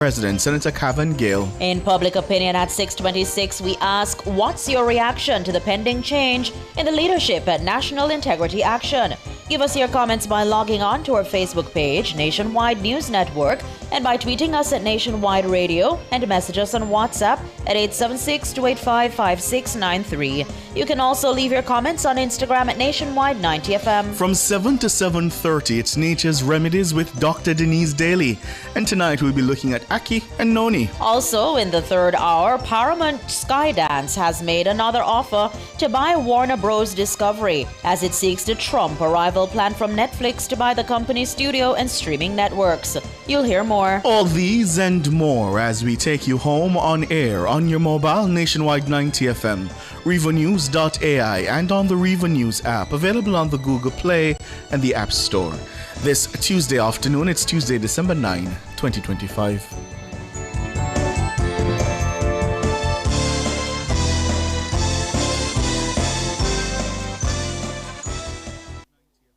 President Senator Cavan Gill. In Public Opinion at 6:26, we ask, what's your reaction to the pending change in the leadership at National Integrity Action? Give us your comments by logging on to our Facebook page, Nationwide News Network, and by tweeting us at Nationwide Radio, and message us on WhatsApp at 876-285-5693. You can also leave your comments on Instagram at Nationwide 90FM. From 7 to 7:30, it's Nature's Remedies with Dr. Denise Daly. And tonight we'll be looking at Aki and Noni. Also, in the third hour, Paramount Skydance has made another offer to buy Warner Bros. Discovery as it seeks to trump a rival plan from Netflix to buy the company's studio and streaming networks. You'll hear more. All these and more as we take you home on air on your mobile Nationwide 90FM, RevaNews.ai, and on the Reva News app, available on the Google Play and the App Store. This Tuesday afternoon, it's Tuesday, December 9, 2025.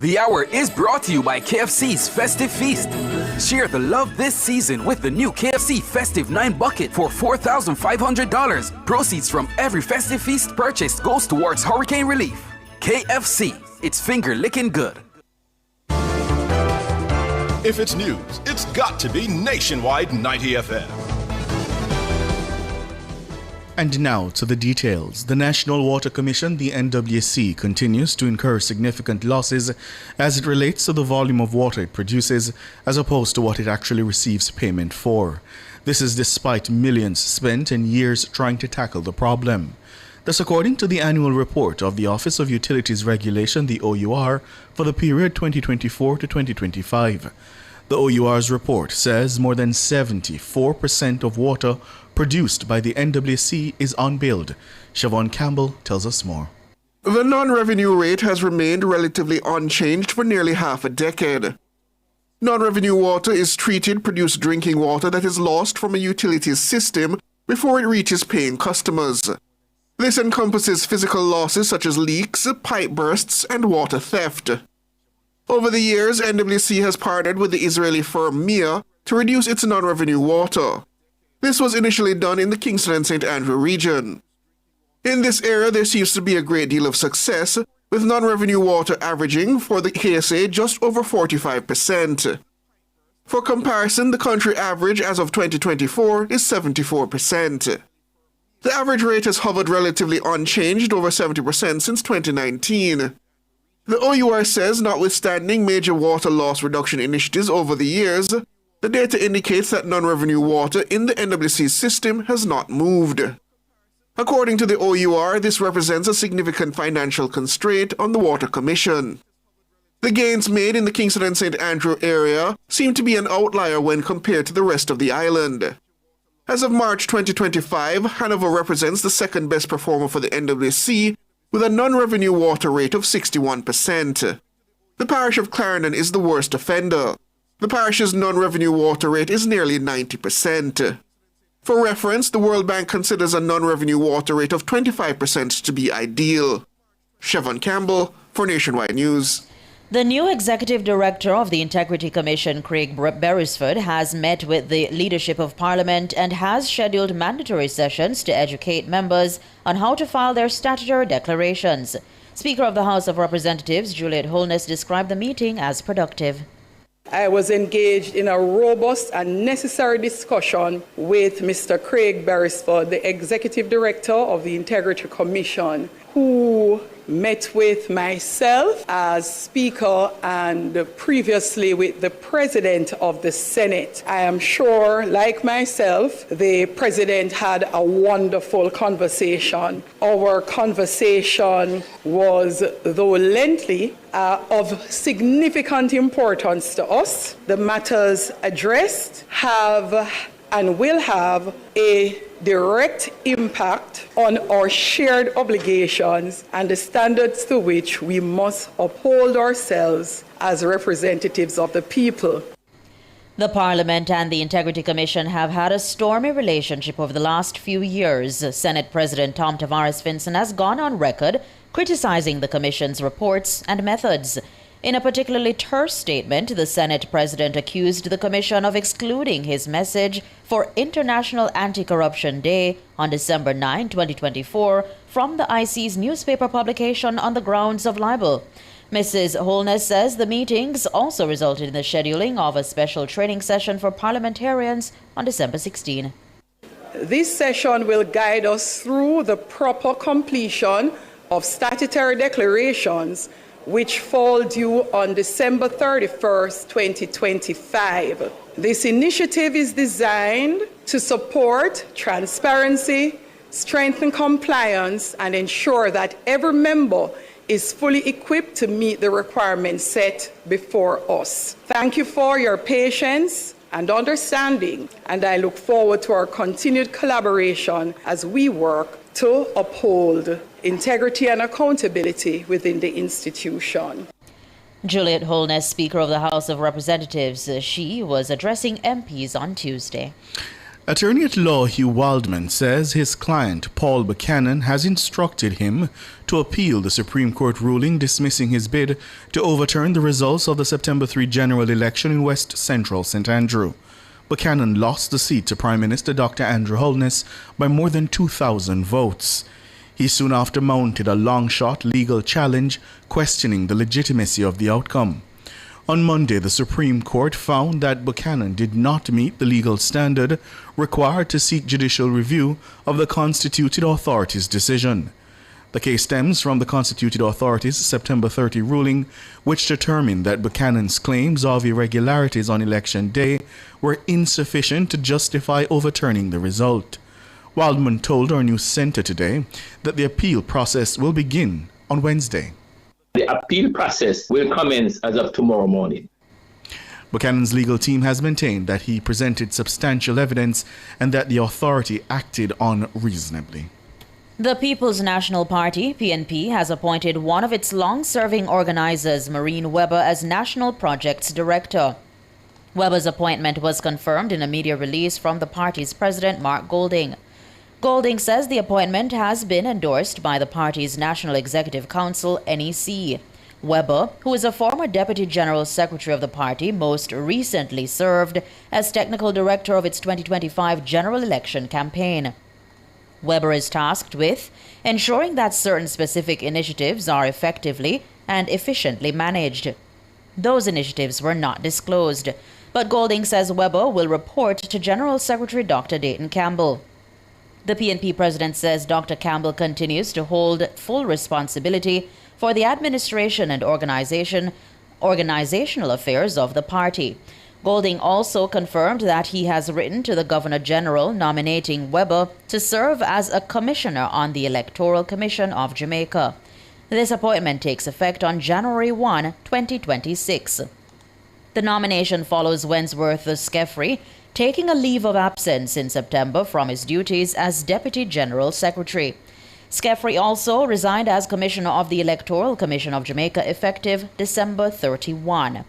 The hour is brought to you by KFC's Festive Feast. Share the love this season with the new KFC Festive 9 Bucket for $4,500. Proceeds from every Festive Feast purchase goes towards hurricane relief. KFC, it's finger licking good. If it's news, it's got to be Nationwide 90FM. And now to the details. The National Water Commission, the NWC, continues to incur significant losses as it relates to the volume of water it produces as opposed to what it actually receives payment for. This is despite millions spent and years trying to tackle the problem. This according to the annual report of the Office of Utilities Regulation, the OUR, for the period 2024 to 2025. The OUR's report says more than 74% of water produced by the NWC is unbilled. Siobhan Campbell tells us more. The non-revenue rate has remained relatively unchanged for nearly half a decade. Non-revenue water is treated produced drinking water that is lost from a utilities system before it reaches paying customers. This encompasses physical losses such as leaks, pipe bursts, and water theft. Over the years, NWC has partnered with the Israeli firm MIA to reduce its non-revenue water. This was initially done in the Kingston and St. Andrew region. In this area, there seems to be a great deal of success, with non-revenue water averaging for the KSA just over 45%. For comparison, the country average as of 2024 is 74%. The average rate has hovered relatively unchanged over 70% since 2019. The OUR says, notwithstanding major water loss reduction initiatives over the years, the data indicates that non-revenue water in the NWC system has not moved. According to the OUR, this represents a significant financial constraint on the Water Commission. The gains made in the Kingston and St. Andrew area seem to be an outlier when compared to the rest of the island. As of March 2025, Hanover represents the second best performer for the NWC with a non-revenue water rate of 61%. The parish of Clarendon is the worst offender. The parish's non-revenue water rate is nearly 90%. For reference, the World Bank considers a non-revenue water rate of 25% to be ideal. Siobhan Campbell for Nationwide News. The new executive director of the Integrity Commission, Craig Beresford, has met with the leadership of Parliament and has scheduled mandatory sessions to educate members on how to file their statutory declarations. Speaker of the House of Representatives, Juliet Holness, described the meeting as productive. I was engaged in a robust and necessary discussion with Mr. Craig Beresford, the Executive Director of the Integrity Commission, who met with myself as Speaker and previously with the President of the Senate. I am sure, like myself, the President had a wonderful conversation. Our conversation was, though lengthy, of significant importance to us. The matters addressed have and will have a direct impact on our shared obligations and the standards to which we must uphold ourselves as representatives of the people. The Parliament and the Integrity Commission have had a stormy relationship over the last few years. Senate President Tom Tavares Finson has gone on record criticizing the Commission's reports and methods. In a particularly terse statement, the Senate President accused the Commission of excluding his message for International Anti-Corruption Day on December 9, 2024, from the IC's newspaper publication on the grounds of libel. Mrs. Holness says the meetings also resulted in the scheduling of a special training session for parliamentarians on December 16. This session will guide us through the proper completion of statutory declarations which fall due on December 31st, 2025. This initiative is designed to support transparency, strengthen compliance, and ensure that every member is fully equipped to meet the requirements set before us. Thank you for your patience and understanding, and I look forward to our continued collaboration as we work to uphold integrity and accountability within the institution. Juliet Holness, Speaker of the House of Representatives, she was addressing MPs on Tuesday. Attorney at Law Hugh Wildman says his client, Paul Buchanan, has instructed him to appeal the Supreme Court ruling dismissing his bid to overturn the results of the September 3 general election in West Central St. Andrew. Buchanan lost the seat to Prime Minister Dr. Andrew Holness by more than 2,000 votes. He soon after mounted a long-shot legal challenge questioning the legitimacy of the outcome. On Monday, the Supreme Court found that Buchanan did not meet the legal standard required to seek judicial review of the constituted authority's decision. The case stems from the constituted authority's September 30 ruling, which determined that Buchanan's claims of irregularities on election day were insufficient to justify overturning the result. Wildman told our news center today that the appeal process will begin on Wednesday. The appeal process will commence as of tomorrow morning. Buchanan's legal team has maintained that he presented substantial evidence and that the authority acted unreasonably. The People's National Party, PNP, has appointed one of its long-serving organizers, Maureen Weber, as National Projects Director. Weber's appointment was confirmed in a media release from the party's president, Mark Golding. Golding says the appointment has been endorsed by the party's National Executive Council, NEC. Weber, who is a former Deputy General Secretary of the party, most recently served as Technical Director of its 2025 general election campaign. Weber is tasked with ensuring that certain specific initiatives are effectively and efficiently managed. Those initiatives were not disclosed, but Golding says Weber will report to General Secretary Dr. Dayton Campbell. The PNP president says Dr. Campbell continues to hold full responsibility for the administration and organizational affairs of the party. Golding also confirmed that he has written to the Governor General nominating Weber to serve as a commissioner on the Electoral Commission of Jamaica. This appointment takes effect on January 1, 2026. The nomination follows Wensworth Skeffrey taking a leave of absence in September from his duties as Deputy General Secretary. Skeffrey also resigned as Commissioner of the Electoral Commission of Jamaica effective December 31.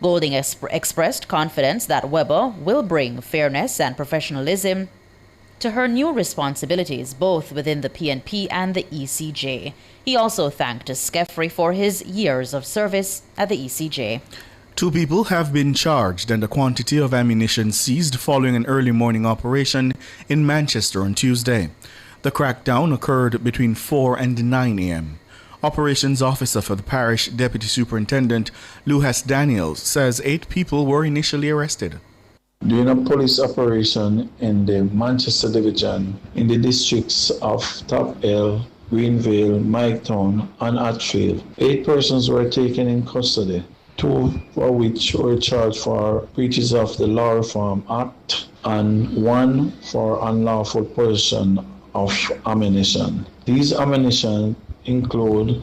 Golding expressed confidence that Weber will bring fairness and professionalism to her new responsibilities both within the PNP and the ECJ. He also thanked Skeffrey for his years of service at the ECJ. 2 people have been charged and a quantity of ammunition seized following an early morning operation in Manchester on Tuesday. The crackdown occurred between 4 and 9 a.m. Operations Officer for the parish, Deputy Superintendent Luhas Daniels, says 8 people were initially arrested. During a police operation in the Manchester Division in the districts of Top Hill, Greenville, Miketown, and Hatfield, 8 persons were taken in custody, 2 for which were charged for breaches of the Law Reform Act and 1 for unlawful possession of ammunition. These ammunition include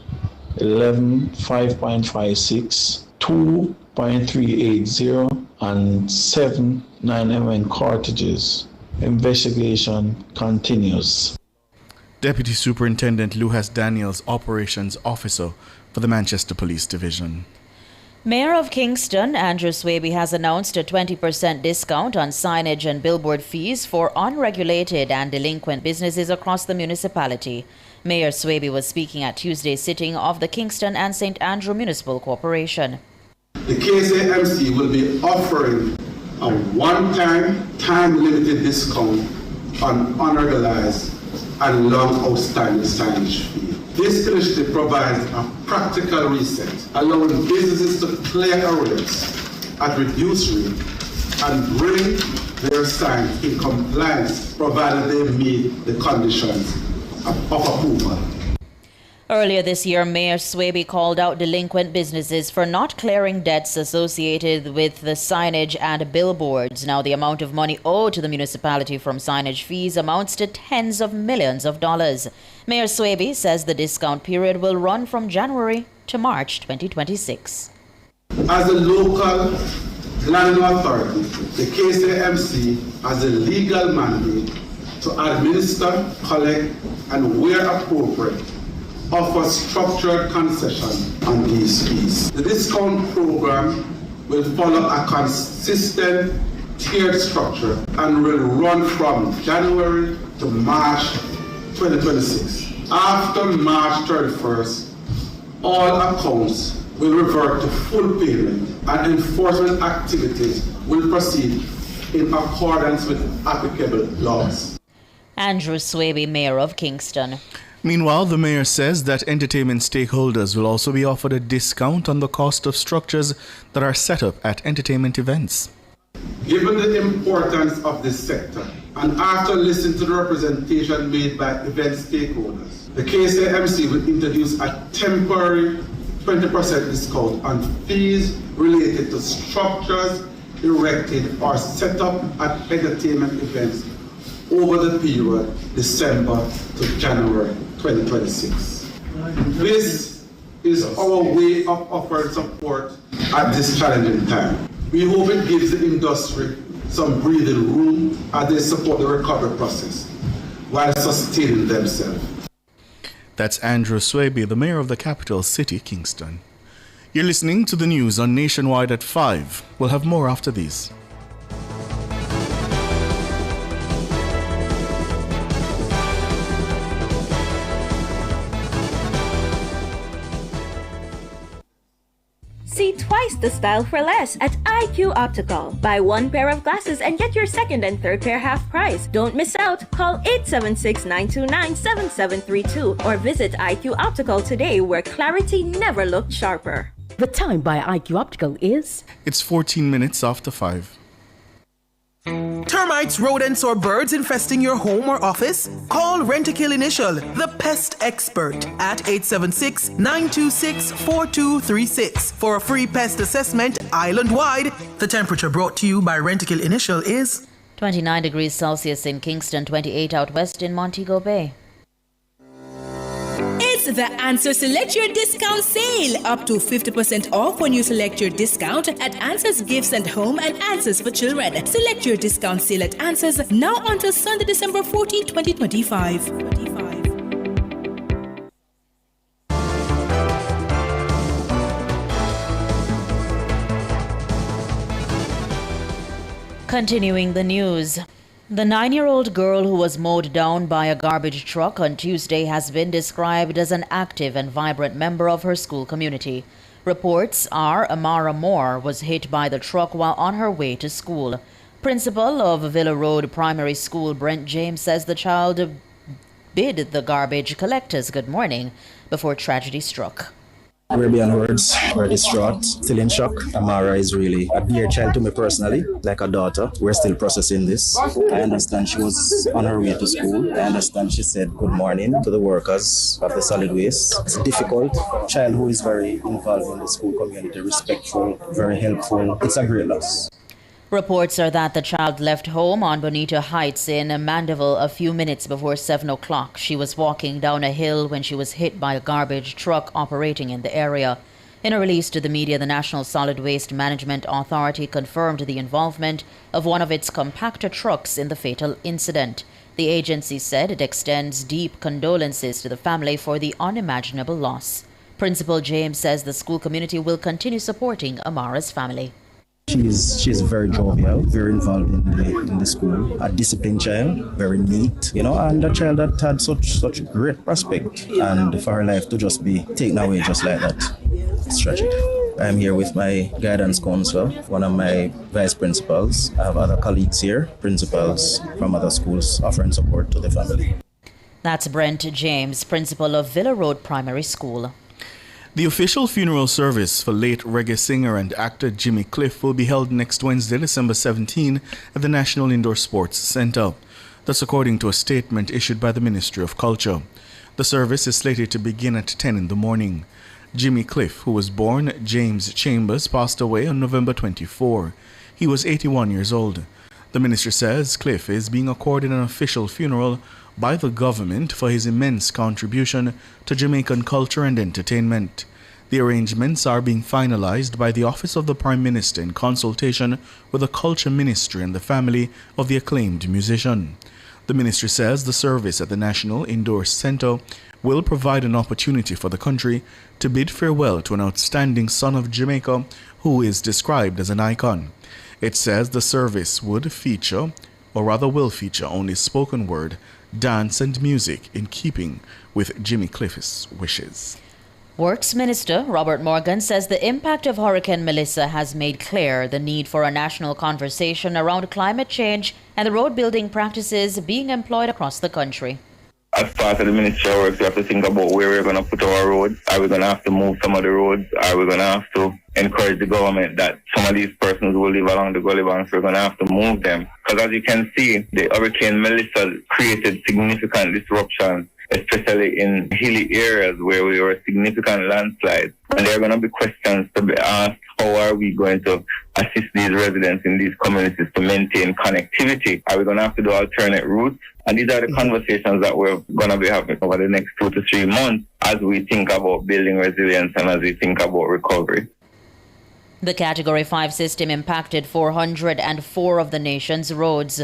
11 5.56, 2.380, and 7 9mm cartridges. Investigation continues. Deputy Superintendent Luhas Daniels, Operations Officer for the Manchester Police Division. Mayor of Kingston, Andrew Swaby, has announced a 20% discount on signage and billboard fees for unregulated and delinquent businesses across the municipality. Mayor Swaby was speaking at Tuesday's sitting of the Kingston and St. Andrew Municipal Corporation. The KSAMC will be offering a one-time, time-limited discount on unregularized and long outstanding signage fee. This initiative provides a practical reset, allowing businesses to clear arrears at reduced rate and bring their signs in compliance, provided they meet the conditions of approval. Earlier this year, Mayor Swaby called out delinquent businesses for not clearing debts associated with the signage and billboards. Now, the amount of money owed to the municipality from signage fees amounts to tens of millions of dollars. Mayor Swaby says the discount period will run from January to March 2026. As a local landing authority, the KSAMC has a legal mandate to administer, collect, and where appropriate, offer structured concession on these fees. The discount program will follow a consistent tiered structure and will run from January to March 2026. After March 31st, all accounts will revert to full payment and enforcement activities will proceed in accordance with applicable laws. Andrew Swaby, Mayor of Kingston. Meanwhile, the mayor says that entertainment stakeholders will also be offered a discount on the cost of structures that are set up at entertainment events. Given the importance of this sector, and after listening to the representation made by event stakeholders, the KSAMC will introduce a temporary 20% discount on fees related to structures erected or set up at entertainment events over the period December to January 2026. This is our way of offering support at this challenging time. We hope it gives the industry some breathing room as they support the recovery process while sustaining themselves. That's Andrew Swaby, the mayor of the capital city, Kingston. You're listening to the news on Nationwide at 5. We'll have more after these. See twice the style for less at IQ Optical. Buy one pair of glasses and get your second and third pair half price. Don't miss out. Call 876-929-7732 or visit IQ Optical today, where clarity never looked sharper. The time by IQ Optical is... It's 14 minutes after 5. Termites, rodents, or birds infesting your home or office? Call Rentokil Initial, the pest expert, at 876-926-4236 for a free pest assessment island-wide. The temperature brought to you by Rentokil Initial is 29 degrees Celsius in Kingston, 28 out west in Montego Bay. It's the Answer Select Your Discount sale. Up to 50% off when you select your discount at Answers Gifts and Home and Answers for Children. Select your discount sale at Answers now until Sunday, December 14, 2025. Continuing the news. The 9-year-old girl who was mowed down by a garbage truck on Tuesday has been described as an active and vibrant member of her school community. Reports are Amara Moore was hit by the truck while on her way to school. Principal of Villa Road Primary School, Brent James, says the child bid the garbage collectors good morning before tragedy struck. We're beyond words. We're distraught, still in shock. Amara is really a dear child to me personally, like a daughter. We're still processing this. I understand she was on her way to school. I understand she said good morning to the workers of the solid waste. It's difficult. A child who is very involved in the school community, respectful, very helpful. It's a great loss. Reports are that the child left home on Bonita Heights in Mandeville a few minutes before 7 o'clock. She was walking down a hill when she was hit by a garbage truck operating in the area. In a release to the media, the National Solid Waste Management Authority confirmed the involvement of one of its compactor trucks in the fatal incident. The agency said it extends deep condolences to the family for the unimaginable loss. Principal James says the school community will continue supporting Amara's family. She's very jovial, very involved in the school, a disciplined child, very neat, and a child that had such great prospect, and for her life to just be taken away just like that. It's tragic. I'm here with my guidance counselor, one of my vice principals. I have other colleagues here, principals from other schools offering support to the family. That's Brent James, principal of Villa Road Primary School. The official funeral service for late reggae singer and actor Jimmy Cliff will be held next Wednesday, December 17, at the National Indoor Sports Centre. That's according to a statement issued by the Ministry of Culture. The service is slated to begin at 10 in the morning. Jimmy Cliff, who was born James Chambers, passed away on November 24. He was 81 years old. The ministry says Cliff is being accorded an official funeral by the government for his immense contribution to Jamaican culture and entertainment. The arrangements are being finalized by the Office of the Prime Minister in consultation with the Culture Ministry and the family of the acclaimed musician. The ministry says the service at the National Indoor Centre will provide an opportunity for the country to bid farewell to an outstanding son of Jamaica who is described as an icon. It says the service will feature only spoken word, dance and music in keeping with Jimmy Cliff's wishes. Works Minister Robert Morgan says the impact of Hurricane Melissa has made clear the need for a national conversation around climate change and the road building practices being employed across the country. As part of the Ministry of Works, we have to think about where we're going to put our roads. Are we going to have to move some of the roads? Are we going to have to encourage the government that some of these persons will live along the gully banks? We're going to have to move them. Because as you can see, the Hurricane Melissa created significant disruption, especially in hilly areas where we were significant landslides. And there are going to be questions to be asked. How are we going to assist these residents in these communities to maintain connectivity? Are we going to have to do alternate routes? And these are the conversations that we're going to be having over the next 2 to 3 months as we think about building resilience and as we think about recovery. The Category 5 system impacted 404 of the nation's roads.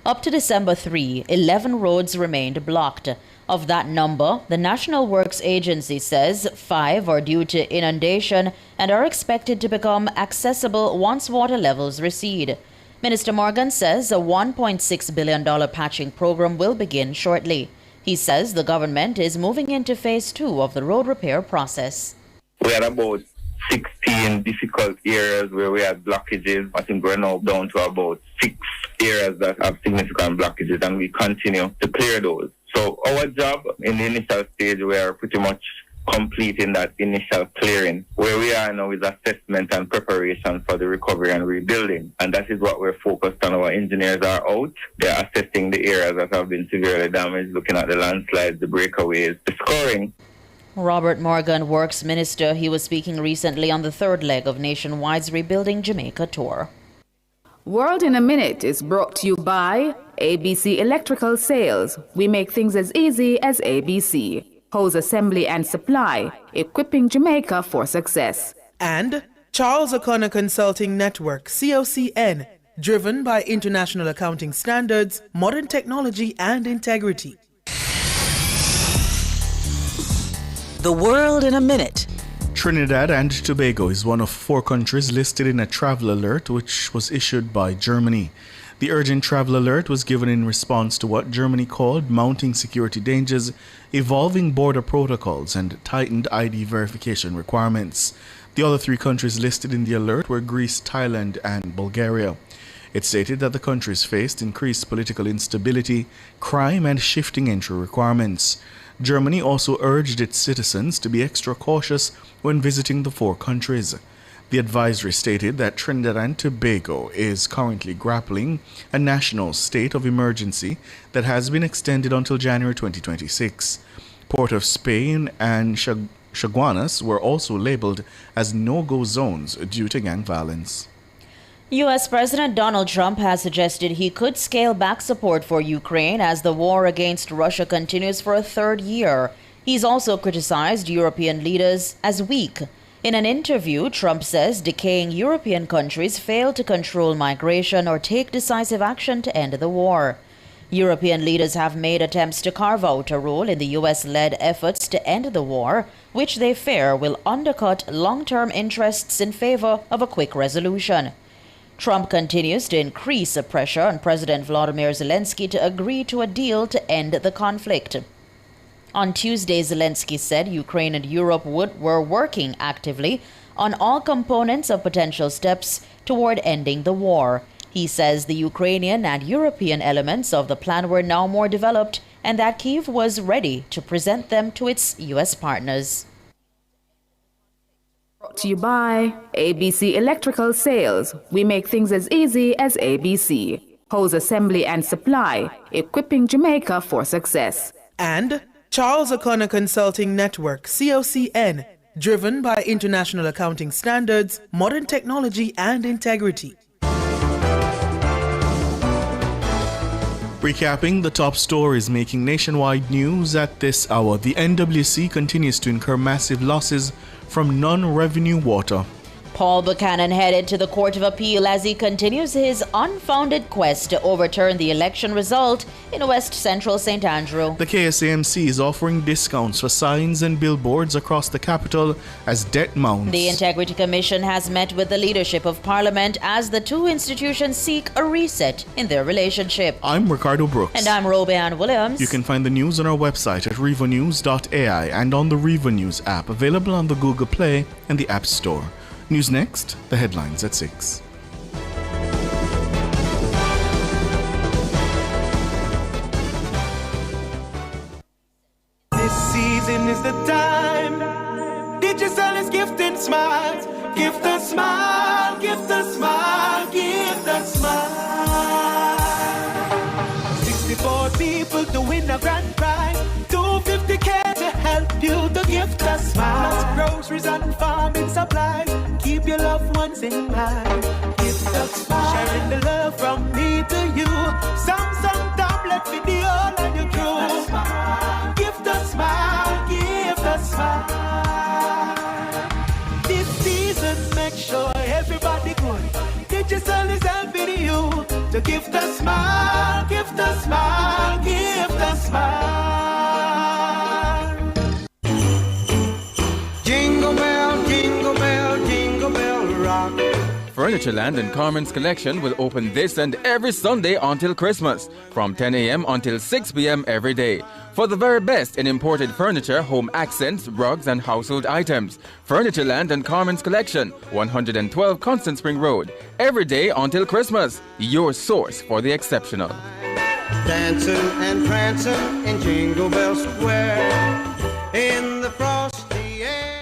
Up to December 3, 11 roads remained blocked. Of that number, the National Works Agency says 5 are due to inundation and are expected to become accessible once water levels recede. Minister Morgan says a $1.6 billion patching program will begin shortly. He says the government is moving into phase 2 of the road repair process. We had about 16 difficult areas where we had blockages. I think we're now down to about 6 areas that have significant blockages, and we continue to clear those. So our job in the initial stage, we are pretty much completing that initial clearing. Where we are now is assessment and preparation for the recovery and rebuilding. And that is what we're focused on. Our engineers are out. They're assessing the areas that have been severely damaged, looking at the landslides, the breakaways, the scoring. Robert Morgan, Works Minister, he was speaking recently on the third leg of Nationwide's Rebuilding Jamaica tour. World in a Minute is brought to you by ABC Electrical Sales. We make things as easy as ABC. Hose assembly and supply, equipping Jamaica for success. And Charles O'Connor Consulting Network, COCN, driven by international accounting standards, modern technology and integrity. The World in a Minute. Trinidad and Tobago is one of 4 countries listed in a travel alert which was issued by Germany. The urgent travel alert was given in response to what Germany called mounting security dangers, evolving border protocols, and tightened ID verification requirements. The other 3 countries listed in the alert were Greece, Thailand, and Bulgaria. It stated that the countries faced increased political instability, crime, and shifting entry requirements. Germany also urged its citizens to be extra cautious when visiting the 4 countries. The advisory stated that Trinidad and Tobago is currently grappling a national state of emergency that has been extended until January 2026. Port of Spain and Chaguanas were also labeled as no-go zones due to gang violence. U.S. President Donald Trump has suggested he could scale back support for Ukraine as the war against Russia continues for a 3rd year. He's also criticized European leaders as weak. In an interview, Trump says decaying European countries failed to control migration or take decisive action to end the war. European leaders have made attempts to carve out a role in the U.S.-led efforts to end the war, which they fear will undercut long-term interests in favor of a quick resolution. Trump continues to increase the pressure on President Volodymyr Zelensky to agree to a deal to end the conflict. On Tuesday, Zelensky said Ukraine and Europe were working actively on all components of potential steps toward ending the war. He says the Ukrainian and European elements of the plan were now more developed and that Kyiv was ready to present them to its U.S. partners. Brought to you by ABC Electrical Sales. We make things as easy as ABC. Hose assembly and supply, equipping Jamaica for success. And Charles O'Connor Consulting Network, COCN, driven by international accounting standards, modern technology and integrity. Recapping the top stories making nationwide news at this hour, the NWC continues to incur massive losses from non-revenue water. Paul Buchanan headed to the Court of Appeal as he continues his unfounded quest to overturn the election result in West Central St. Andrew. The KSAMC is offering discounts for signs and billboards across the capital as debt mounts. The Integrity Commission has met with the leadership of Parliament as the two institutions seek a reset in their relationship. I'm Ricardo Brooks. And I'm Robeanne Williams. You can find the news on our website at rivanews.ai and on the Riva News app, available on the Google Play and the App Store. News next, the headlines at 6. This season is the time. Digital is gifting smiles. Gift a smile, gift a smile, gift a smile. 64 people to win a grand prize. 250K to help you to gift a smile. Plus groceries and farming supplies. Keep your loved ones in mind. Gift a smile. Sharing the love from me to you. Samsung tablet video and your crew. Gift a smile, gift a smile. This season, make sure everybody good. Digital is helping you to gift a smile, gift a smile, gift a smile. Jingle bell, jingle bell, jingle bell rock. Furnitureland and Carmen's Collection will open this and every Sunday until Christmas, from 10 a.m. until 6 p.m. every day. For the very best in imported furniture, home accents, rugs, and household items. Furnitureland and Carmen's Collection, 112 Constant Spring Road. Every day until Christmas, your source for the exceptional. Dancing and prancing in Jingle Bell Square, in the frosty air.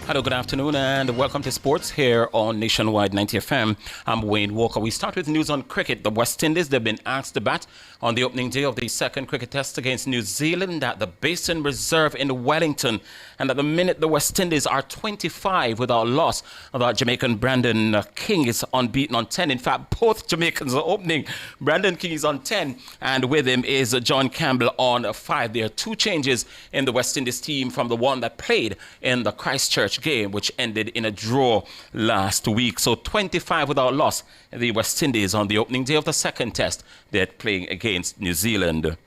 Hello, good afternoon, and welcome to sports here on Nationwide 90 FM. I'm Wayne Walker. We start with news on cricket. The West Indies, they've been asked to bat on the opening day of the second cricket test against New Zealand at the Basin Reserve in Wellington. And at the minute, the West Indies are 25 without loss. That Jamaican Brandon King is unbeaten on 10. In fact, both Jamaicans are opening. Brandon King is on 10, and with him is John Campbell on 5. There are two changes in the West Indies team from the one that played in the Christchurch game, which ended in a draw last week. So 25 without loss, the West Indies on the opening day of the second test. They're playing against New Zealand.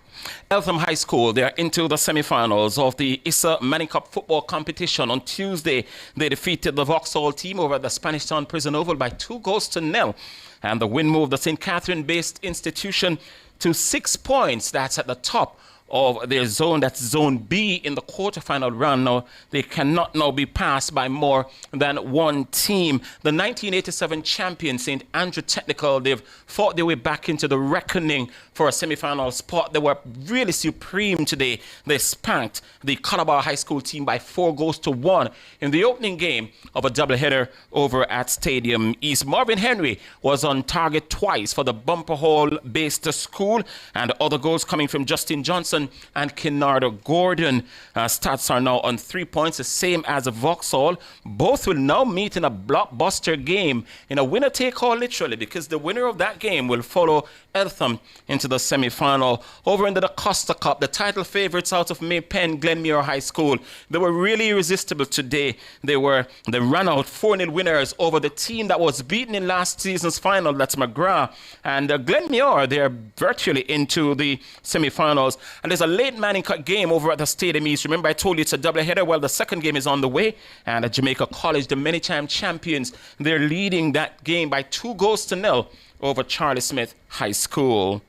Eltham High School, they're into the semi-finals of the Issa Manning Cup football competition. On Tuesday, they defeated the Vauxhall team over at the Spanish Town Prison Oval by 2-0. And the win moved the St. Catherine-based institution to 6 points. That's at the top of their zone. That's Zone B in the quarterfinal round. Now, they cannot now be passed by more than one team. The 1987 champion, St. Andrew Technical, they've fought their way back into the reckoning for a semi-final spot. They were really supreme today. They spanked the Calabar High School team by 4-1 in the opening game of a doubleheader over at Stadium East. Marvin Henry was on target twice for the Bumper Hall-based school, and other goals coming from Justin Johnson Kingston and Kennardo Gordon. Stats are now on 3 points, the same as Vauxhall. Both will now meet in a blockbuster game, in a winner-take-all literally, because the winner of that game will follow Eltham into the semi-final. Over into the Costa Cup, the title favourites out of May Pen Glenmuir High School. They were really irresistible today. They ran out 4-0 winners over the team that was beaten in last season's final, that's McGrath. And Glenmuir, they're virtually into the semi-finals. And there's a late Manning Cup game over at the Stadium East. Remember, I told you it's a doubleheader. Well, the second game is on the way. And at Jamaica College, the many-time champions, they're leading that game by 2-0 over Charlie Smith High School.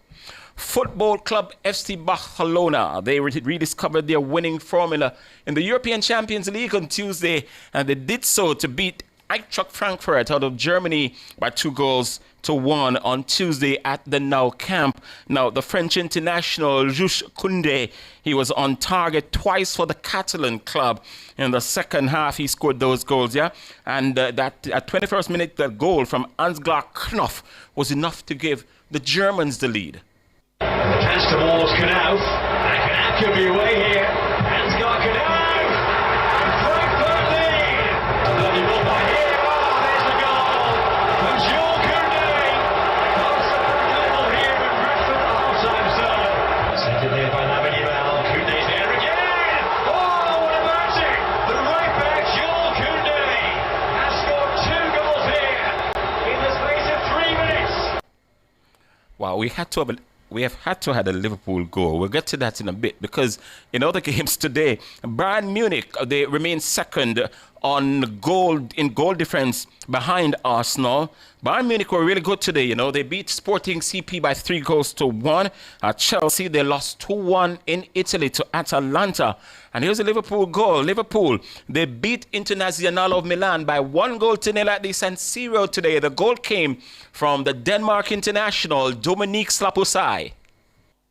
Football club FC Barcelona, they rediscovered their winning formula in the European Champions League on Tuesday, and they did so to beat Eintracht Frankfurt out of Germany by 2-1 on Tuesday at the Nou Camp. Now, the French international Jules Koundé, he was on target twice for the Catalan club. In the second half, he scored those goals, yeah? And that at 21st minute, that goal from Ansgar Knopf was enough to give the Germans the lead. Pass towards Knopf. And Knopf could be away here. Ansgar Knopf! Frankfurt lead! A lovely ball by here. Oh, there's the goal from Jules Koundé. Offside level here with Bradford offside zone. Sent in there by Lamine-Yamal. Koundé's there again. Oh, what a magic! The right back, Jules Koundé, has scored 2 goals here in the space of 3 minutes. Wow, we have had to have a Liverpool goal. We'll get to that in a bit, because in other games today, Bayern Munich, they remain second on goal difference behind Arsenal. Bayern Munich were really good today, you know. They beat Sporting CP by 3-1. Chelsea, they lost 2-1 in Italy to Atalanta. And here's a Liverpool goal. Liverpool, they beat Internazionale of Milan by 1-0 at the San Siro today. The goal came from the Denmark international, Dominique Slaposai.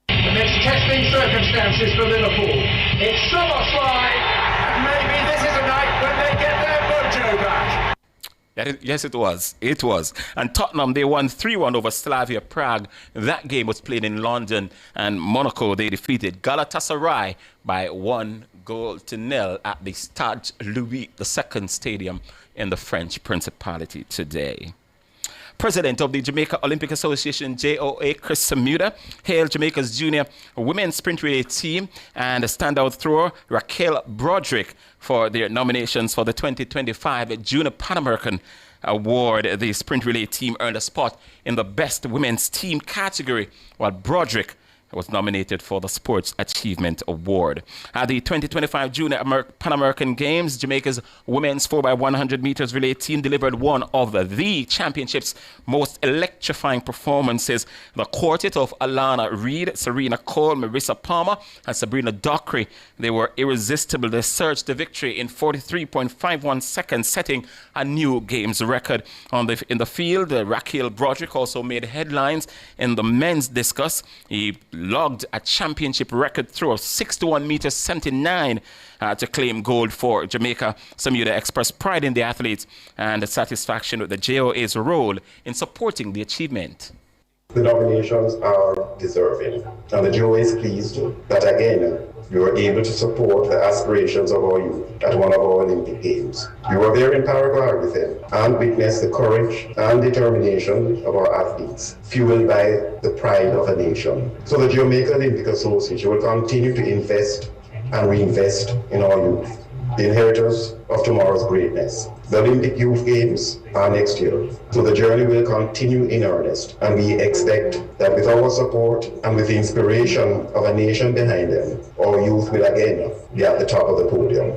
Amidst testing circumstances for Liverpool, it's Szoboszlai, and maybe this is a night when they get their mojo back. Yes, it was. It was. And Tottenham, they won 3-1 over Slavia Prague. That game was played in London. And Monaco, they defeated Galatasaray by 1-0 at the Stade Louis II Stadium in the French Principality today. President of the Jamaica Olympic Association, JOA, Chris Samuda, hailed Jamaica's junior women's sprint relay team and standout thrower Raquel Broderick for their nominations for the 2025 Junior Pan American Award. The sprint relay team earned a spot in the Best Women's Team category, while Broderick was nominated for the Sports Achievement Award. At the 2025 Junior Pan American Games, Jamaica's women's 4x100 meters relay team delivered one of the championship's most electrifying performances. The quartet of Alana Reid, Serena Cole, Marissa Palmer, and Sabrina Dockery, they were irresistible. They surged the victory in 43.51 seconds, setting a new games record. In the field, Raquel Broderick also made headlines in the men's discus. He logged a championship record throw of 61 meters 79 to claim gold for Jamaica. Samuda expressed pride in the athletes and satisfaction with the JOA's role in supporting the achievement. The nominations are deserving, and the JOA is pleased that again we were able to support the aspirations of our youth at one of our Olympic Games. We were there in Paraguay with them and witnessed the courage and determination of our athletes, fueled by the pride of a nation. So the Jamaica Olympic Association will continue to invest and reinvest in our youth, the inheritors of tomorrow's greatness. The Olympic Youth Games are next year, so the journey will continue in earnest, and we expect that with our support and with the inspiration of a nation behind them, our youth will again be at the top of the podium.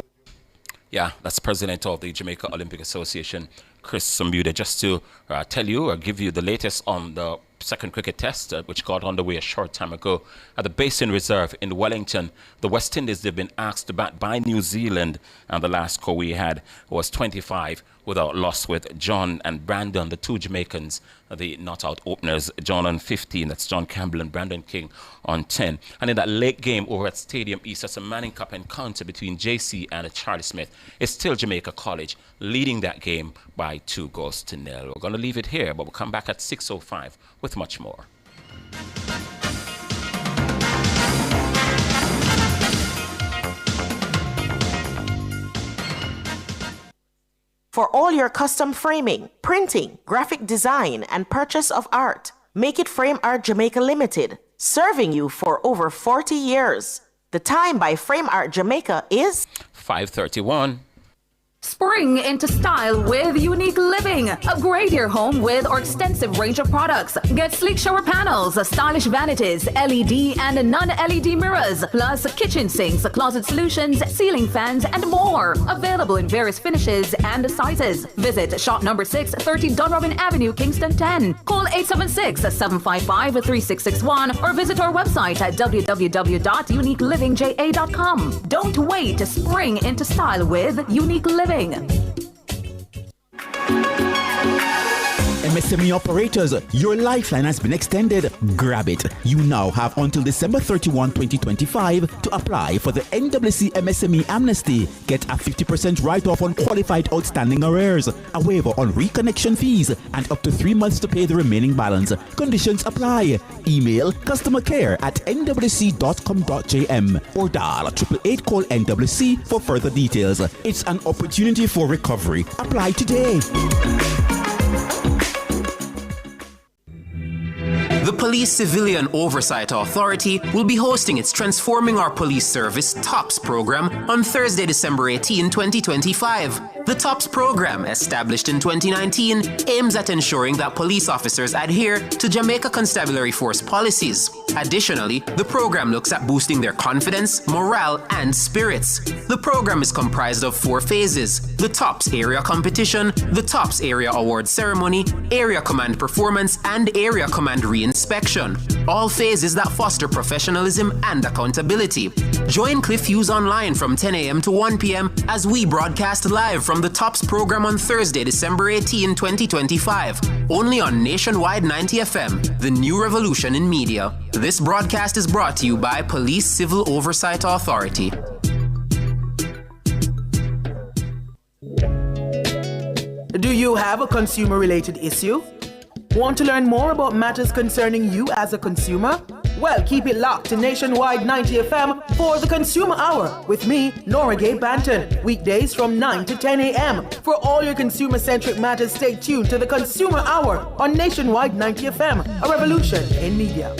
Yeah, that's President of the Jamaica Olympic Association, Chris Samuda. Just to tell you or give you the latest on the second cricket test, which got underway a short time ago at the Basin Reserve in Wellington. The West Indies, they've been asked to bat by New Zealand, and the last score we had was 25 without loss, with John and Brandon, the two Jamaicans, the not-out openers. John on 15, that's John Campbell, and Brandon King on 10. And in that late game over at Stadium East, that's a Manning Cup encounter between JC and Charlie Smith. It's still Jamaica College leading that game by 2-0. We're going to leave it here, but we'll come back at 6:05 with much more. For all your custom framing, printing, graphic design, and purchase of art, Make It Frame Art Jamaica Limited, serving you for over 40 years. The time by Frame Art Jamaica is 5:31. Spring into style with Unique Living. Upgrade your home with our extensive range of products. Get sleek shower panels, stylish vanities, LED and non-LED mirrors, plus kitchen sinks, closet solutions, ceiling fans, and more. Available in various finishes and sizes. Visit shop number 6, 30 Dunrobin Avenue, Kingston 10. Call 876-755-3661 or visit our website at www.uniquelivingja.com. Don't wait to spring into style with Unique Living. MSME operators, your lifeline has been extended. Grab it. You now have until December 31, 2025 to apply for the NWC MSME amnesty. Get a 50% write-off on qualified outstanding arrears, a waiver on reconnection fees, and up to 3 months to pay the remaining balance. Conditions apply. Email customercare@nwc.com.jm or dial 888-NWC for further details. It's an opportunity for recovery. Apply today. The Police Civilian Oversight Authority will be hosting its Transforming Our Police Service TOPS program on Thursday, December 18, 2025. The TOPS program, established in 2019, aims at ensuring that police officers adhere to Jamaica Constabulary Force policies. Additionally, the program looks at boosting their confidence, morale, and spirits. The program is comprised of 4 phases: the TOPS Area Competition, the TOPS Area Award Ceremony, Area Command Performance, and Area Command Reinspection. All phases that foster professionalism and accountability. Join Cliff Hughes online from 10 a.m. to 1 p.m. as we broadcast live from the TOPS program on Thursday, December 18, 2025. Only on Nationwide 90 FM, the new revolution in media. This broadcast is brought to you by Police Civil Oversight Authority. Do you have a consumer-related issue? Want to learn more about matters concerning you as a consumer? Well, keep it locked to Nationwide 90 FM for the Consumer Hour with me, Nora Gay Banton. Weekdays from 9 to 10 a.m. For all your consumer-centric matters, stay tuned to the Consumer Hour on Nationwide 90 FM, a revolution in media.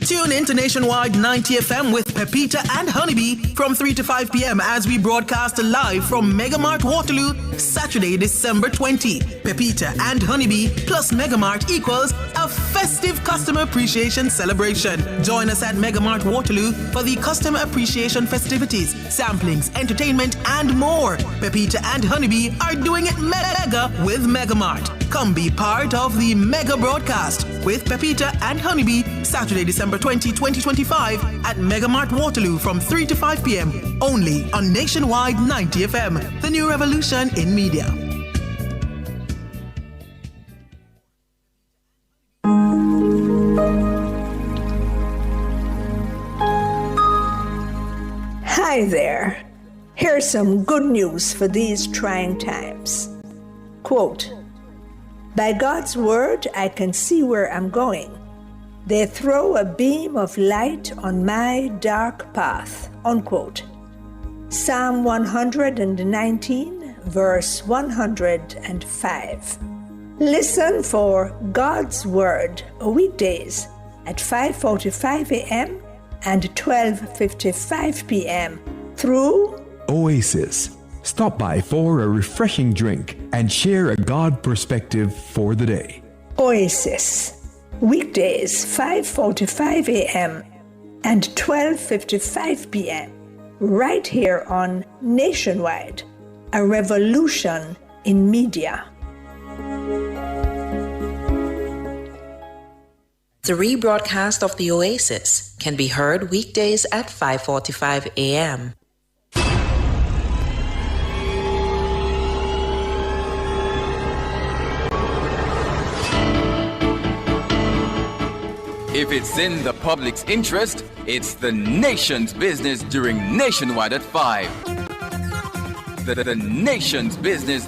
Tune in to Nationwide 90 FM with Pepita and Honeybee from 3 to 5 p.m. as we broadcast live from Megamart Waterloo, Saturday, December 20. Pepita and Honeybee plus Megamart equals a festive customer appreciation celebration. Join us at Megamart Waterloo for the customer appreciation festivities, samplings, entertainment, and more. Pepita and Honeybee are doing it mega with Megamart. Come be part of the mega broadcast with Pepita and Honeybee, Saturday, December 20, 2025 at Megamart Waterloo from 3 to 5 p.m. only on Nationwide 90 FM, the new revolution in media. Hi there. Here's some good news for these trying times. Quote, "By God's word, I can see where I'm going. They throw a beam of light on my dark path." Unquote. Psalm 119, verse 105. Listen for God's Word weekdays at 5:45 a.m. and 12:55 p.m. through Oasis. Stop by for a refreshing drink and share a God perspective for the day. Oasis. Weekdays 5:45 a.m. and 12:55 p.m. right here on Nationwide, a revolution in media. The rebroadcast of the Oasis can be heard weekdays at 5:45 a.m. If it's in the public's interest, it's the nation's business during Nationwide at 5. The nation's business.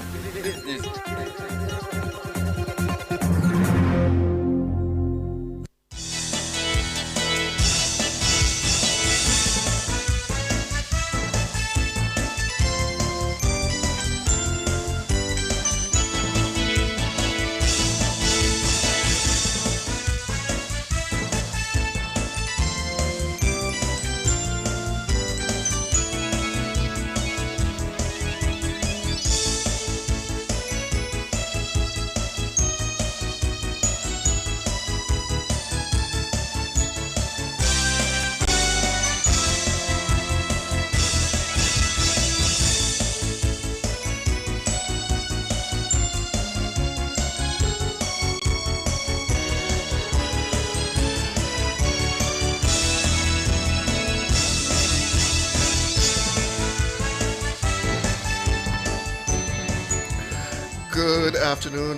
Good afternoon,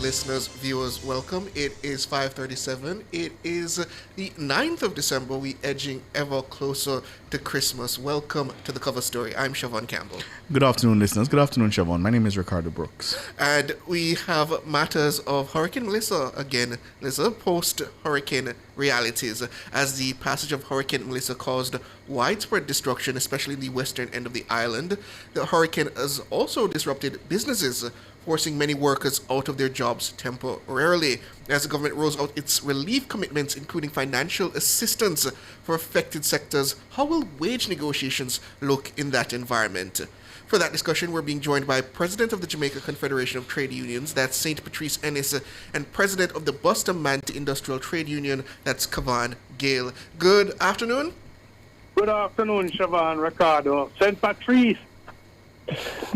listeners, viewers. Welcome. It is 5:37. It is the 9th of December. We edging ever closer to Christmas. Welcome to the cover story. I'm Siobhan Campbell. Good afternoon, listeners. Good afternoon, Siobhan. My name is Ricardo Brooks. And we have matters of Hurricane Melissa again. Melissa, post-hurricane realities, as the passage of Hurricane Melissa caused widespread destruction, especially in the western end of the island. The hurricane has also disrupted businesses, forcing many workers out of their jobs temporarily. As the government rolls out its relief commitments, including financial assistance for affected sectors, how will wage negotiations look in that environment? For that discussion, we're being joined by President of the Jamaica Confederation of Trade Unions, that's St. Patrice Ennis, and President of the Bustamante Industrial Trade Union, that's Kavan Gale. Good afternoon. Good afternoon, Siobhan, Ricardo. St. Patrice,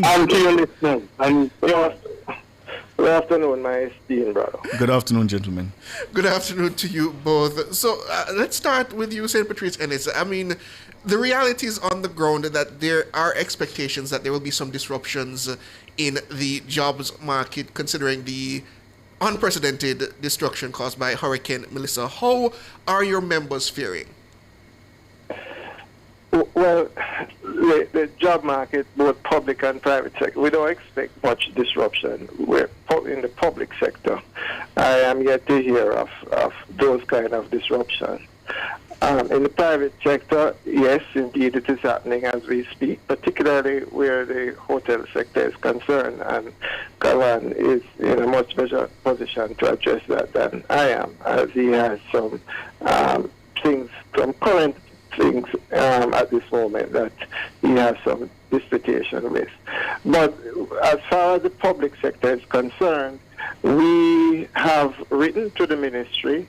and to your listeners. And good afternoon, my esteemed brother. Good afternoon, gentlemen. Good afternoon to you both. So let's start with you, St. Patrice Ennis. I mean, the reality is on the ground that there are expectations that there will be some disruptions in the jobs market, considering the unprecedented destruction caused by Hurricane Melissa. How are your members faring? Well, the job market, both public and private sector, we don't expect much disruption. We're in the public sector. I am yet to hear of those kind of disruptions. In the private sector, yes, indeed, it is happening as we speak, particularly where the hotel sector is concerned, and Kavan is in a much better position to address that than I am, as he has some things, some current things at this moment that he has some disputation with. But as far as the public sector is concerned, we have written to the ministry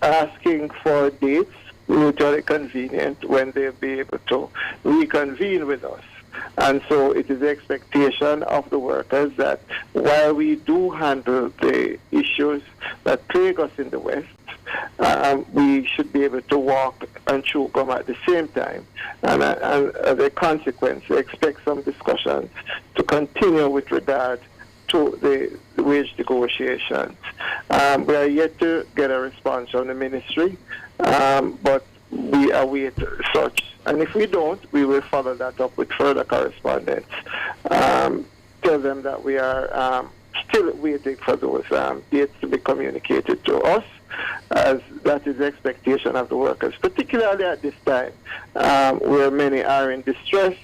asking for dates mutually convenient when they'll be able to reconvene with us. And so it is the expectation of the workers that while we do handle the issues that plague us in the West, we should be able to walk and chew gum at the same time. And as a consequence, we expect some discussions to continue with regard to the wage negotiations. We are yet to get a response from the ministry, but we await such. And if we don't, we will follow that up with further correspondence. Tell them that we are still waiting for those dates to be communicated to us, as that is the expectation of the workers, particularly at this time where many are in distress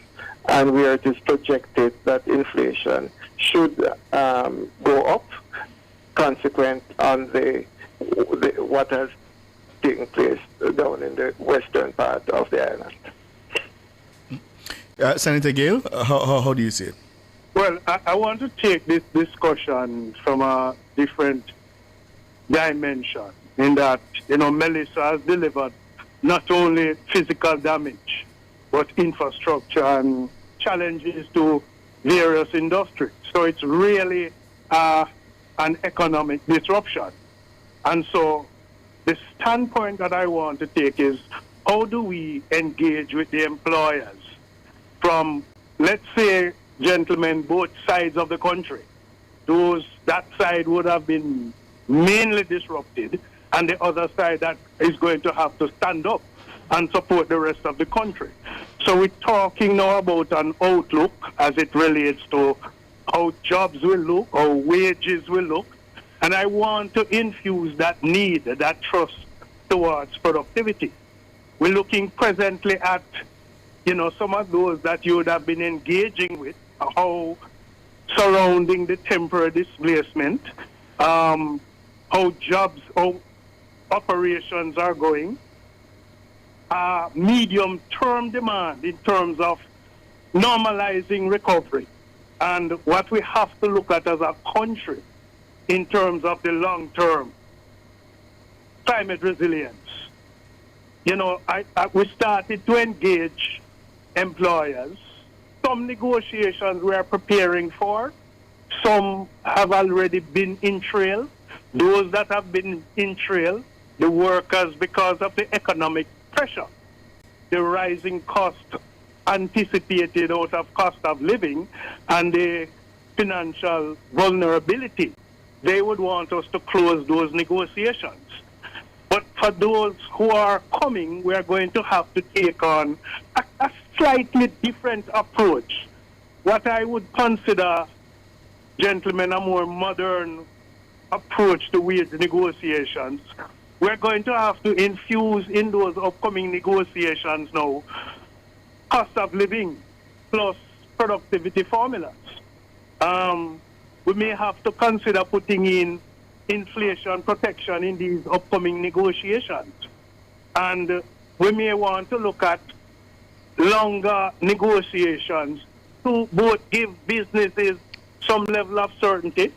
and where it is projected that inflation should go up, consequent on what has taken place down in the western part of the island. Senator Gale, how do you see it? Well, I want to take this discussion from a different dimension, in that, Melissa has delivered not only physical damage, but infrastructure and challenges to various industries. So it's really an economic disruption. And so the standpoint that I want to take is, how do we engage with the employers from, let's say, gentlemen, both sides of the country? That side would have been mainly disrupted, and the other side that is going to have to stand up and support the rest of the country. So we're talking now about an outlook as it relates to how jobs will look, how wages will look, and I want to infuse that need, that trust towards productivity. We're looking presently at, some of those that you would have been engaging with, how surrounding the temporary displacement, how jobs, how operations are going, medium-term demand in terms of normalizing recovery, and what we have to look at as a country in terms of the long-term climate resilience. We started to engage employers. Some negotiations we are preparing for. Some have already been in trail. Those that have been in trail, the workers, because of the economic pressure, the rising cost anticipated out of cost of living and the financial vulnerability, they would want us to close those negotiations. But for those who are coming, we are going to have to take on a slightly different approach. What I would consider, gentlemen, a more modern approach to wage negotiations. We're going to have to infuse in those upcoming negotiations now cost of living plus productivity formulas. We may have to consider putting in inflation protection in these upcoming negotiations. And we may want to look at longer negotiations to both give businesses some level of certainty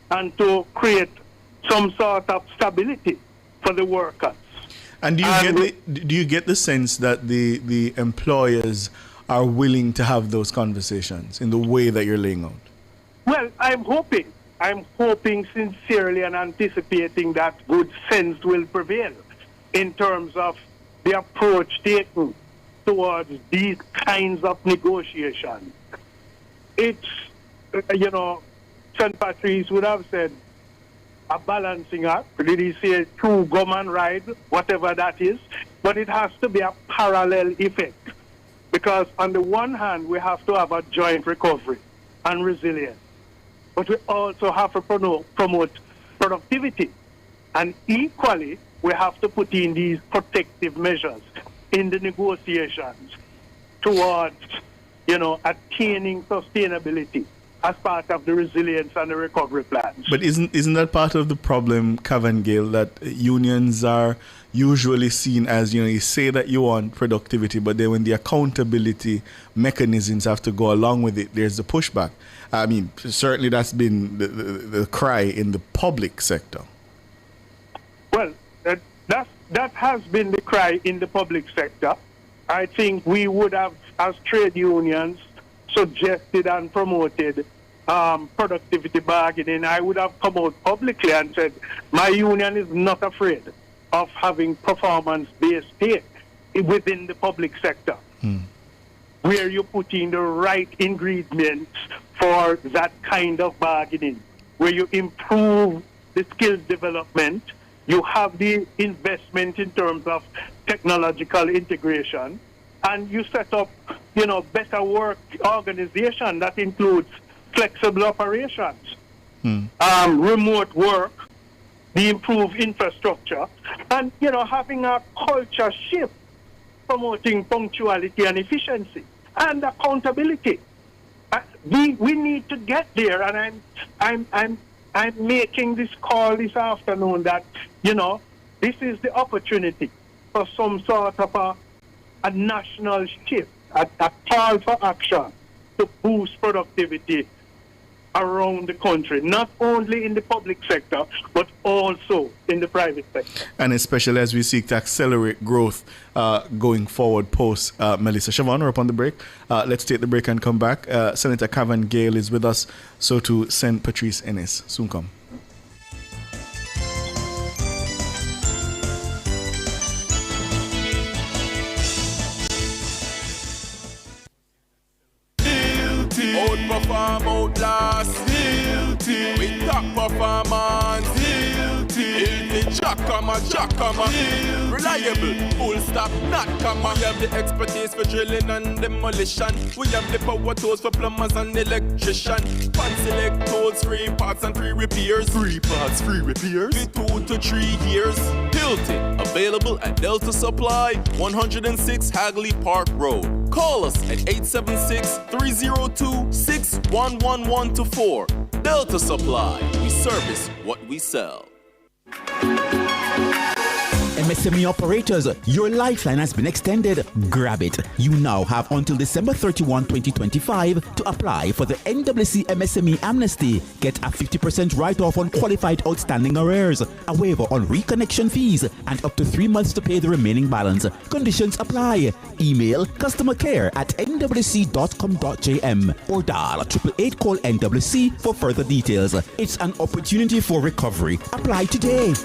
and to create some sort of stability for the workers. And do you get the sense that the employers are willing to have those conversations in the way that you're laying out? Well, I'm hoping sincerely and anticipating that good sense will prevail in terms of the approach taken towards these kinds of negotiations. It's, St. Patrice would have said a balancing act. Did he say true government ride, whatever that is? But it has to be a parallel effect. Because on the one hand, we have to have a joint recovery and resilience. But we also have to promote productivity. And equally, we have to put in these protective measures in the negotiations towards, attaining sustainability as part of the resilience and the recovery plans. But isn't that part of the problem, Cavan Gale, that unions are usually seen as, you say that you want productivity, but then when the accountability mechanisms have to go along with it, there's the pushback. I mean, certainly that's been the cry in the public sector. Well, that has been the cry in the public sector. I think we would have, as trade unions, suggested and promoted productivity bargaining. I would have come out publicly and said, my union is not afraid of having performance-based pay within the public sector, where you put in the right ingredients for that kind of bargaining, where you improve the skills development, you have the investment in terms of technological integration, and you set up, better work organization that includes flexible operations, remote work, the improved infrastructure, and, having a culture shift, promoting punctuality and efficiency and accountability. We need to get there, and I'm making this call this afternoon that, this is the opportunity for some sort of a national shift, a call for action to boost productivity around the country, not only in the public sector, but also in the private sector. And especially as we seek to accelerate growth going forward post Melissa. Siobhan, we're up on the break. Let's take the break and come back. Senator Cavan Gale is with us, so to St. Patrice Ennis. Soon come. Outperform, outlast. With top performance. Jackhammer. Reliable, full stop, not comma. We have the expertise for drilling and demolition. We have the power tools for plumbers and electricians. Pan select tools, 3 parts and 3 repairs. 3 parts, 3 repairs. 2 to 3 years. Hilton, available at Delta Supply, 106 Hagley Park Road. Call us at 876-302-61114. Delta Supply, we service what we sell. MSME operators, your lifeline has been extended. Grab it. You now have until December 31, 2025 to apply for the NWC MSME amnesty. Get a 50% write-off on qualified outstanding arrears, a waiver on reconnection fees, and up to 3 months to pay the remaining balance. Conditions apply. Email customercare@nwc.com.jm or dial 888-CALL-NWC for further details. It's an opportunity for recovery. Apply today.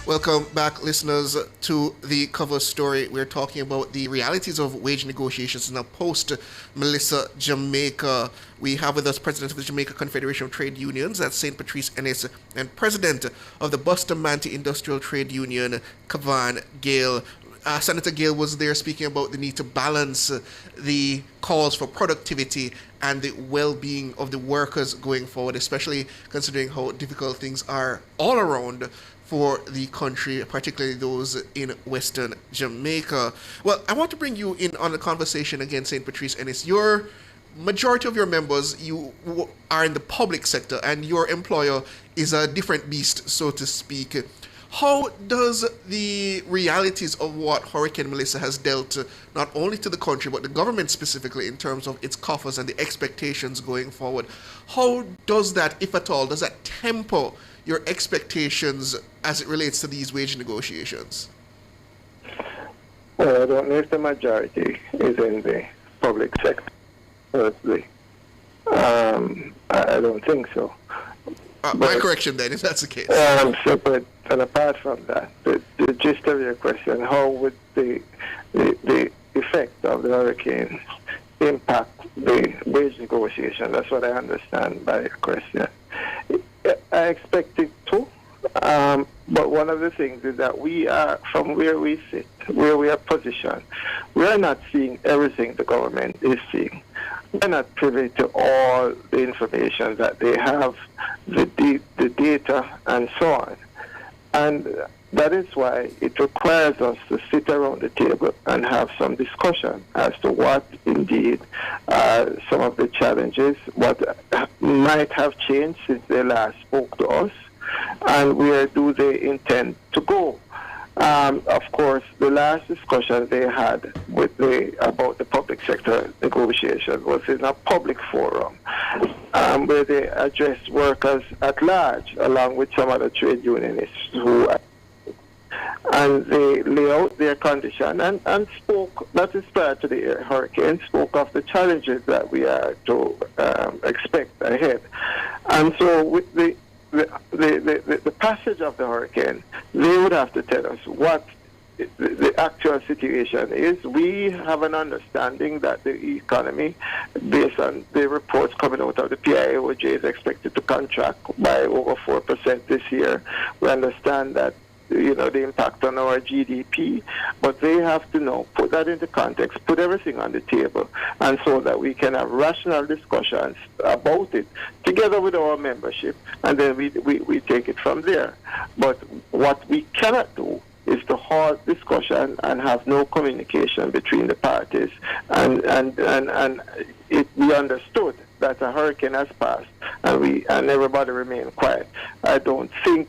Welcome back, listeners, to the cover story. We're talking about the realities of wage negotiations in a post-Melissa Jamaica. We have with us President of the Jamaica Confederation of Trade Unions, that's St. Patrice Ennis, and President of the Bustamante Industrial Trade Union, Kavan Gale. Senator Gale was there speaking about the need to balance the calls for productivity and the well-being of the workers going forward, especially considering how difficult things are all around for the country, particularly those in Western Jamaica. Well, I want to bring you in on the conversation again, St. Patrice Ennis. Your majority of your members, you are in the public sector, and your employer is a different beast, so to speak. How does the realities of what Hurricane Melissa has dealt not only to the country, but the government specifically in terms of its coffers and the expectations going forward, how does that, if at all, does that temper your expectations as it relates to these wage negotiations? Well, I don't know if the majority is in the public sector, firstly. I don't think so. My correction then, if that's the case. And apart from that, the gist of your question, how would the effect of the hurricane impact the wage negotiation? That's what I understand by your question. I expect it to, but one of the things is that we are, from where we sit, where we are positioned, we are not seeing everything the government is seeing. We're not privy to all the information that they have, the data, and so on. And that is why it requires us to sit around the table and have some discussion as to what indeed are some of the challenges, what might have changed since they last spoke to us, and where do they intend to go. Of course, the last discussion they had with about the public sector negotiation was in a public forum where they addressed workers at large, along with some other trade unionists and they lay out their condition and spoke, that is prior to the hurricane, spoke of the challenges that we are to expect ahead. And so with the passage of the hurricane, they would have to tell us what the actual situation is. We have an understanding that the economy, based on the reports coming out of the PIAOJ, is expected to contract by over 4% this year. We understand that the impact on our GDP, but they have to know, put that into context, put everything on the table, and so that we can have rational discussions about it together with our membership, and then we take it from there. But what we cannot do is to halt discussion and have no communication between the parties, and it be understood that a hurricane has passed and everybody remain quiet. I don't think,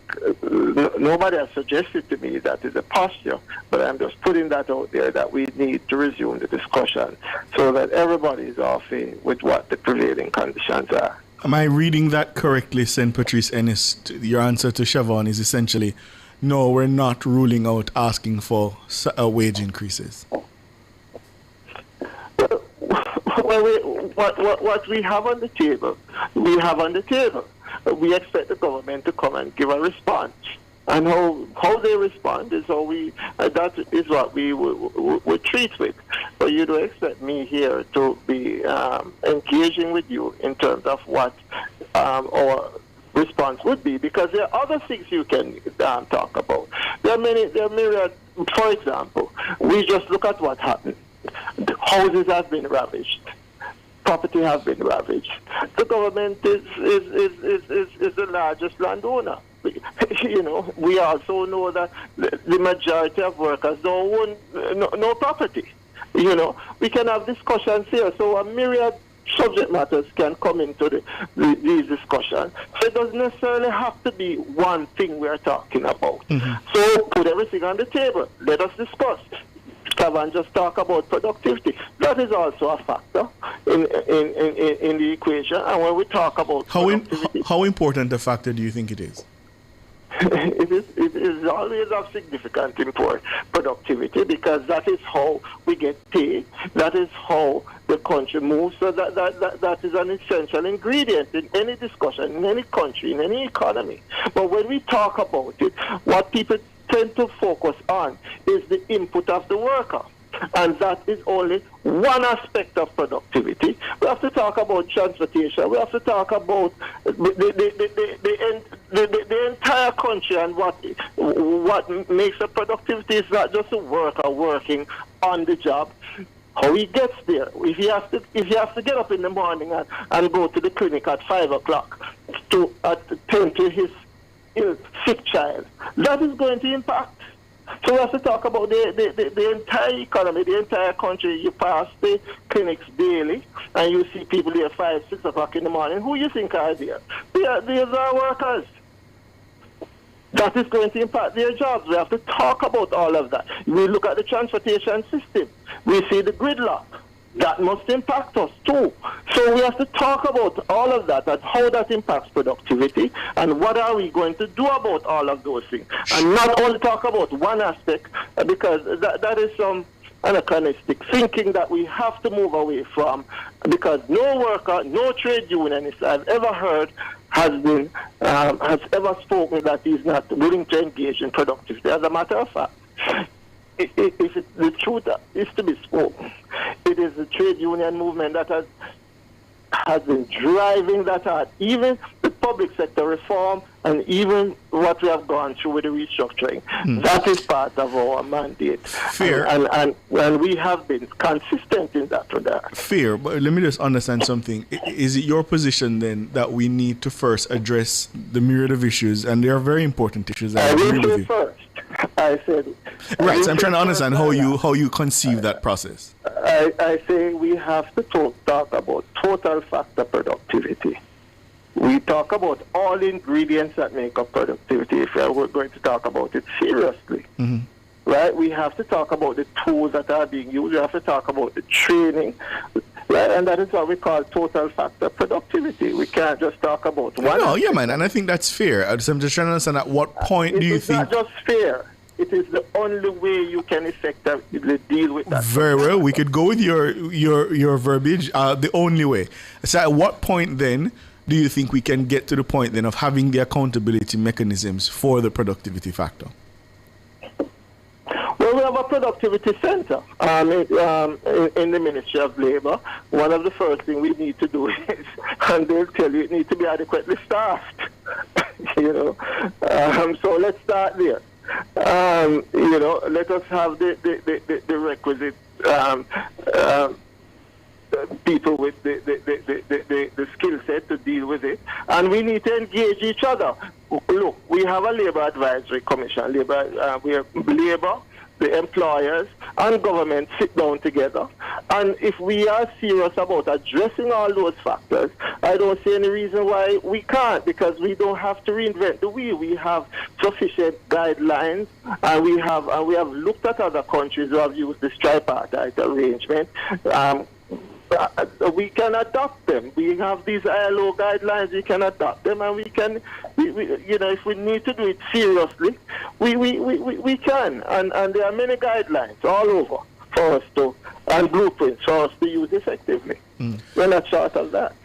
nobody has suggested to me that is a posture, but I'm just putting that out there that we need to resume the discussion so that everybody is off with what the prevailing conditions are. Am I reading that correctly, St. Patrice Ennis? Your answer to Siobhan is essentially, no, we're not ruling out asking for wage increases. Well, what we have on the table, we expect the government to come and give a response. And how they respond is that is what we would treat with. But you don't expect me here to be engaging with you in terms of what our response would be, because there are other things you can talk about. There are myriad. For example, we just look at what happened. The houses have been ravaged. Property has been ravaged. The government is the largest landowner. We also know that the majority of workers don't own no property. We can have discussions here. So a myriad subject matters can come into these discussions. So it doesn't necessarily have to be one thing we're talking about. Mm-hmm. So put everything on the table. Let us discuss. And just talk about productivity. That is also a factor in the equation. And when we talk about how important a factor do you think it is? It is always of significant import, productivity, because that is how we get paid. That is how the country moves. So that is an essential ingredient in any discussion, in any country, in any economy. But when we talk about it, what people tend to focus on is the input of the worker. And that is only one aspect of productivity. We have to talk about transportation. We have to talk about the entire country, and what makes a productivity is not just a worker working on the job. How he gets there. If he has to get up in the morning and go to the clinic at 5 o'clock to attend to his sick child, that is going to impact. So we have to talk about the entire economy, the entire country. You pass the clinics daily, and you see people there 5, 6 o'clock in the morning. Who you think are there? These are workers. That is going to impact their jobs. We have to talk about all of that. We look at the transportation system. We see the gridlock. That must impact us too. So we have to talk about all of that and how that impacts productivity, and what are we going to do about all of those things. And not only talk about one aspect, because that is some anachronistic thinking that we have to move away from, because no worker, no trade unionist I've ever heard has ever spoken that he's not willing to engage in productivity. As a matter of fact, if the truth is to be spoken, it is the trade union movement that has been driving that hard. Even the public sector reform, and even what we have gone through with the restructuring, that is part of our mandate. Fair. And we have been consistent in that regard. Fair, but let me just understand something. Is it your position then that we need to first address the myriad of issues, and they are very important issues? I will say first. I said. Right, so I'm trying to understand how you conceive that process. I say we have to talk about total factor productivity. We talk about all ingredients that make up productivity if we're going to talk about it seriously. Mm-hmm. Right? We have to talk about the tools that are being used. We have to talk about the training. Right? And that is what we call total factor productivity. We can't just talk about one. No, yeah, man, and I think that's fair. I'm just trying to understand at what point do you think... It's not just fair. It is the only way you can effectively deal with that. Very well. We could go with your verbiage, the only way. So at what point then do you think we can get to the point then of having the accountability mechanisms for the productivity factor? Well, we have a productivity center in the Ministry of Labour. One of the first things we need to do is, and they'll tell you, it needs to be adequately staffed. So let's start there. Let us have the requisite people with the skill set to deal with it, and we need to engage each other. Look, we have a Labour Advisory Commission, where Labour, the employers, and government sit down together, and if we are serious about addressing all those factors, I don't see any reason why we can't, because we don't have to reinvent the wheel. We have sufficient guidelines, and we have looked at other countries who have used this tripartite arrangement. We can adopt them. We have these ILO guidelines. We can adopt them, and we can, if we need to do it seriously, we can. And there are many guidelines all over for us to, and blueprints for us to use effectively. We're not short of that.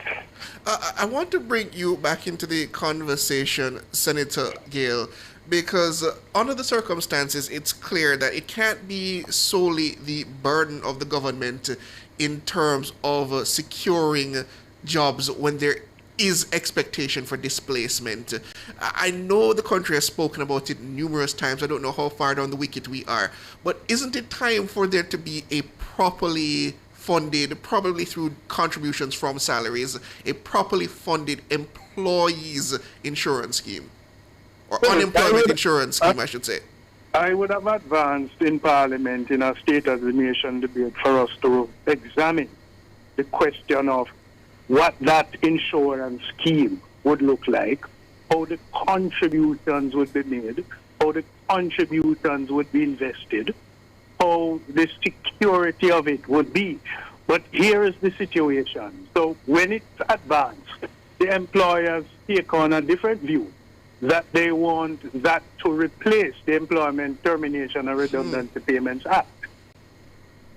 I want to bring you back into the conversation, Senator Gale, because under the circumstances, it's clear that it can't be solely the burden of the government in terms of securing jobs when there is expectation for displacement. I know the country has spoken about it numerous times. I don't know how far down the wicket we are, but isn't it time for there to be a properly funded, probably through contributions from salaries, a properly funded employees insurance scheme, or unemployment insurance scheme, I should say? I would have advanced in Parliament in a State of the Nation debate for us to examine the question of what that insurance scheme would look like, how the contributions would be made, how the contributions would be invested, how the security of it would be. But here is the situation. So when it's advanced, the employers take on a different view, that they want that to replace the Employment Termination and Redundancy Payments Act,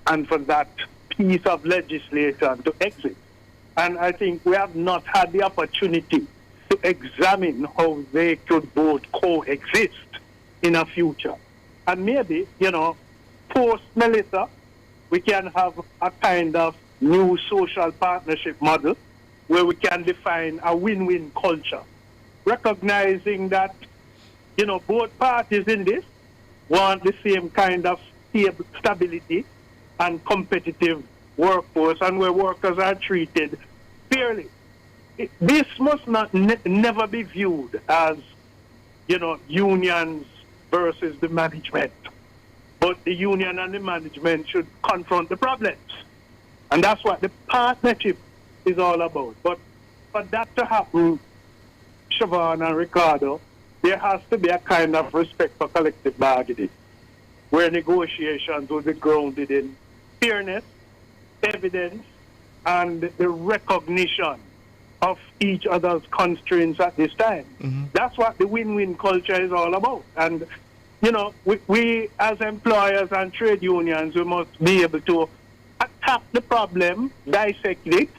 and for that piece of legislation to exist. And I think we have not had the opportunity to examine how they could both coexist in a future. And maybe, post Melissa, we can have a kind of new social partnership model where we can define a win-win culture, recognizing that, both parties in this want the same kind of stability and competitive workforce, and where workers are treated fairly. This must not never be viewed as, unions versus the management. But the union and the management should confront the problems. And that's what the partnership is all about. But for that to happen, Siobhan and Ricardo, there has to be a kind of respect for collective bargaining, where negotiations will be grounded in fairness, evidence, and the recognition of each other's constraints at this time. That's what the win-win culture is all about. And, we as employers and trade unions, we must be able to attack the problem, dissect it.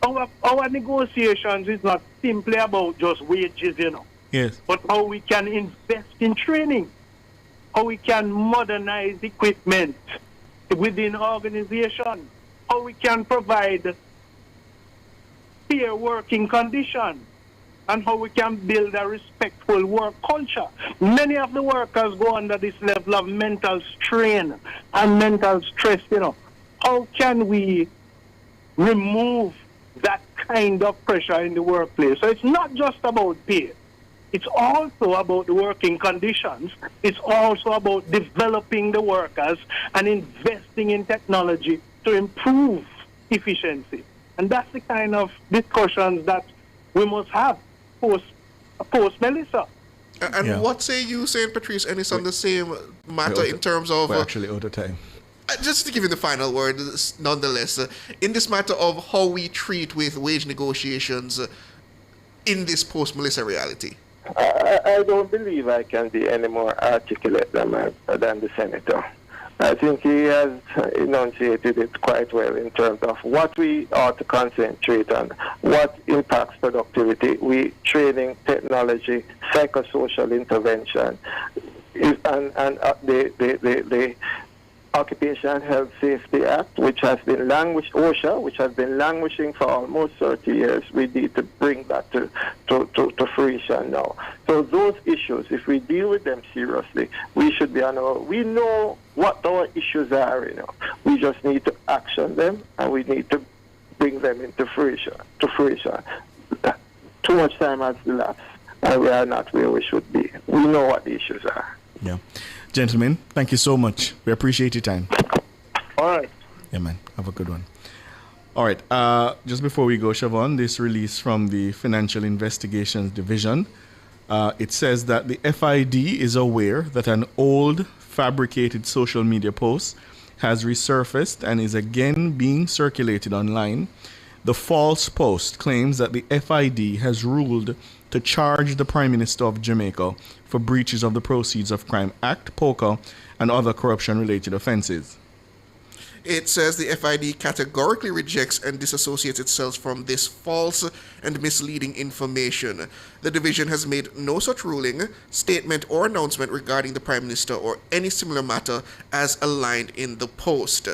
Our negotiations is not simply about just wages, Yes. but how we can invest in training, how we can modernize equipment within organization, how we can provide fair working conditions, and how we can build a respectful work culture. Many of the workers go under this level of mental strain and mental stress, How can we remove that kind of pressure in the workplace? So it's not just about pay. It's also about the working conditions. It's also about developing the workers and investing in technology to improve efficiency. And that's the kind of discussions that we must have post Melissa. And what say you, St. Patrice Ennis, on the same matter in terms of... We're actually out of time. Just to give you the final word, nonetheless, in this matter of how we treat with wage negotiations in this post-Melissa reality. I don't believe I can be any more articulate than the senator. I think he has enunciated it quite well in terms of what we ought to concentrate on, what impacts productivity, training, technology, psychosocial intervention, and the Occupational Health Safety Act, which has been OSHA, which has been languishing for almost 30 years. We need to bring that to fruition now. So those issues, if we deal with them seriously, we should be we know what our issues are, We just need to action them, and we need to bring them into fruition. Too much time has elapsed, and we are not where we should be. We know what the issues are. Yeah. Gentlemen, thank you so much. We appreciate your time. All right. Yeah, man. Have a good one. All right. Just before we go, Siobhan, this release from the Financial Investigations Division, it says that the FID is aware that an old fabricated social media post has resurfaced and is again being circulated online. The false post claims that the FID has ruled to charge the Prime Minister of Jamaica for breaches of the Proceeds of Crime Act, POCA, and other corruption-related offences. It says the FID categorically rejects and disassociates itself from this false and misleading information. The division has made no such ruling, statement, or announcement regarding the Prime Minister or any similar matter as aligned in the post.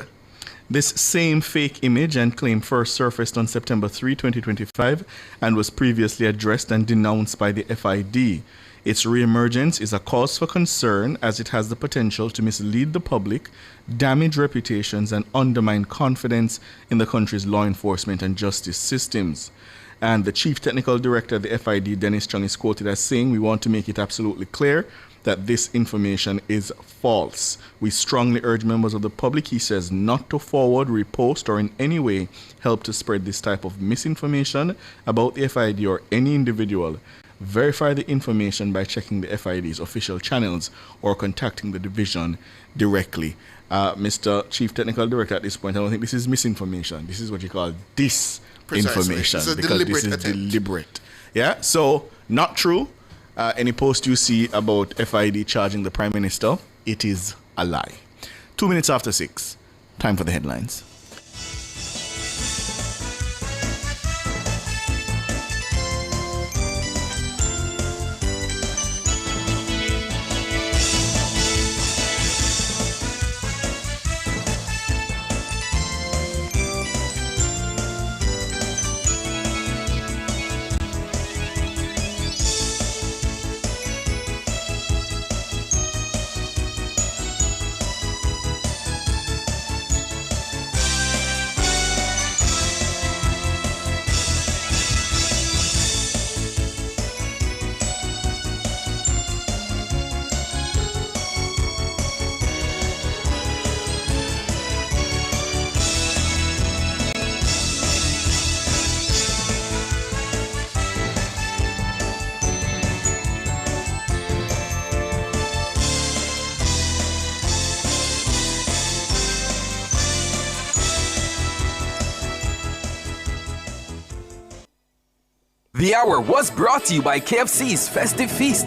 This same fake image and claim first surfaced on September 3, 2025, and was previously addressed and denounced by the FID. Its reemergence is a cause for concern as it has the potential to mislead the public, damage reputations, and undermine confidence in the country's law enforcement and justice systems. And the Chief Technical Director of the FID, Dennis Chung, is quoted as saying, "We want to make it absolutely clear that this information is false. We strongly urge members of the public," he says, "not to forward, repost, or in any way help to spread this type of misinformation about the FID or any individual. Verify the information by checking the FID's official channels or contacting the division directly." Mr. Chief Technical Director, at this point, I don't think this is misinformation. This is what you call disinformation, because this is deliberate. Yeah, so not true. Any post you see about FID charging the Prime Minister, it is a lie. 2 minutes after 6, time for the headlines. The Hour was brought to you by KFC's Festive Feast.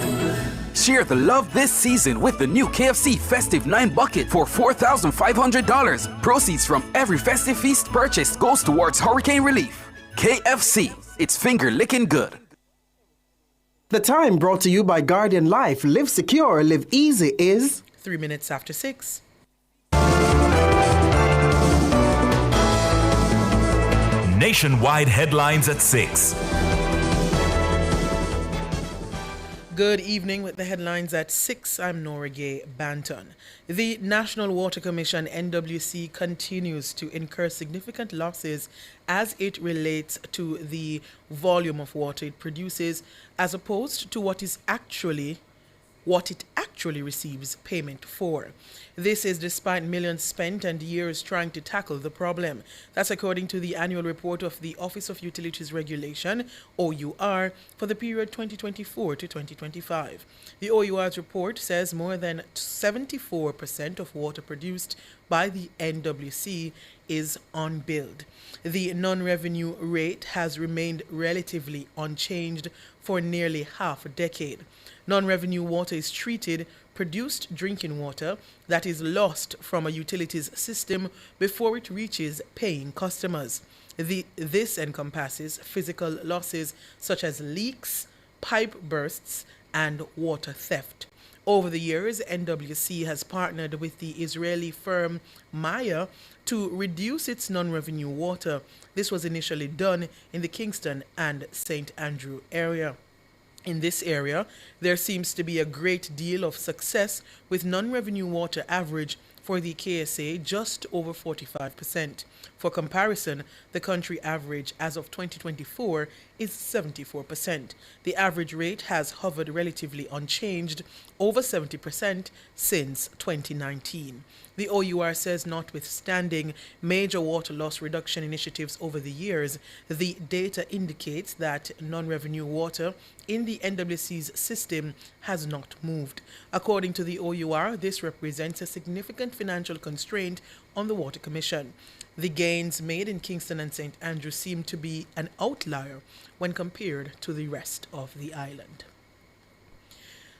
Share the love this season with the new KFC Festive 9 Bucket for $4,500. Proceeds from every Festive Feast purchase goes towards hurricane relief. KFC, it's finger licking good. The time brought to you by Guardian Life. Live secure, live easy is 3 minutes after 6. Nationwide headlines at 6. Good evening with the headlines at 6. I'm Nora Gay Banton. The National Water Commission, NWC, continues to incur significant losses as it relates to the volume of water it produces as opposed to what it actually receives payment for. This is despite millions spent and years trying to tackle the problem. That's according to the annual report of the Office of Utilities Regulation, OUR, for the period 2024 to 2025. The OUR's report says more than 74% of water produced by the NWC is unbilled. The non-revenue rate has remained relatively unchanged for nearly half a decade. Non-revenue water is treated produced drinking water that is lost from a utilities system before it reaches paying customers. This encompasses physical losses such as leaks, pipe bursts, and water theft. Over the years, NWC has partnered with the Israeli firm Maya to reduce its non-revenue water. This was initially done in the Kingston and St. Andrew area. In this area, there seems to be a great deal of success with non-revenue water average for the KSA just over 45%. For comparison, the country average as of 2024 is 74%. The average rate has hovered relatively unchanged, over 70% since 2019. The OUR says notwithstanding major water loss reduction initiatives over the years, the data indicates that non-revenue water in the NWC's system has not moved. According to the OUR, this represents a significant financial constraint on the Water Commission. The gains made in Kingston and St. Andrew seem to be an outlier when compared to the rest of the island.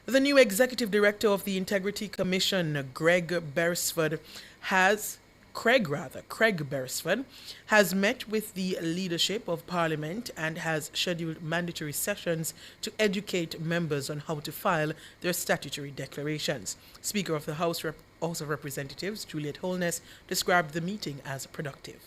The new executive director of the Integrity Commission, Craig Beresford, has met with the leadership of Parliament and has scheduled mandatory sessions to educate members on how to file their statutory declarations. Speaker of the House of Representatives, Juliet Holness, described the meeting as productive.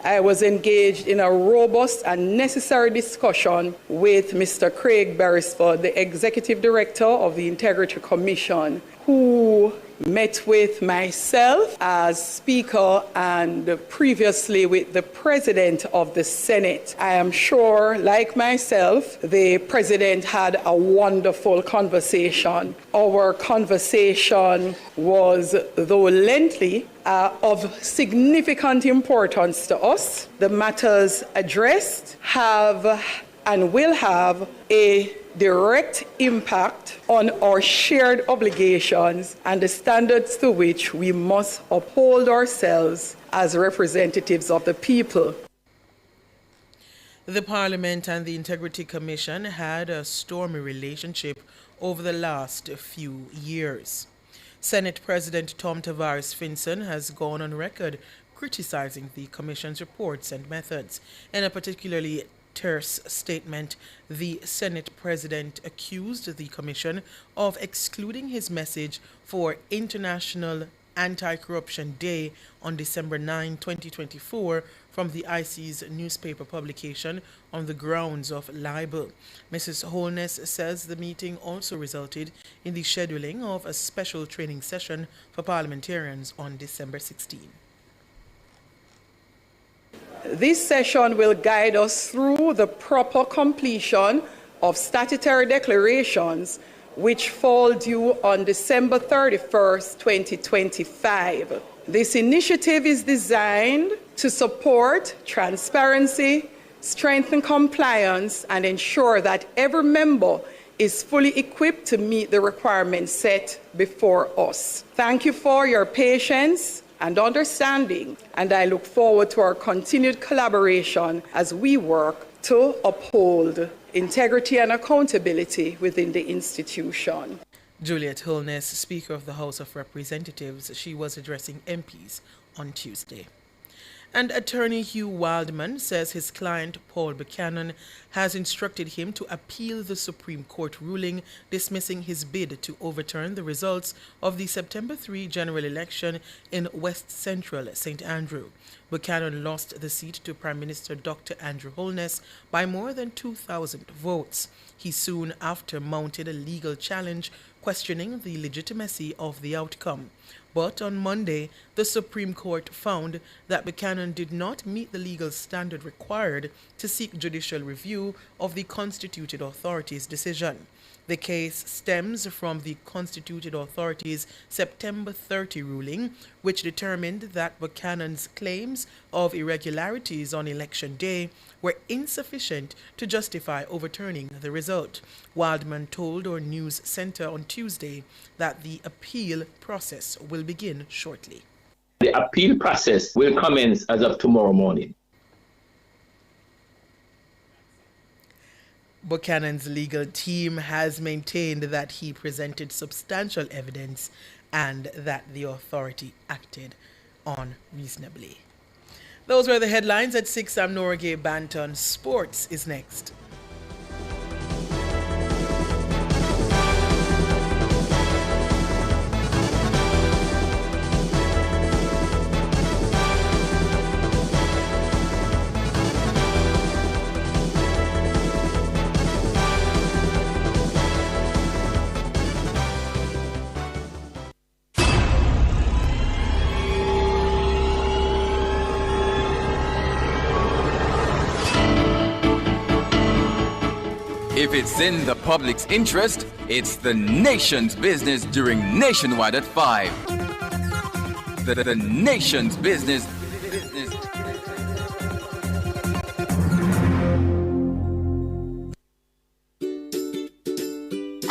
I was engaged in a robust and necessary discussion with Mr. Craig Beresford, the Executive Director of the Integrity Commission, who met with myself as Speaker and previously with the President of the Senate. I am sure, like myself, the President had a wonderful conversation. Our conversation was, though lengthy, of significant importance to us. The matters addressed have and will have a direct impact on our shared obligations and the standards to which we must uphold ourselves as representatives of the people. The Parliament and the Integrity Commission had a stormy relationship over the last few years. Senate President Tom Tavares Finson has gone on record criticizing the Commission's reports and methods. In a particularly terse statement, the Senate President accused the Commission of excluding his message for International Anti-Corruption Day on December 9, 2024 from the IC's newspaper publication on the grounds of libel. Mrs. Holness says the meeting also resulted in the scheduling of a special training session for parliamentarians on December 16. This session will guide us through the proper completion of statutory declarations which fall due on December 31st, 2025. This initiative is designed to support transparency, strengthen compliance, and ensure that every member is fully equipped to meet the requirements set before us. Thank you for your patience and understanding, and I look forward to our continued collaboration as we work to uphold integrity and accountability within the institution. Juliet Holness, Speaker of the House of Representatives, she was addressing MPs on Tuesday. And attorney Hugh Wildman says his client, Paul Buchanan, has instructed him to appeal the Supreme Court ruling dismissing his bid to overturn the results of the September 3 general election in West Central St. Andrew. Buchanan lost the seat to Prime Minister Dr. Andrew Holness by more than 2,000 votes. He soon after mounted a legal challenge questioning the legitimacy of the outcome. But on Monday, the Supreme Court found that Buchanan did not meet the legal standard required to seek judicial review of the constituted authority's decision. The case stems from the constituted authority's September 30 ruling, which determined that Buchanan's claims of irregularities on election day were insufficient to justify overturning the result. Wildman told our news center on Tuesday that the appeal process will begin shortly. The appeal process will commence as of tomorrow morning. Buchanan's legal team has maintained that he presented substantial evidence and that the authority acted unreasonably. Those were the headlines at 6. I'm Nora Gay Banton. Sports is next. If it's in the public's interest, it's the nation's business during Nationwide at 5. The nation's business.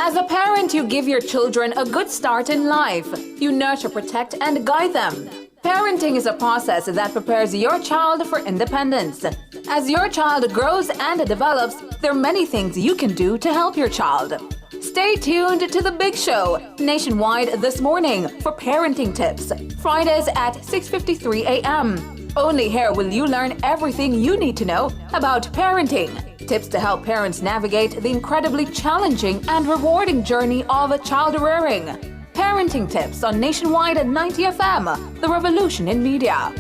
As a parent, you give your children a good start in life. You nurture, protect, and guide them. Parenting is a process that prepares your child for independence. As your child grows and develops, there are many things you can do to help your child. Stay tuned to The Big Show, Nationwide this morning, for parenting tips. Fridays at 6:53 a.m. Only here will you learn everything you need to know about parenting. Tips to help parents navigate the incredibly challenging and rewarding journey of child rearing. Parenting tips on Nationwide at 90 FM, the revolution in media.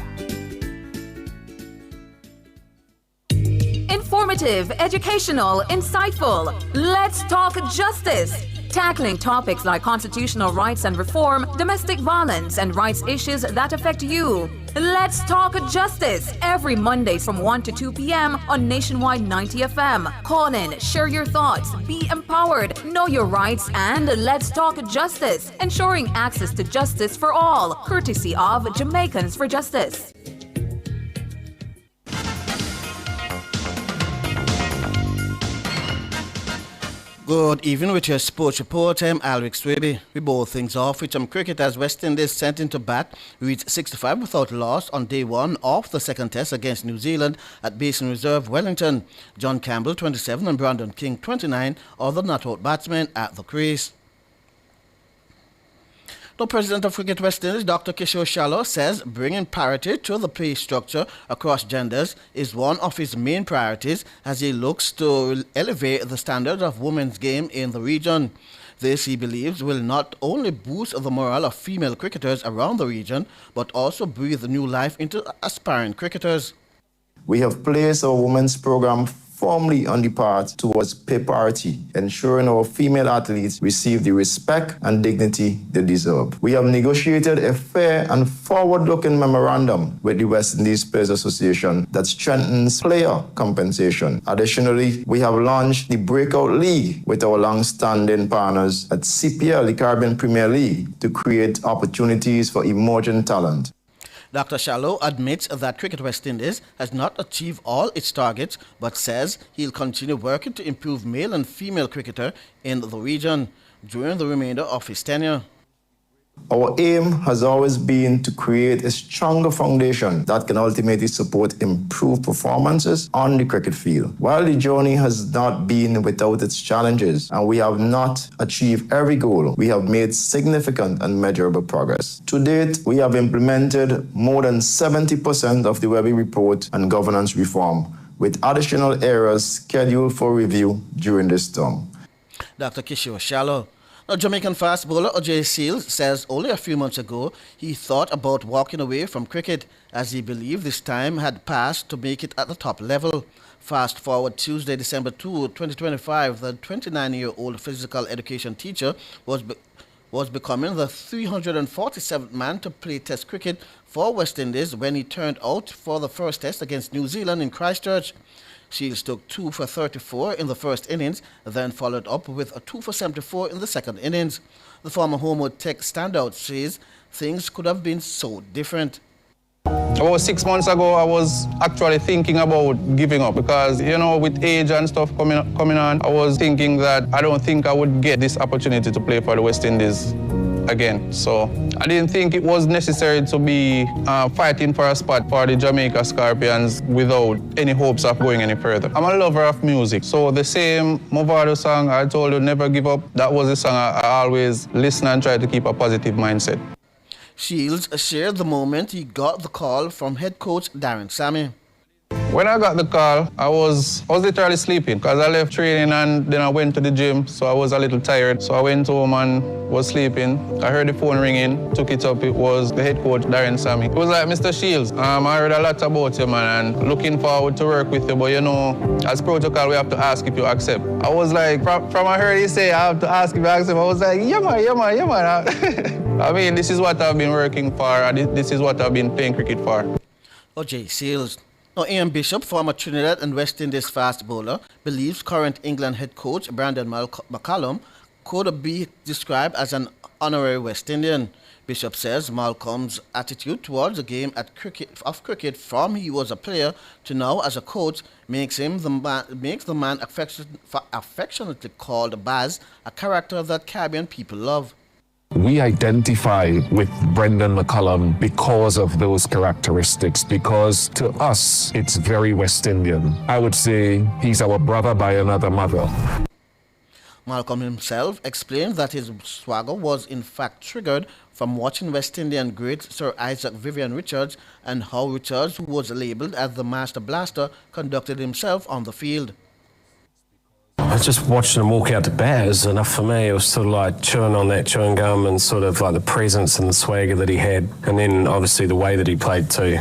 Informative, educational, insightful. Let's talk justice. Tackling topics like constitutional rights and reform, domestic violence, and rights issues that affect you. Let's talk justice every Monday from 1 to 2 p.m. on Nationwide 90 FM. Call in, share your thoughts, be empowered, know your rights, and let's talk justice, ensuring access to justice for all, courtesy of Jamaicans for Justice. Good evening with your sports report. I'm Alric Swaby. We ball things off with some cricket as West Indies sent into bat reached 65 without loss on day one of the second test against New Zealand at Basin Reserve, Wellington. John Campbell, 27, and Brandon King, 29, are the not-out batsmen at the crease. The president of Cricket West Indies, Dr. Kishore Shallow, says bringing parity to the pay structure across genders is one of his main priorities as he looks to elevate the standard of women's game in the region. This, he believes, will not only boost the morale of female cricketers around the region, but also breathe new life into aspiring cricketers. We have placed our women's program firmly on the path towards pay parity, ensuring our female athletes receive the respect and dignity they deserve. We have negotiated a fair and forward-looking memorandum with the West Indies Players Association that strengthens player compensation. Additionally, we have launched the Breakout League with our long-standing partners at CPL, the Caribbean Premier League, to create opportunities for emerging talent. Dr. Shallow admits that Cricket West Indies has not achieved all its targets, but says he'll continue working to improve male and female cricketer in the region during the remainder of his tenure. Our aim has always been to create a stronger foundation that can ultimately support improved performances on the cricket field. While the journey has not been without its challenges and we have not achieved every goal, we have made significant and measurable progress. To date, we have implemented more than 70% of the Webby report and governance reform, with additional areas scheduled for review during this term. Dr. Kishore Shallow. Now, Jamaican fast bowler O.J. Seals says only a few months ago he thought about walking away from cricket as he believed this time had passed to make it at the top level. Fast forward Tuesday, December 2, 2025, the 29-year-old physical education teacher was becoming the 347th man to play Test cricket for West Indies when he turned out for the first Test against New Zealand in Christchurch. Shields took 2 for 34 in the first innings, then followed up with a 2 for 74 in the second innings. The former Homo Tech standout says things could have been so different. About 6 months ago, I was actually thinking about giving up because, with age and stuff coming on, I was thinking that I don't think I would get this opportunity to play for the West Indies again. So I didn't think it was necessary to be fighting for a spot for the Jamaica Scorpions without any hopes of going any further. I'm a lover of music, so the same Movado song I told you, Never Give Up, that was the song I always listen and try to keep a positive mindset. Shields shared the moment he got the call from head coach Darren Sammy. When I got the call, I was literally sleeping because I left training and then I went to the gym, so I was a little tired. So I went home and was sleeping. I heard the phone ringing, took it up. It was the head coach, Darren Sammy. It was like, Mr. Shields, I heard a lot about you, man, and looking forward to work with you. But, as protocol, we have to ask if you accept. I was like, from I heard you say I have to ask if you accept, I was like, yeah, man. I mean, this is what I've been working for, and this is what I've been playing cricket for. O.J. Seals. Now, Ian Bishop, former Trinidad and West Indies fast bowler, believes current England head coach Brandon McCullum could be described as an honorary West Indian. Bishop says Malcolm's attitude towards the game of cricket from he was a player to now as a coach makes the man affectionately called Baz, a character that Caribbean people love. We identify with Brendan McCullum because of those characteristics, because to us, it's very West Indian. I would say he's our brother by another mother. Malcolm himself explained that his swagger was in fact triggered from watching West Indian great Sir Isaac Vivian Richards and how Richards, who was labelled as the Master Blaster, conducted himself on the field. I just watching him walk out to bat was enough for me. It was sort of like chewing on that chewing gum and sort of like the presence and the swagger that he had. And then obviously the way that he played too.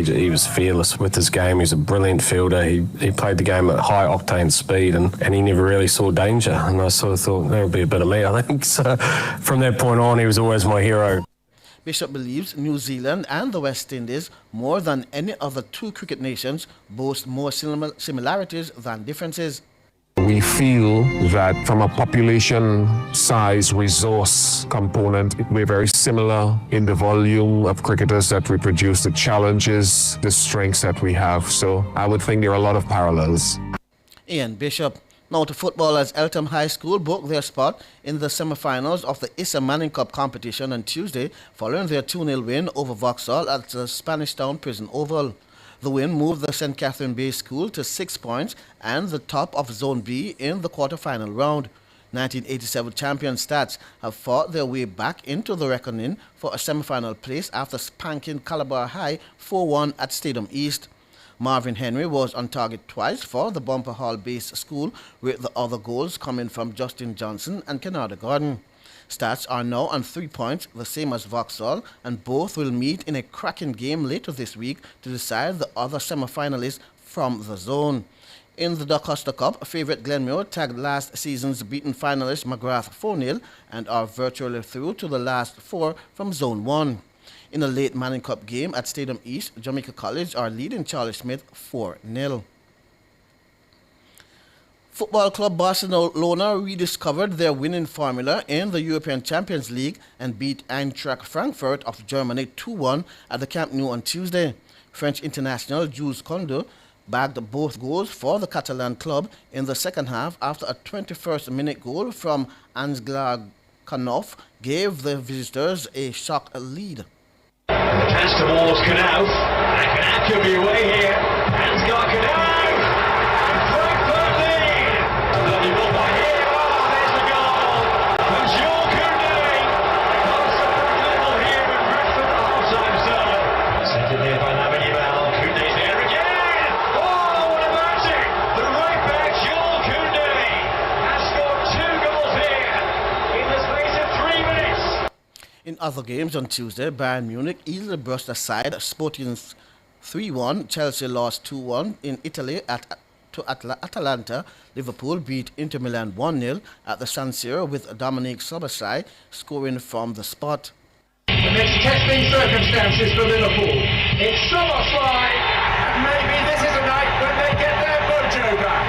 He was fearless with his game. He was a brilliant fielder. He played the game at high octane speed and he never really saw danger. And I sort of thought that would be a bit of me, I think. So from that point on, he was always my hero. Bishop believes New Zealand and the West Indies, more than any other two cricket nations, boast more similarities than differences. We feel that from a population size resource component, we're very similar in the volume of cricketers that we produce, the challenges, the strengths that we have. So I would think there are a lot of parallels. Ian Bishop. Now to football, as Eltham High School booked their spot in the semi-finals of the Issa Manning Cup competition on Tuesday following their 2-0 win over Vauxhall at the Spanish Town Prison Oval. The win moved the St. Catherine Bay School to 6 points and the top of Zone B in the quarter-final round. 1987 champion Stats have fought their way back into the reckoning for a semi-final place after spanking Calabar High 4-1 at Stadium East. Marvin Henry was on target twice for the Bumper Hall-based school, with the other goals coming from Justin Johnson and Kennard Gordon. Stats are now on 3 points, the same as Vauxhall, and both will meet in a cracking game later this week to decide the other semi-finalists from the zone. In the DaCosta Cup, favourite Glenmuir tagged last season's beaten finalist McGrath 4-0 and are virtually through to the last 4 from Zone 1. In a late Manning Cup game at Stadium East, Jamaica College are leading Charlie Smith 4-0. Football club Barcelona rediscovered their winning formula in the European Champions League and beat Eintracht Frankfurt of Germany 2-1 at the Camp Nou on Tuesday. French international Jules Koundé bagged both goals for the Catalan club in the second half after a 21st-minute goal from Ansgar Kanoff gave the visitors a shock lead. The pass towards Knauf, and Knauf could be away here. Ansgar Knauf! Frankfurt lead! A lovely ball by here. Oh, there's the goal! From Jules Koundé! Constantly level here with Bradford at the half-time zone. Sent in here by Lamine-Yamal. Koundé's there again! Oh, what about it? The right back, Jules Koundé, has scored 2 goals here in the space of 3 minutes. In other games on Tuesday, Bayern Munich easily brushed aside Sporting 3-1. Chelsea lost 2-1 in Italy to Atalanta. Liverpool beat Inter Milan 1-0 at the San Siro with Dominique Szoboszlai scoring from the spot. Amidst testing circumstances for Liverpool, it's Szoboszlai, and maybe this is a night when they get their mojo back.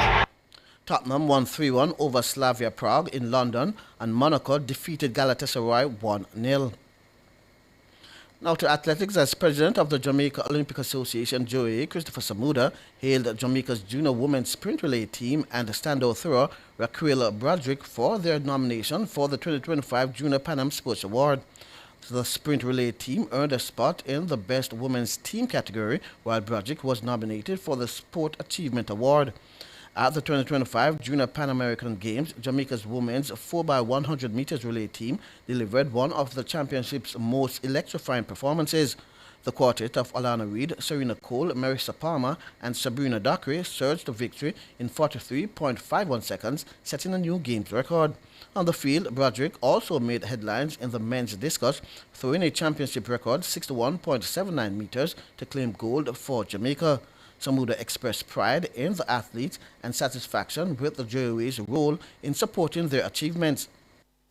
Tottenham won 3-1 over Slavia Prague in London, and Monaco defeated Galatasaray 1-0. Now to athletics, as president of the Jamaica Olympic Association, JOA, Christopher Samuda hailed Jamaica's junior women's sprint relay team and standout thrower Raquel Broderick for their nomination for the 2025 Junior Pan Am Sports Award. The sprint relay team earned a spot in the Best Women's Team category, while Broderick was nominated for the Sport Achievement Award. At the 2025 Junior Pan American Games, Jamaica's women's 4x100 meters relay team delivered one of the championship's most electrifying performances. The quartet of Alana Reid, Serena Cole, Marissa Palmer, and Sabrina Dockery surged to victory in 43.51 seconds, setting a new games record. On the field, Broderick also made headlines in the men's discus, throwing a championship record 61.79 meters to claim gold for Jamaica. Samuda expressed pride in the athletes and satisfaction with the JOA's role in supporting their achievements.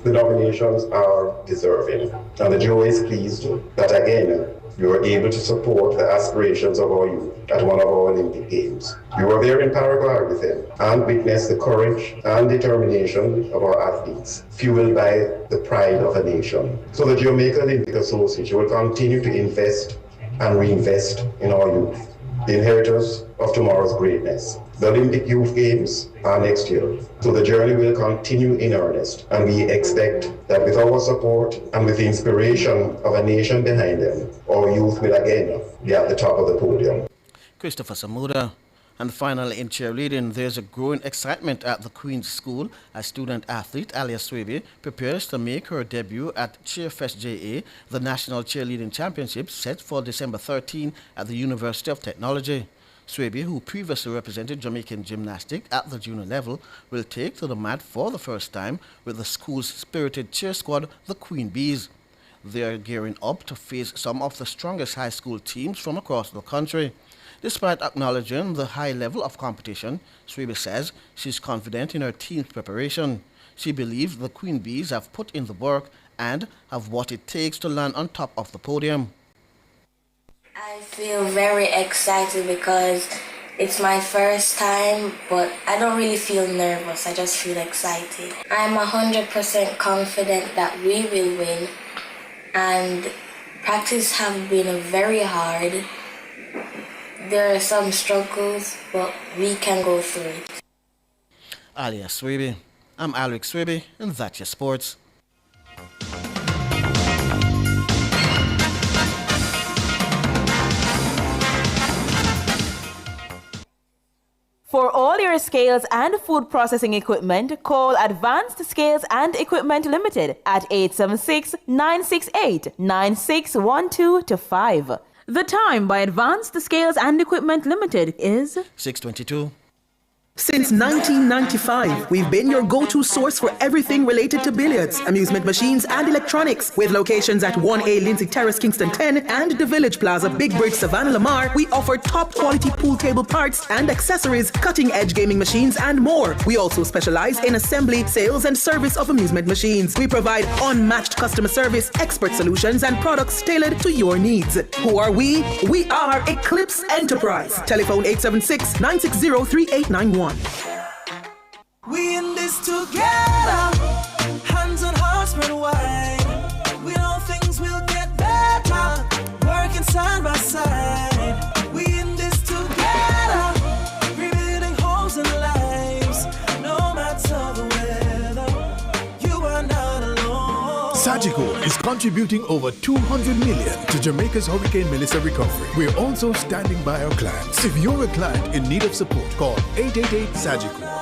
The nominations are deserving, and the JOA is pleased that again we were able to support the aspirations of our youth at one of our Olympic Games. We were there in Paraguay with them and witnessed the courage and determination of our athletes, fueled by the pride of a nation. So the Jamaica Olympic Association will continue to invest and reinvest in our youth, the inheritors of tomorrow's greatness. The Olympic Youth Games are next year, so the journey will continue in earnest, and we expect that with our support and with the inspiration of a nation behind them, our youth will again be at the top of the podium. Christopher Samuda. And finally, in cheerleading, there's a growing excitement at the Queen's School as student-athlete Alia Swaby prepares to make her debut at Cheerfest JA, the National Cheerleading Championship set for December 13 at the University of Technology. Swaby, who previously represented Jamaican gymnastics at the junior level, will take to the mat for the first time with the school's spirited cheer squad, the Queen Bees. They are gearing up to face some of the strongest high school teams from across the country. Despite acknowledging the high level of competition, Swaby says she's confident in her team's preparation. She believes the Queen Bees have put in the work and have what it takes to land on top of the podium. I feel very excited because it's my first time, but I don't really feel nervous. I just feel excited. I'm 100% confident that we will win, and practice have been very hard. There are some struggles, but we can go through it. Alia Swaby. I'm Alric Swaby, and that's your sports. For all your scales and food processing equipment, call Advanced Scales and Equipment Limited at 876-968-9612 to 5. The time by Advanced Scales and Equipment Limited is 6:22. Since 1995, we've been your go-to source for everything related to billiards, amusement machines, and electronics. With locations at 1A Lindsay Terrace, Kingston 10, and the Village Plaza, Big Bridge, Savannah Lamar, we offer top-quality pool table parts and accessories, cutting-edge gaming machines, and more. We also specialize in assembly, sales, and service of amusement machines. We provide unmatched customer service, expert solutions, and products tailored to your needs. Who are we? We are Eclipse Enterprise. Telephone 876-960-3891. We in this together, hands on heart spread wide. We know things will get better, working side by side. We in this together, rebuilding homes and lives. No matter the weather, you are not alone. Sagicor is contributing over $200 million to Jamaica's Hurricane Melissa recovery. We're also standing by our clients. If you're a client in need of support, call 888-SAGICOR.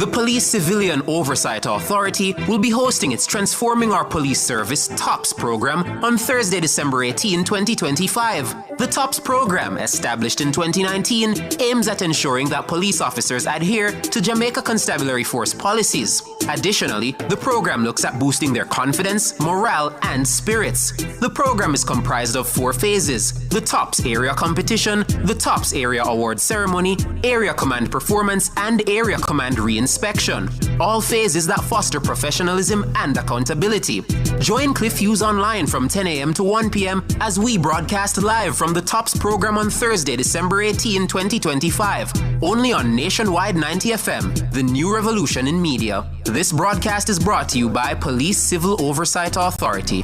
The Police Civilian Oversight Authority will be hosting its Transforming Our Police Service TOPS program on Thursday, December 18, 2025. The TOPS program, established in 2019, aims at ensuring that police officers adhere to Jamaica Constabulary Force policies. Additionally, the program looks at boosting their confidence, morale, and spirits. The program is comprised of 4 phases: the TOPS Area Competition, the TOPS Area Award Ceremony, Area Command Performance, and Area Command Reinspection. All phases that foster professionalism and accountability. Join Cliff Hughes online from 10 a.m. to 1 p.m. as we broadcast live from the TOPS program on Thursday, December 18, 2025. Only on Nationwide 90 FM, the new revolution in media. This broadcast is brought to you by Police Civil Oversight Authority.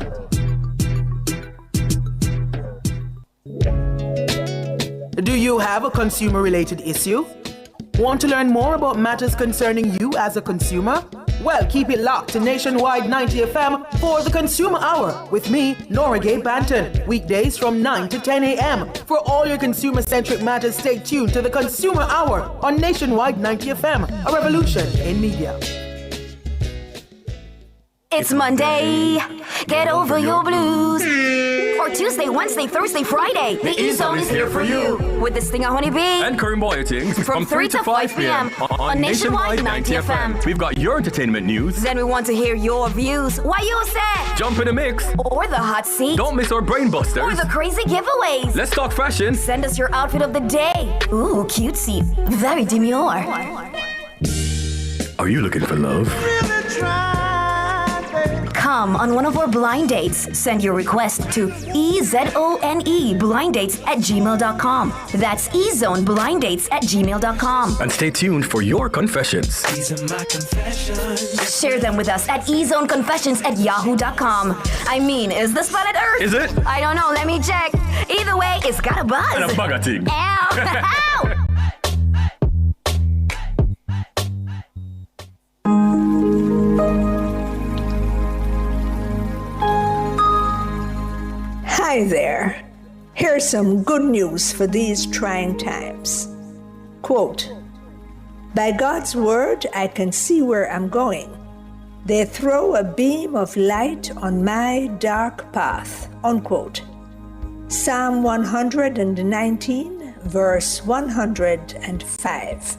Do you have a consumer-related issue? Want to learn more about matters concerning you as a consumer? Well, keep it locked to Nationwide 90 FM for the Consumer Hour with me, Nora Gay Banton. Weekdays from 9 to 10 a.m. For all your consumer-centric matters, stay tuned to the Consumer Hour on Nationwide 90 FM, a revolution in media. It's Monday, get over your blues. Or Tuesday, Wednesday, Thursday, Friday. The E-Zone is here for you. With this thing, Honeybee. And Karim Boyatings from 3 to 5 p.m. on Nationwide 90 FM. We've got your entertainment news. Then we want to hear your views. Why you say? Jump in the mix. Or the hot seat. Don't miss our brain busters. Or the crazy giveaways. Let's talk fashion. Send us your outfit of the day. Ooh, cutesy. Very demure. Are you looking for love? Come on one of our blind dates. Send your request to ezoneblindates@gmail.com. That's ezoneblindates@gmail.com. And stay tuned for your confessions. These are my confessions. Share them with us at ezoneconfessions@yahoo.com. I mean, is this planet Earth? Is it? I don't know. Let me check. Either way, it's got a buzz. And a bugger thing. Ow! Ow! Hi there. Here's some good news for these trying times. Quote, "By God's word, I can see where I'm going. They throw a beam of light on my dark path." Unquote. Psalm 119, verse 105.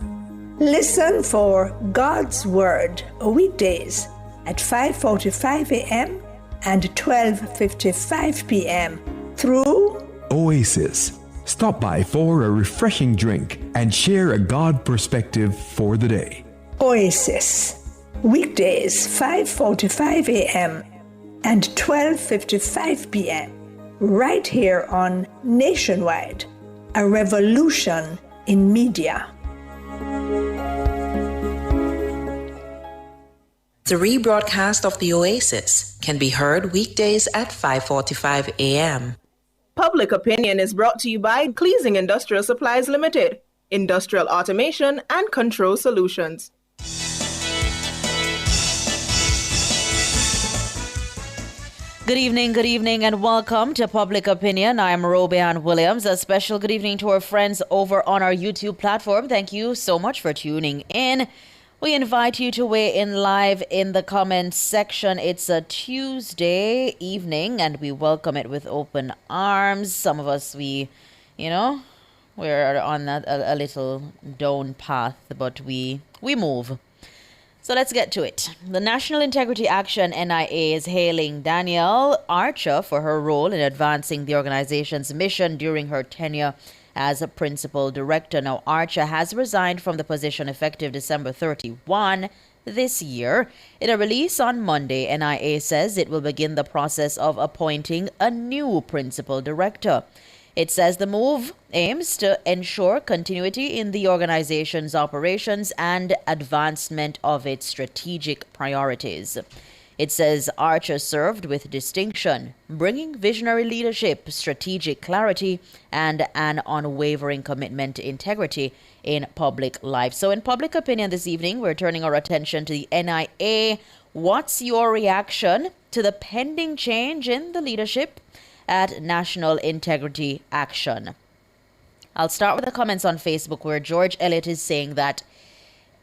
Listen for God's word weekdays at 5:45 a.m. and 12:55 p.m. through Oasis. Stop by for a refreshing drink and share a God perspective for the day. Oasis. Weekdays 5:45 a.m. and 12:55 p.m. right here on Nationwide, a revolution in media. The rebroadcast of the Oasis can be heard weekdays at 5:45 a.m. Public Opinion is brought to you by Cleasing Industrial Supplies Limited, Industrial Automation and Control Solutions. Good evening, and welcome to Public Opinion. I'm Robeanne Williams. A special good evening to our friends over on our YouTube platform. Thank you so much for tuning in. We invite you to weigh in live in the comments section. It's a Tuesday evening, and we welcome it with open arms. Some of us, we're on a little down path, but we move. So let's get to it. The National Integrity Action, NIA, is hailing Danielle Archer for her role in advancing the organization's mission during her tenure as a principal director. Now, Archer has resigned from the position effective December 31 this year. In a release on Monday, NIA says it will begin the process of appointing a new principal director. It says the move aims to ensure continuity in the organization's operations and advancement of its strategic priorities. It says Archer served with distinction, bringing visionary leadership, strategic clarity, and an unwavering commitment to integrity in public life. So in Public Opinion this evening, we're turning our attention to the NIA What's your reaction to the pending change in the leadership at National Integrity Action? I'll start with the comments on Facebook, where George Elliott is saying that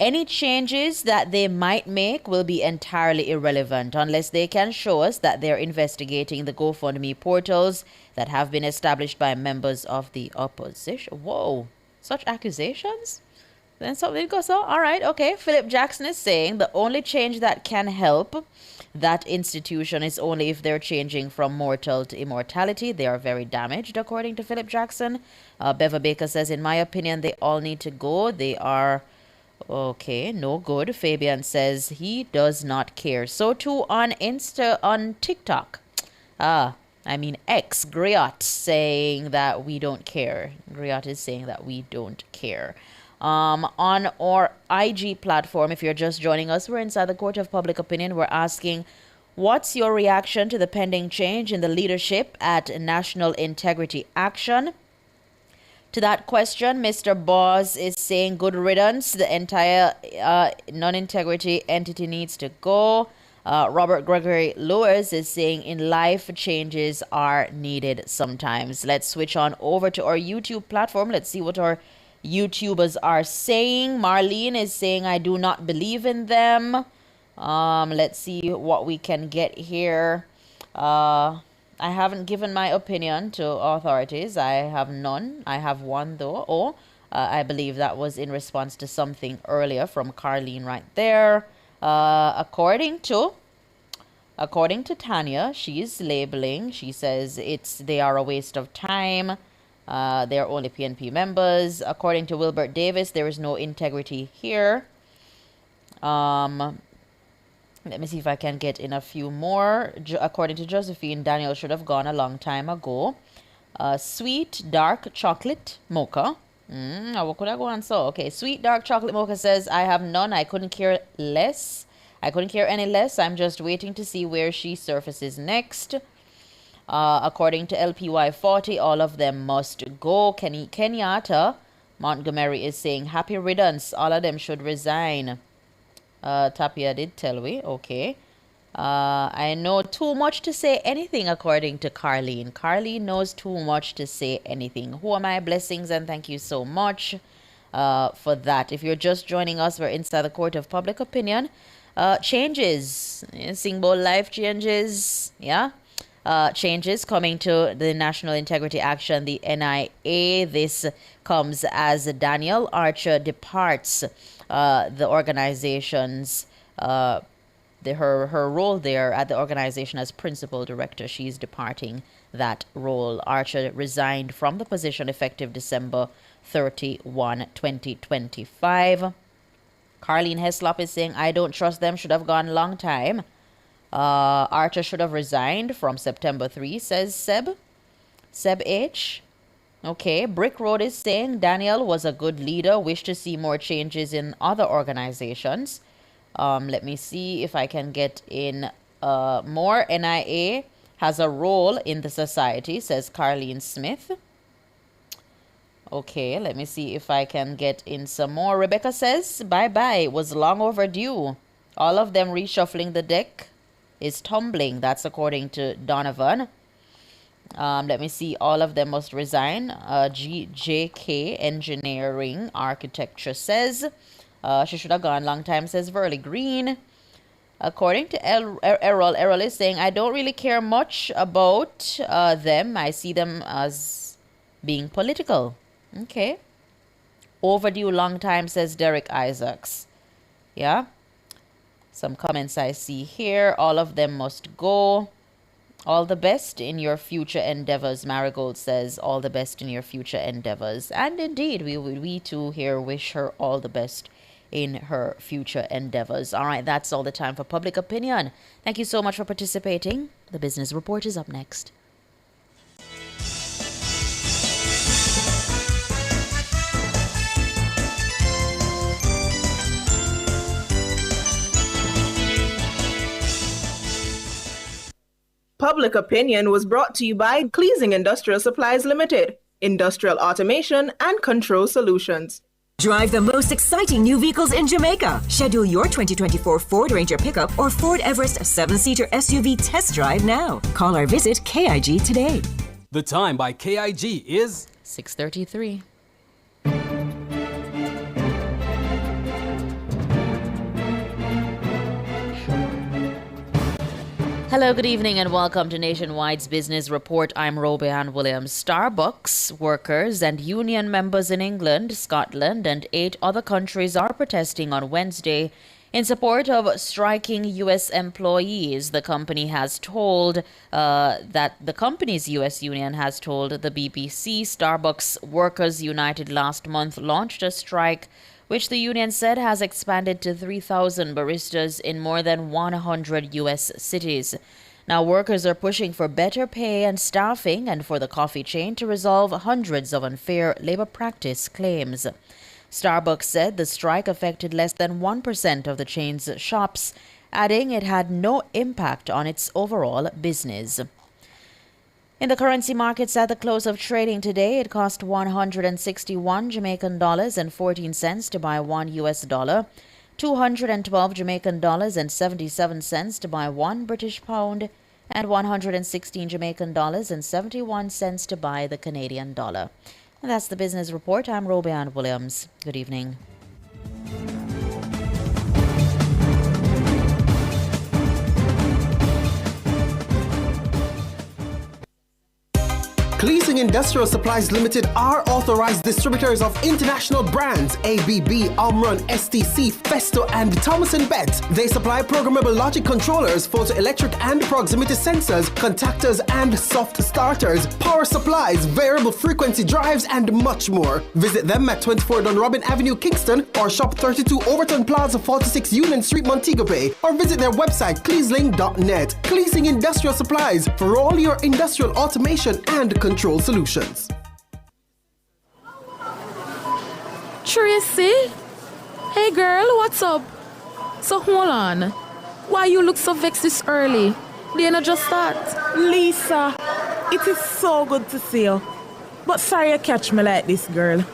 any changes that they might make will be entirely irrelevant unless they can show us that they're investigating the GoFundMe portals that have been established by members of the opposition. Whoa, such accusations? Then something goes on. All right, okay. Philip Jackson is saying the only change that can help that institution is only if they're changing from mortal to immortality. They are very damaged, according to Philip Jackson. Beva Baker says, in my opinion, they all need to go. They are... okay, no good. Fabian says he does not care. So too on TikTok. X, Griot saying that we don't care. Griot is saying that we don't care. On our IG platform, if you're just joining us, we're inside the Court of Public Opinion. We're asking, what's your reaction to the pending change in the leadership at National Integrity Action? To that question, Mr. Boss is saying good riddance. The entire non-integrity entity needs to go. Robert Gregory Lewis is saying in life, changes are needed sometimes. Let's switch on over to our YouTube platform. Let's see what our YouTubers are saying. Marlene is saying, I do not believe in them. Let's see what we can get here. I haven't given my opinion to authorities. I have none. I have one, though. I believe that was in response to something earlier from Carlene right there. According to Tanya, she's labeling. She says they are a waste of time. They are only PNP members. According to Wilbert Davis, there is no integrity here. Let me see if I can get in a few more. According to Josephine, Daniel should have gone a long time ago. Sweet dark chocolate mocha. What could I go on? So, okay. Sweet dark chocolate mocha says, I have none. I couldn't care less. I couldn't care any less. I'm just waiting to see where she surfaces next. According to LPY 40, all of them must go. Kenyatta Montgomery is saying, happy riddance. All of them should resign. Tapia did tell we. Okay. I know too much to say anything, according to Carlene. Carlene knows too much to say anything. Who are my blessings, and thank you so much for that. If you're just joining us, we're inside the Court of Public Opinion. Changes. Singbo life changes. Yeah. Changes coming to the National Integrity Action, the NIA. This comes as Daniel Archer departs the organization's her role there at the organization as principal director. She's departing that role. Archer resigned from the position effective December 31, 2025. Carlene Heslop is saying, I don't trust them, should have gone long time. Archer should have resigned from September 3, says Seb H. Okay, Brick Road is saying Daniel was a good leader, wish to see more changes in other organizations. Let me see if I can get in more. NIA has a role in the society, says Carlene Smith. Okay, let me see if I can get in some more. Rebecca says, bye-bye, was long overdue. All of them reshuffling the deck is tumbling. That's according to Donovan. Let me see. All of them must resign. JK Engineering Architecture says she should have gone long time, says Verly Green. According to Errol is saying, I don't really care much about them. I see them as being political. Okay. Overdue long time, says Derek Isaacs. Yeah. Some comments I see here. All of them must go. All the best in your future endeavors. Marigold says, all the best in your future endeavors. And indeed, we too here wish her all the best in her future endeavors. All right, that's all the time for Public Opinion. Thank you so much for participating. The Business Report is up next. Public Opinion was brought to you by Cleasing Industrial Supplies Limited, Industrial Automation and Control Solutions. Drive the most exciting new vehicles in Jamaica. Schedule your 2024 Ford Ranger pickup or Ford Everest 7-seater SUV test drive now. Call or visit KIG today. The time by KIG is 6:33. Hello, good evening, and welcome to Nationwide's Business Report. I'm Robeanne Williams. Starbucks workers and union members in England, Scotland, and 8 other countries are protesting on Wednesday in support of striking U.S. employees. The company has told that the company's U.S. union has told the BBC. Starbucks Workers United last month launched a strike which the union said has expanded to 3,000 baristas in more than 100 U.S. cities. Now, workers are pushing for better pay and staffing and for the coffee chain to resolve hundreds of unfair labor practice claims. Starbucks said the strike affected less than 1% of the chain's shops, adding it had no impact on its overall business. In the currency markets at the close of trading today, it cost 161 Jamaican dollars and 14 cents to buy $1 US, 212 Jamaican dollars and 77 cents to buy 1 British pound, and 116 Jamaican dollars and 71 cents to buy the Canadian dollar. And that's the business report. I'm Robeanne Williams. Good evening. Cleasing Industrial Supplies Limited are authorized distributors of international brands ABB, Omron, STC, Festo, and Thomas & Betts. They supply programmable logic controllers, photoelectric and proximity sensors, contactors and soft starters, power supplies, variable frequency drives, and much more. Visit them at 24 Dunrobin Avenue, Kingston, or shop 32 Overton Plaza, 46 Union Street, Montego Bay, or visit their website cleasling.net. Cleasing Industrial Supplies for all your industrial automation and control solutions. Tracy? Hey girl, what's up? So hold on. Why you look so vexed this early? They not just start. Lisa, it is so good to see you. But sorry you catch me like this, girl.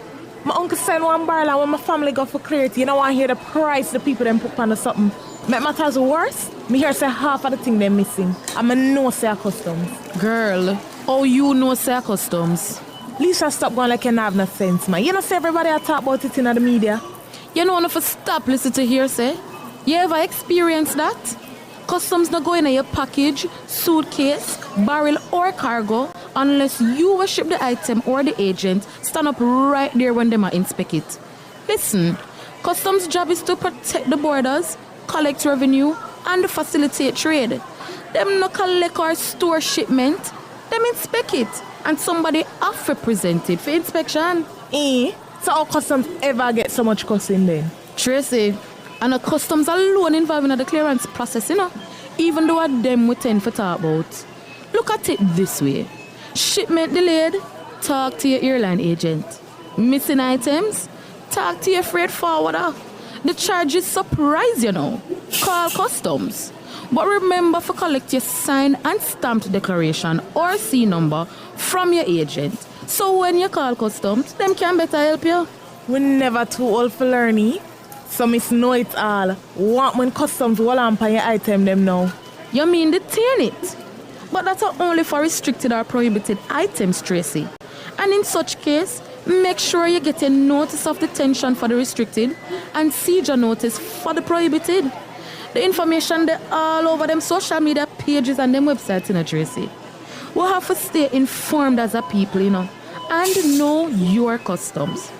My uncle sent one barrel when my family go for clarity. You know I hear the price the people them put on the something. Make matters worse, me hear say half of the thing they missing. I'm a no say customs. Girl, oh you know say customs. Lisa, stop going like you have no sense, man. You know say everybody I talk about it in the media. You know enough to stop listen to hearsay. You ever experienced that? Customs not go in your package, suitcase, barrel or cargo unless you will ship the item or the agent stand up right there when they inspect it. Listen, customs' job is to protect the borders, collect revenue, and facilitate trade. Them no collect or store shipment, them inspect it, and somebody have to present it for inspection. So how customs ever get so much costing then? Tracy, and the customs alone involved in the clearance process, you know, even though at them we tend to talk about. Look at it this way. Shipment delayed, talk to your airline agent. Missing items, talk to your freight forwarder. The charges surprise you know. Call customs. But remember to collect your signed and stamped declaration or C number from your agent. So when you call customs, them can better help you. We're never too old for learning. So miss know it all. Want when customs will on your item them now. You mean detain it? But that's only for restricted or prohibited items, Tracy. And in such case, make sure you get a notice of detention for the restricted and seizure notice for the prohibited. The information they're all over them social media pages and them websites, you know, Tracy. We have to stay informed as a people, you know, and know your customs.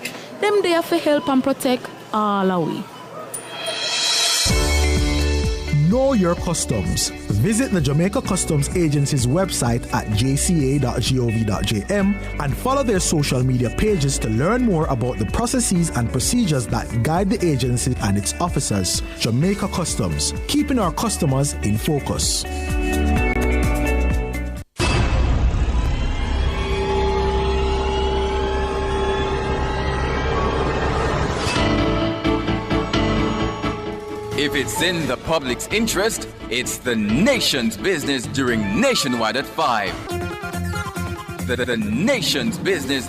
Them there for help and protect all our way. Know your customs. Visit the Jamaica Customs Agency's website at jca.gov.jm and follow their social media pages to learn more about the processes and procedures that guide the agency and its officers. Jamaica Customs, keeping our customers in focus. If it's in the public's interest, it's the nation's business during Nationwide at 5. The nation's business.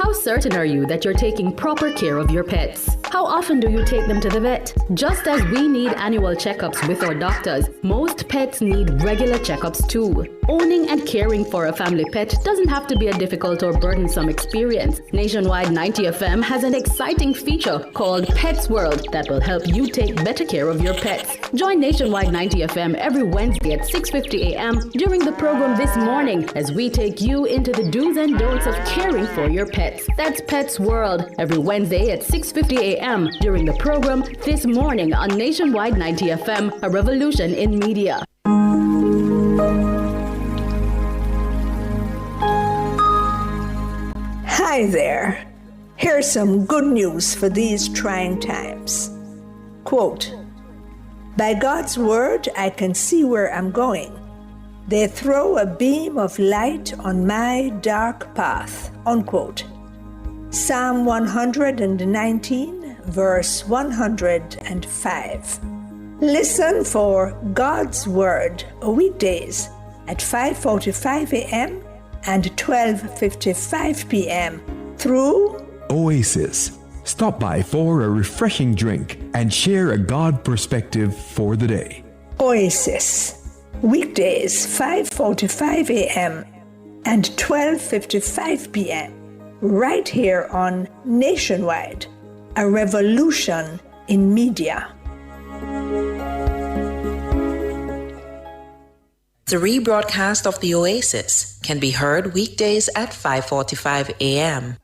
How certain are you that you're taking proper care of your pets? How often do you take them to the vet? Just as we need annual checkups with our doctors, most pets need regular checkups too. Owning and caring for a family pet doesn't have to be a difficult or burdensome experience. Nationwide 90 FM has an exciting feature called Pets World that will help you take better care of your pets. Join Nationwide 90 FM every Wednesday at 6:50 a.m. during the program This Morning as we take you into the do's and don'ts of caring for your pets. That's Pets World every Wednesday at 6:50 a.m. during the program This Morning on Nationwide 90 FM, a revolution in media. Hi there. Here's some good news for these trying times. Quote, "By God's word, I can see where I'm going. They throw a beam of light on my dark path." Unquote. Psalm 119, verse 105. Listen for God's word weekdays at 5:45 a.m. and 12:55 p.m. through Oasis. Stop by for a refreshing drink and share a God perspective for the day. Oasis, weekdays 5:45 a.m. and 12:55 p.m. right here on Nationwide, a revolution in media. The rebroadcast of the Oasis can be heard weekdays at 5:45 a.m.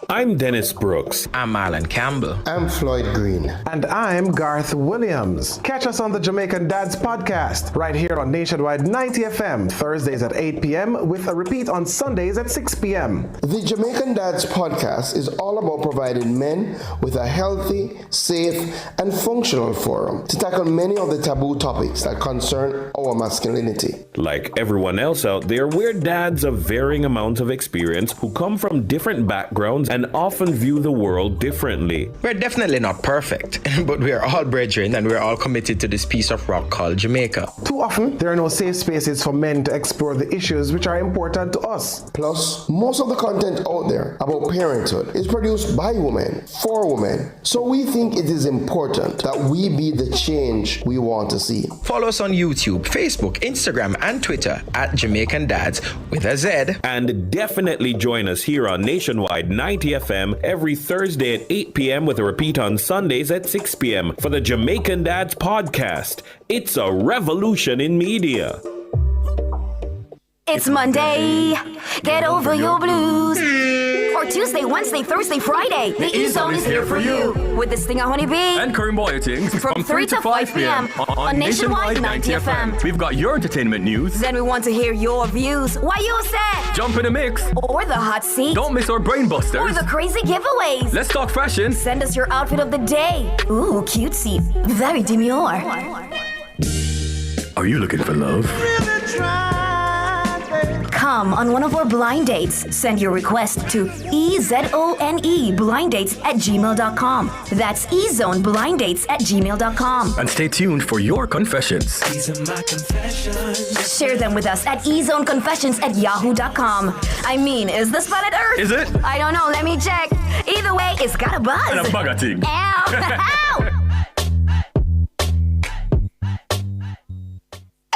I'm Dennis Brooks. I'm Marlon Campbell. I'm Floyd Green. And I'm Garth Williams. Catch us on the Jamaican Dads podcast right here on Nationwide 90 FM, Thursdays at 8 p.m. with a repeat on Sundays at 6 p.m. The Jamaican Dads podcast is all about providing men with a healthy, safe, and functional forum to tackle many of the taboo topics that concern our masculinity. Like everyone else out there, we're dads of varying amounts of experience who come from different backgrounds and often view the world differently. We're definitely not perfect, but we are all brethren and we're all committed to this piece of rock called Jamaica. Too often, there are no safe spaces for men to explore the issues which are important to us. Plus, most of the content out there about parenthood is produced by women, for women. So we think it is important that we be the change we want to see. Follow us on YouTube, Facebook, Instagram, and Twitter at Jamaican Dads with a Z. And definitely join us here on Nationwide 90 FM every Thursday at 8 p.m. with a repeat on Sundays at 6 p.m. for the Jamaican Dads podcast. It's a revolution in media. It's Monday. Get over your blues. Or Tuesday, Wednesday, Thursday, Friday. The E-Zone is here for you. With this thing of Honey Bee. And Karim Boyatings. From 3 to 5 p.m. on Nationwide 90 FM. We've got your entertainment news. Then we want to hear your views. Why you said? Jump in the mix. Or the hot seat. Don't miss our brain busters. Or the crazy giveaways. Let's talk fashion. Send us your outfit of the day. Ooh, cutesy. Very demure. Are you looking for love? Come on one of our blind dates. Send your request to ezoneblindates@gmail.com. That's ezoneblindates@gmail.com. And stay tuned for your confessions. These are my confessions. Share them with us at ezoneconfessions@yahoo.com. I mean, is this planet Earth? Is it? I don't know. Let me check. Either way, it's got a buzz. And a bugger thing. Ow! Ow!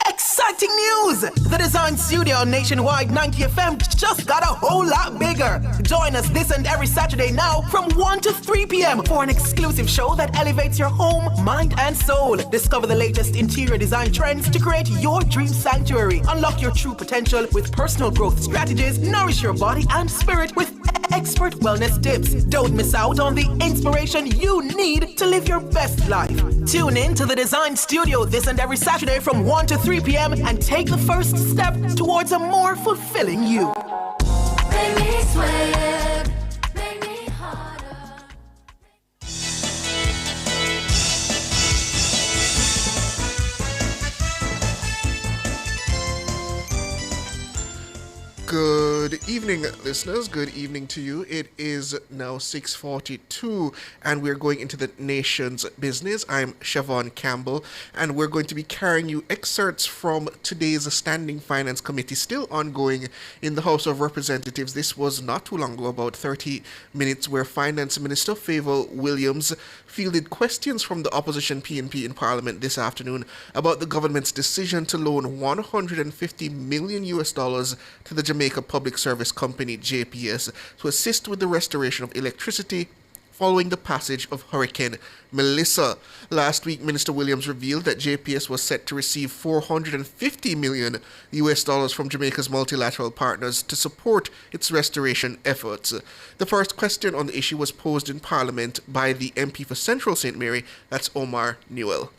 Exciting news! The Design Studio on Nationwide 90 FM just got a whole lot bigger. Join us this and every Saturday now from 1 to 3 p.m. for an exclusive show that elevates your home, mind, and soul. Discover the latest interior design trends to create your dream sanctuary. Unlock your true potential with personal growth strategies. Nourish your body and spirit with expert wellness tips. Don't miss out on the inspiration you need to live your best life. Tune in to the Design Studio this and every Saturday from 1 to 3 p.m. and take the first step towards a more fulfilling you. Make me sweat, make me harder. Good Good evening, listeners. Good evening to you. It is now 6:42, and we're going into the nation's business. I'm Siobhan Campbell, and we're going to be carrying you excerpts from today's Standing Finance Committee, still ongoing in the House of Representatives. This was not too long ago, about 30 minutes, where Finance Minister Favour Williams fielded questions from the opposition PNP in Parliament this afternoon about the government's decision to loan $150 million to the Jamaica Public Service Company, JPS, to assist with the restoration of electricity following the passage of Hurricane Melissa. Last week, Minister Williams revealed that JPS was set to receive $450 million from Jamaica's multilateral partners to support its restoration efforts. The first question on the issue was posed in Parliament by the MP for Central St. Mary, that's Omar Newell.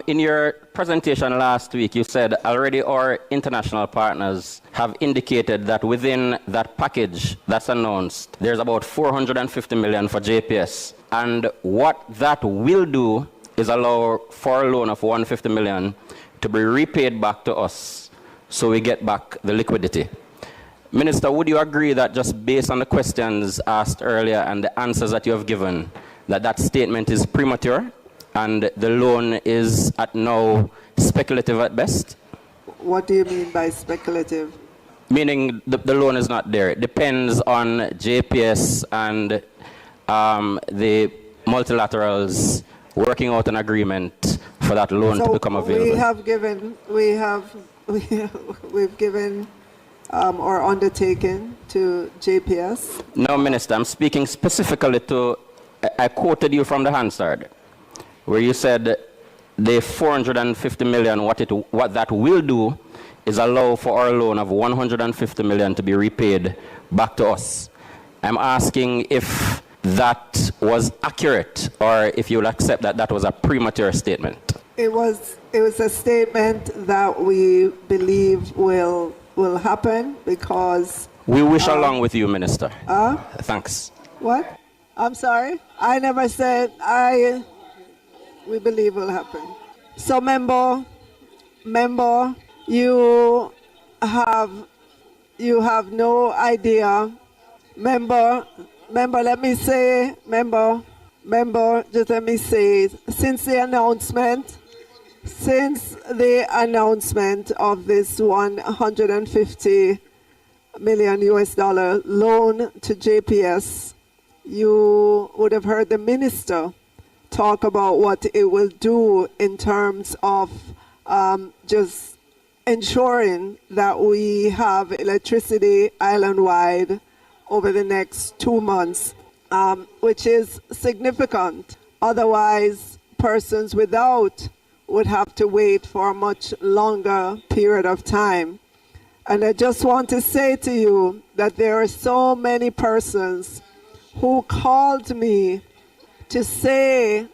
In your presentation last week, you said already our international partners have indicated that within that package that's announced, there's about $450 million for JPS. And what that will do is allow for a loan of $150 million to be repaid back to us so we get back the liquidity. Minister, would you agree that just based on the questions asked earlier and the answers that you have given, that statement is premature? And the loan is at now speculative at best? What do you mean by speculative? Meaning the loan is not there. It depends on JPS and the multilaterals working out an agreement for that loan to become available. We've given or undertaken to JPS. No, Minister, I'm speaking specifically to, I quoted you from the Hansard, where you said the $450 million, what that will do is allow for our loan of $150 million to be repaid back to us. I'm asking if that was accurate, or if you will accept that that was a premature statement. It was a statement that we believe will happen because... We wish along with you, Minister. Thanks. What? I'm sorry? I never said we believe will happen. So, member, you have no idea. Member, let me say, just let me say, since the announcement of this $150 million loan to JPS, you would have heard the minister talk about what it will do in terms of just ensuring that we have electricity island-wide over the next 2 months, which is significant. Otherwise, persons without would have to wait for a much longer period of time. And I just want to say to you that there are so many persons who called me to say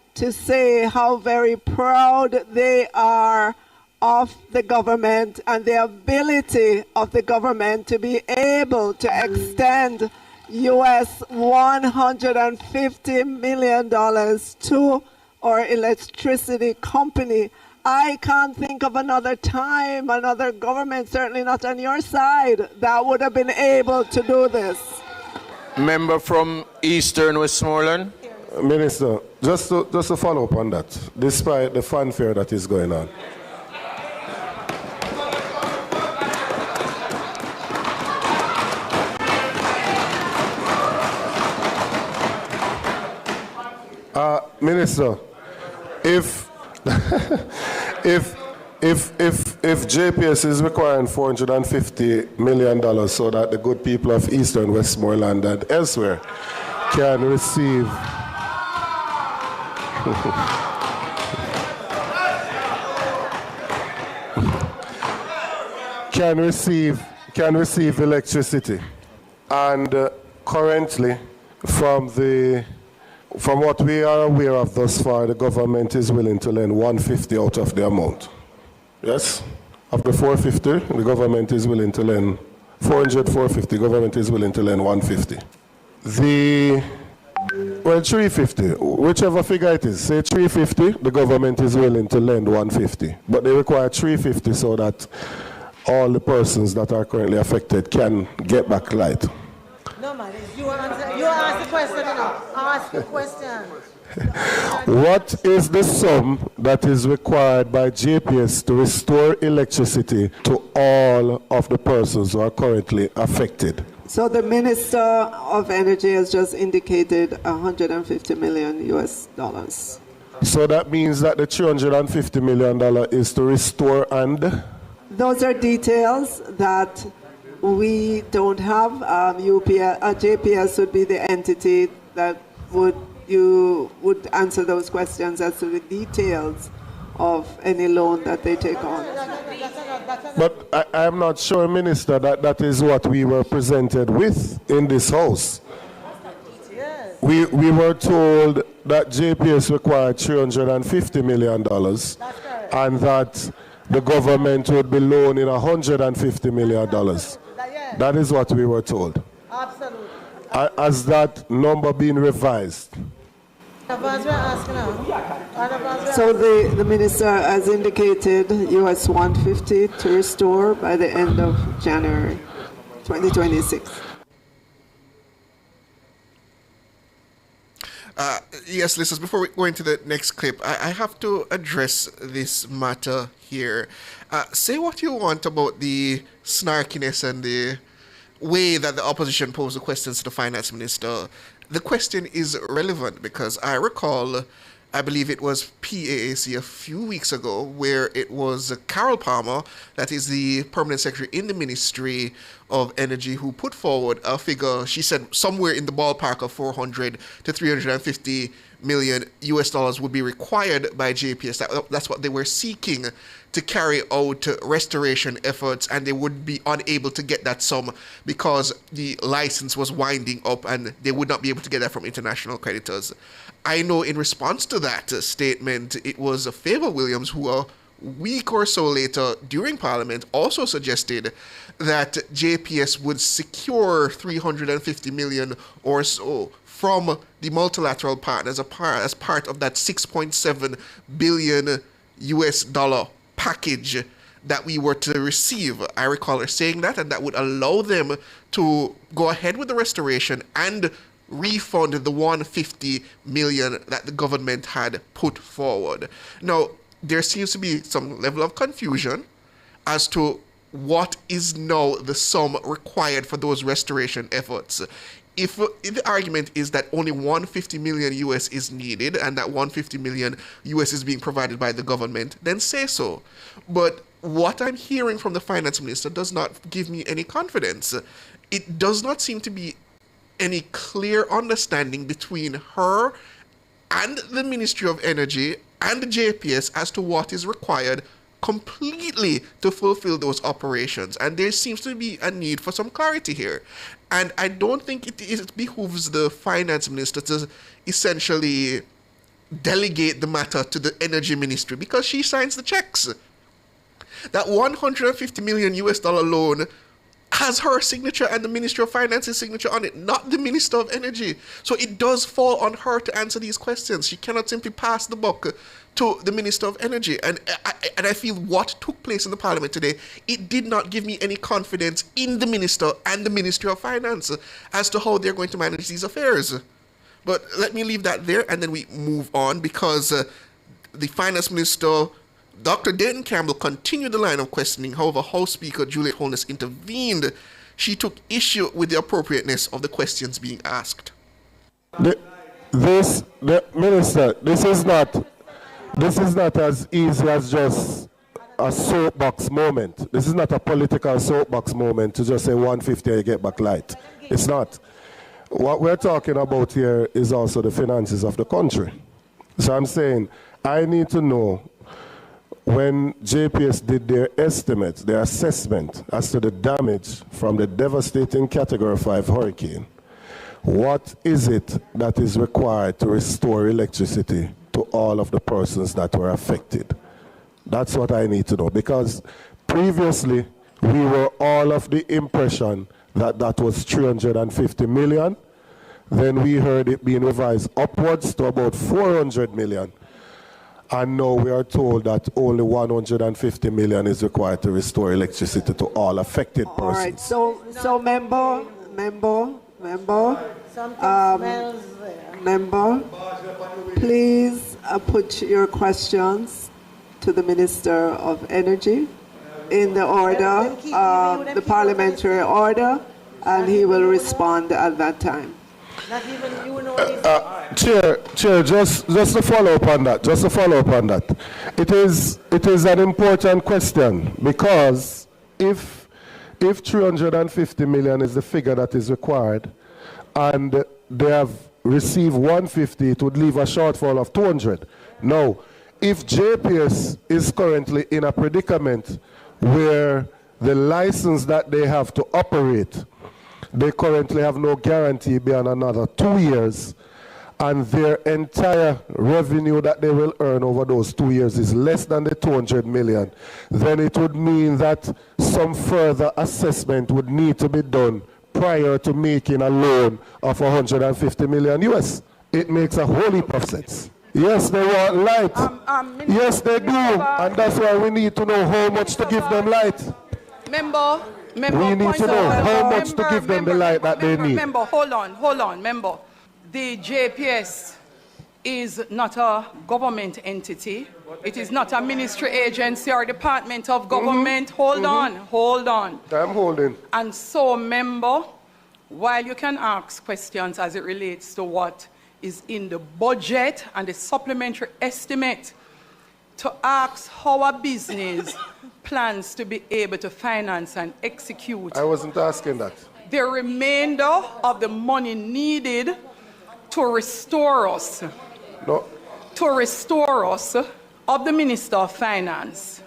how very proud they are of the government and the ability of the government to be able to extend US $150 million to our electricity company. I can't think of another time, another government, certainly not on your side, that would have been able to do this. Member from Eastern Westmoreland. Minister, just to follow up on that, despite the fanfare that is going on. Minister, if JPS is requiring $450 million so that the good people of Eastern Westmoreland and elsewhere can receive can receive electricity, and currently from what we are aware of thus far, the government is willing to lend $150 out of the amount. Yes? Of the $450, the government is willing to lend $450, government is willing to lend $150. $350, whichever figure it is, say $350, the government is willing to lend $150. But they require $350 so that all the persons that are currently affected can get back light. No, man, you ask the question, you know. Ask the question. What is the sum that is required by JPS to restore electricity to all of the persons who are currently affected? So the Minister of Energy has just indicated $150 million US. So that means that the $350 million is to restore and? Those are details that we don't have. JPS would be the entity that would answer those questions as to the details of any loan that they take on. But I'm not sure, Minister, that is what we were presented with in this House. We were told that JPS required $350 million and that the government would be loaning $150 million. That is what we were told. Absolutely. Has that number been revised? So the Minister has indicated US 150 to restore by the end of January 2026. Yes, listeners, before we go into the next clip, I have to address this matter here. Say what you want about the snarkiness and the way that the opposition posed the questions to the finance minister. The question is relevant because I recall, I believe it was PAAC a few weeks ago, where it was Carol Palmer, that is the permanent secretary in the Ministry of Energy, who put forward a figure, she said somewhere in the ballpark of 400 to 350 million US dollars would be required by JPS. That's what they were seeking to carry out restoration efforts, and they would be unable to get that sum because the license was winding up and they would not be able to get that from international creditors. I know in response to that statement, it was Favor Williams who a week or so later during Parliament also suggested that JPS would secure 350 million or so from the multilateral partners as part of that 6.7 billion US dollar package that we were to receive. I recall her saying that, and that would allow them to go ahead with the restoration and refund the 150 million that the government had put forward. Now, there seems to be some level of confusion as to what is now the sum required for those restoration efforts. If the argument is that only 150 million US is needed and that 150 million US is being provided by the government, then say so. But what I'm hearing from the finance minister does not give me any confidence. It does not seem to be any clear understanding between her and the Ministry of Energy and the JPS as to what is required completely to fulfill those operations. And there seems to be a need for some clarity here. And I don't think it behooves the finance minister to essentially delegate the matter to the energy ministry because she signs the checks. That 150 million US dollar loan has her signature and the Ministry of Finance's signature on it, not the Minister of Energy. So it does fall on her to answer these questions. She cannot simply pass the buck to the Minister of Energy. And I feel what took place in the Parliament today, it did not give me any confidence in the Minister and the Ministry of Finance as to how they're going to manage these affairs. But let me leave that there and then we move on because the Finance Minister, Dr. Dayton Campbell, continued the line of questioning. However, House Speaker Juliet Holness intervened. She took issue with the appropriateness of the questions being asked. Minister, this is not as easy as just a soapbox moment. This is not a political soapbox moment to just say 150 and you get back light. It's not. What we're talking about here is also the finances of the country. So I'm saying I need to know when JPS did their estimate, their assessment as to the damage from the devastating Category 5 hurricane, what is it that is required to restore electricity to all of the persons that were affected? That's what I need to know, because previously we were all of the impression that that was 350 million. Then we heard it being revised upwards to about 400 million. And now we are told that only 150 million is required to restore electricity to all affected persons. All right, so member, please put your questions to the Minister of Energy in the order, the parliamentary order, and he will respond at that time. Not even you know Chair, just to follow up on that, it is an important question, because if 350 million is the figure that is required, and they have received 150, it would leave a shortfall of 200. Now, if JPS is currently in a predicament where the license that they have to operate, they currently have no guarantee beyond another 2 years, and their entire revenue that they will earn over those 2 years is less than the 200 million, then it would mean that some further assessment would need to be done prior to making a loan of 150 million US. It makes a whole heap of sense. Yes, they want light. Yes, they do. And that's why we need to know how much to give them light. We need to know how much to give them the light that they need. Hold on. The JPS is not a government entity. It is not a ministry agency or department of government. Hold on. I'm holding. And so, member, while you can ask questions as it relates to what is in the budget and the supplementary estimate, to ask how a business plans to be able to finance and execute. I wasn't asking that. The remainder of the money needed to restore us. No. To restore us of the Minister of Finance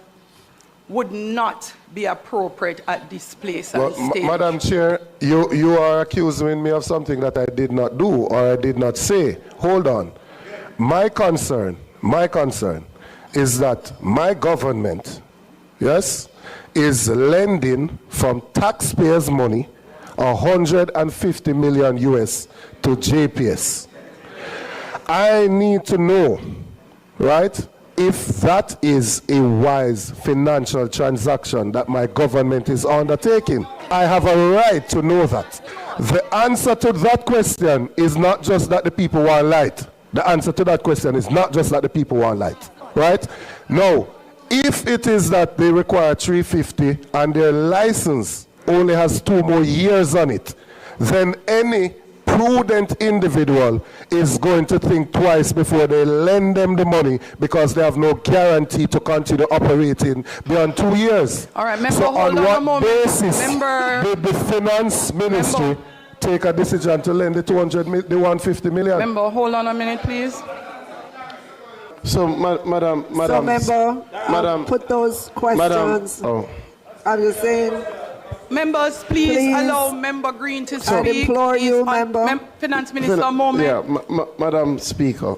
would not be appropriate at this place and stage. Madam Chair, you are accusing me of something that I did not do or I did not say. Hold on. My concern is that my government, yes, is lending from taxpayers' money 150 million US to JPS. I need to know, right, if that is a wise financial transaction that my government is undertaking. I have a right to know that. The answer to that question is not just that the people want light. The answer to that question is not just that the people want light, right? No, if it is that they require 350 and their license only has 2 more years on it, then any prudent individual is going to think twice before they lend them the money, because they have no guarantee to continue operating beyond 2 years. All right, member, so hold on a what moment. basis did the finance ministry take a decision to lend the 150 million? Member, hold on a minute, please. So, madam, put those questions. I'm just saying. Members, please allow Member Green to speak. I implore you, member. Finance Minister, a moment. Yeah, Madam Speaker,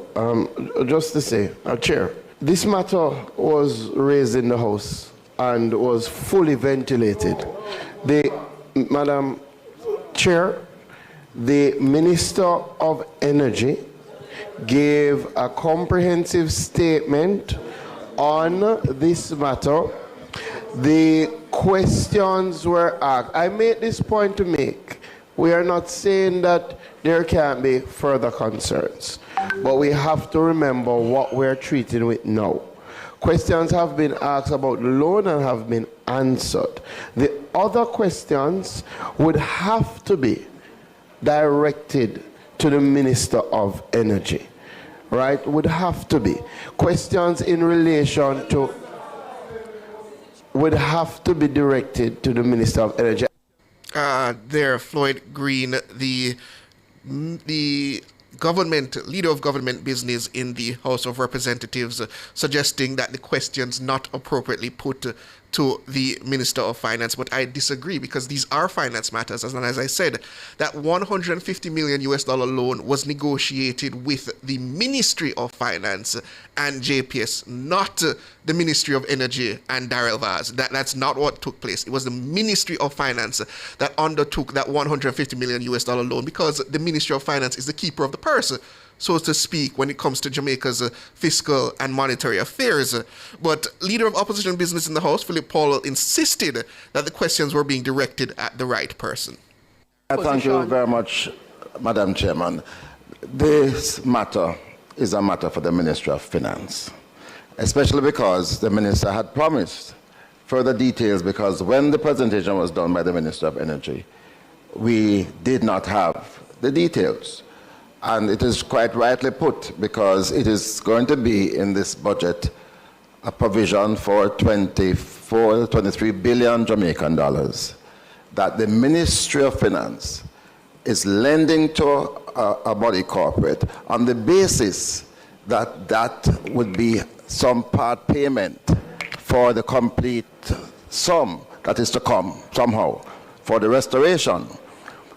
just to say, Chair, this matter was raised in the House and was fully ventilated. Madam Chair, the Minister of Energy gave a comprehensive statement on this matter. The questions were asked. I made this point to make. We are not saying that there can't be further concerns, but we have to remember what we're treating with now. Questions have been asked about the loan and have been answered. The other questions would have to be directed to the Minister of Energy, right? Would have to be. Questions in relation to would have to be directed to the Minister of Energy. There, Floyd Green, the leader of government business in the House of Representatives, suggesting that the questions not appropriately put to the Minister of Finance. But I disagree, because these are finance matters. And as I said, that $150 million loan was negotiated with the Ministry of Finance and JPS, not the Ministry of Energy and Darrell Vaz. That's not what took place. It was the Ministry of Finance that undertook that $150 million loan, because the Ministry of Finance is the keeper of the purse so to speak, when it comes to Jamaica's fiscal and monetary affairs. But Leader of Opposition Business in the House, Philip Powell, insisted that the questions were being directed at the right person. Thank you very much, Madam Chairman. This matter is a matter for the Ministry of Finance, especially because the Minister had promised further details, because when the presentation was done by the Minister of Energy, we did not have the details. And it is quite rightly put, because it is going to be in this budget a provision for 23 billion Jamaican dollars that the Ministry of Finance is lending to a body corporate on the basis that that would be some part payment for the complete sum that is to come somehow for the restoration.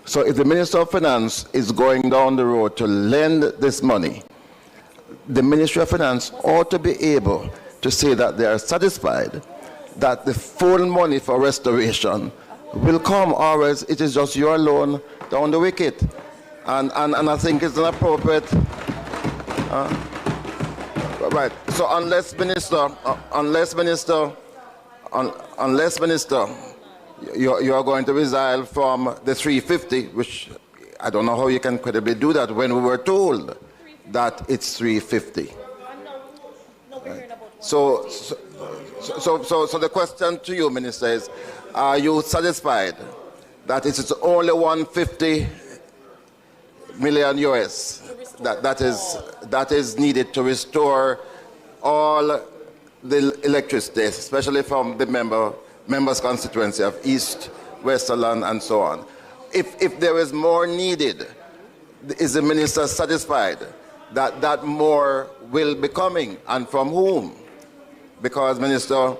So if the Minister of Finance is going down the road to lend this money, the Ministry of Finance ought to be able to say that they are satisfied that the full money for restoration will come, or else it is just your loan down the wicket. And I think it's inappropriate. Right. So unless Minister, you are going to resile from the 350, which I don't know how you can credibly do that when we were told that it's 350. Right. So the question to you, Minister, is: are you satisfied that it is only 150 million US that is needed to restore all the electricity, especially from the members' constituency of East, Westerland, and so on? If there is more needed, is the Minister satisfied that that more will be coming, and from whom? Because, Minister,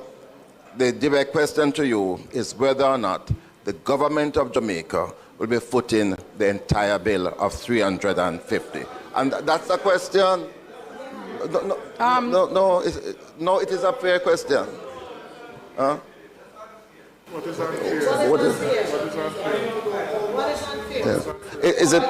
the direct question to you is whether or not the government of Jamaica will be footing the entire bill of 350. And that's a question. No, it is a fair question. Huh? What is unfair? What is unfair? What is unfair? Is it?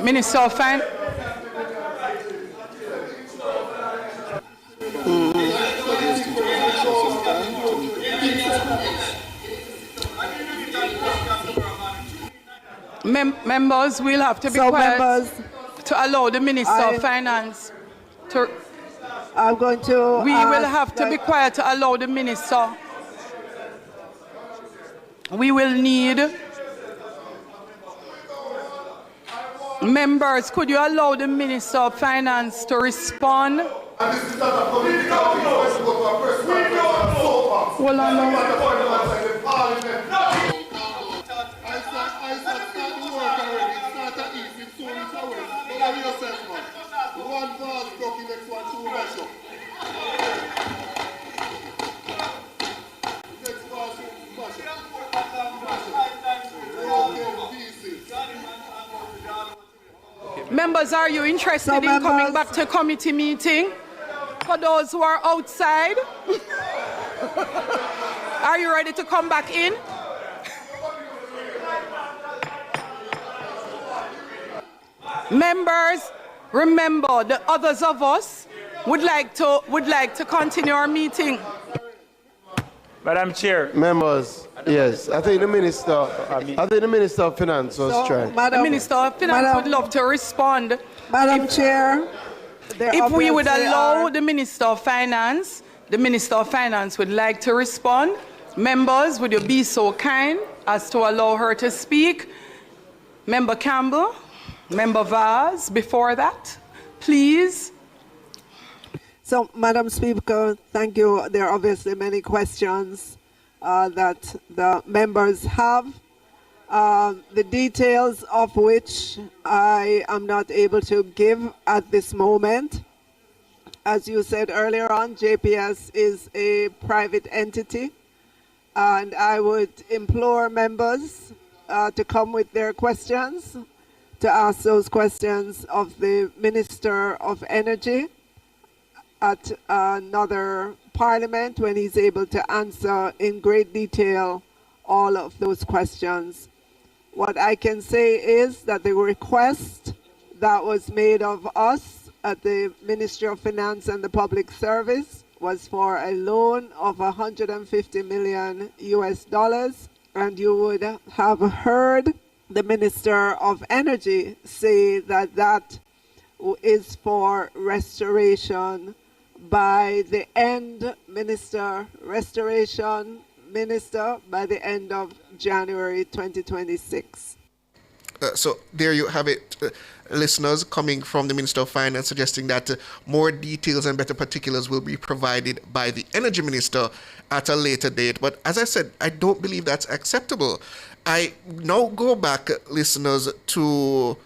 Minister of Finance. Members will have to be quiet to allow the Minister of Finance to. I'm going to. We will have to be quiet to allow the Minister. We will need. Members, could you allow the Minister of Finance to respond? And this is not a political thing. Let's go to a press conference. Hold on now. I said start to work already. It's not an easy, it's 2 weeks away. But have yourself, man. One ball's broken, next one, 2 mash up. Next ball, 2 mash up. Broken pieces. Members, are you interested in coming back to committee meeting? For those who are outside, are you ready to come back in? Members, remember, the others of us would like to continue our meeting. Madam Chair. Members, yes, I think the Minister of Finance was trying. The Minister of Finance would love to respond. Madam Chair. If we would allow the Minister of Finance would like to respond. Members, would you be so kind as to allow her to speak? Member Campbell, Member Vaz, before that, please. So, Madam Speaker, thank you. There are obviously many questions that the members have, the details of which I am not able to give at this moment. As you said earlier on, JPS is a private entity, And I would implore members to come with their questions, to ask those questions of the Minister of Energy at another Parliament when he's able to answer in great detail all of those questions. What I can say is that the request that was made of us at the Ministry of Finance and the Public Service was for a loan of $150 million US, and you would have heard the Minister of Energy say that that is for restoration by the end, restoration minister, by the end of January 2026. So there you have it, listeners, coming from the Minister of Finance, suggesting that more details and better particulars will be provided by the Energy Minister at a later date. But as I said, I don't believe that's acceptable. I now go back, listeners, to,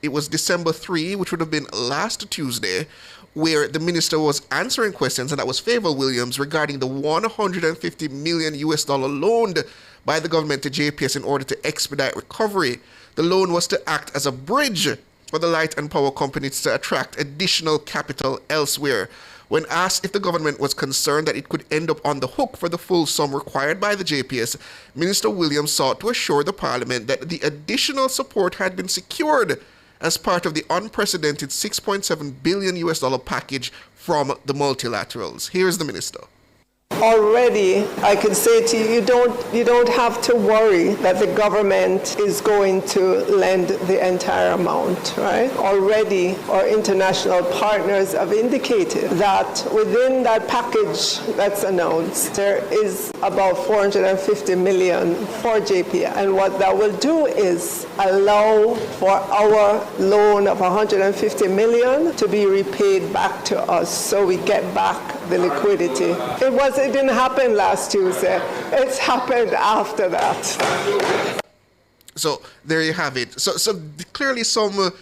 it was December 3, which would have been last Tuesday, where the minister was answering questions, and that was Favour Williams, regarding the $150 million US loaned by the government to JPS in order to expedite recovery. The loan was to act as a bridge for the light and power companies to attract additional capital elsewhere. When asked if the government was concerned that it could end up on the hook for the full sum required by the JPS, Minister Williams sought to assure the Parliament that the additional support had been secured as part of the unprecedented $6.7 billion US package from the multilaterals. Here's the minister. Already, I can say to you, you don't have to worry that the government is going to lend the entire amount, right? Already, our international partners have indicated that within that package that's announced, there is about $450 million for JPS. And what that will do is allow for our loan of $150 million to be repaid back to us, so we get back the liquidity. It didn't happen last Tuesday. It's happened after that. So there you have it. So clearly some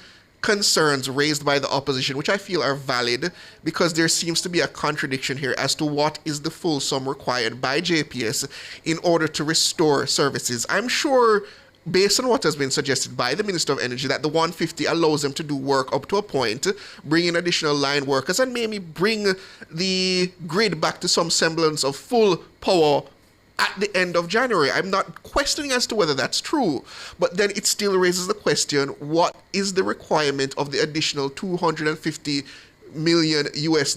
concerns raised by the opposition, which I feel are valid, because there seems to be a contradiction here as to what is the full sum required by JPS in order to restore services. I'm sure, based on what has been suggested by the Minister of Energy, that the 150 allows them to do work up to a point, bring in additional line workers, and maybe bring the grid back to some semblance of full power at the end of January. I'm not questioning as to whether that's true, but then it still raises the question, what is the requirement of the additional $250 million US?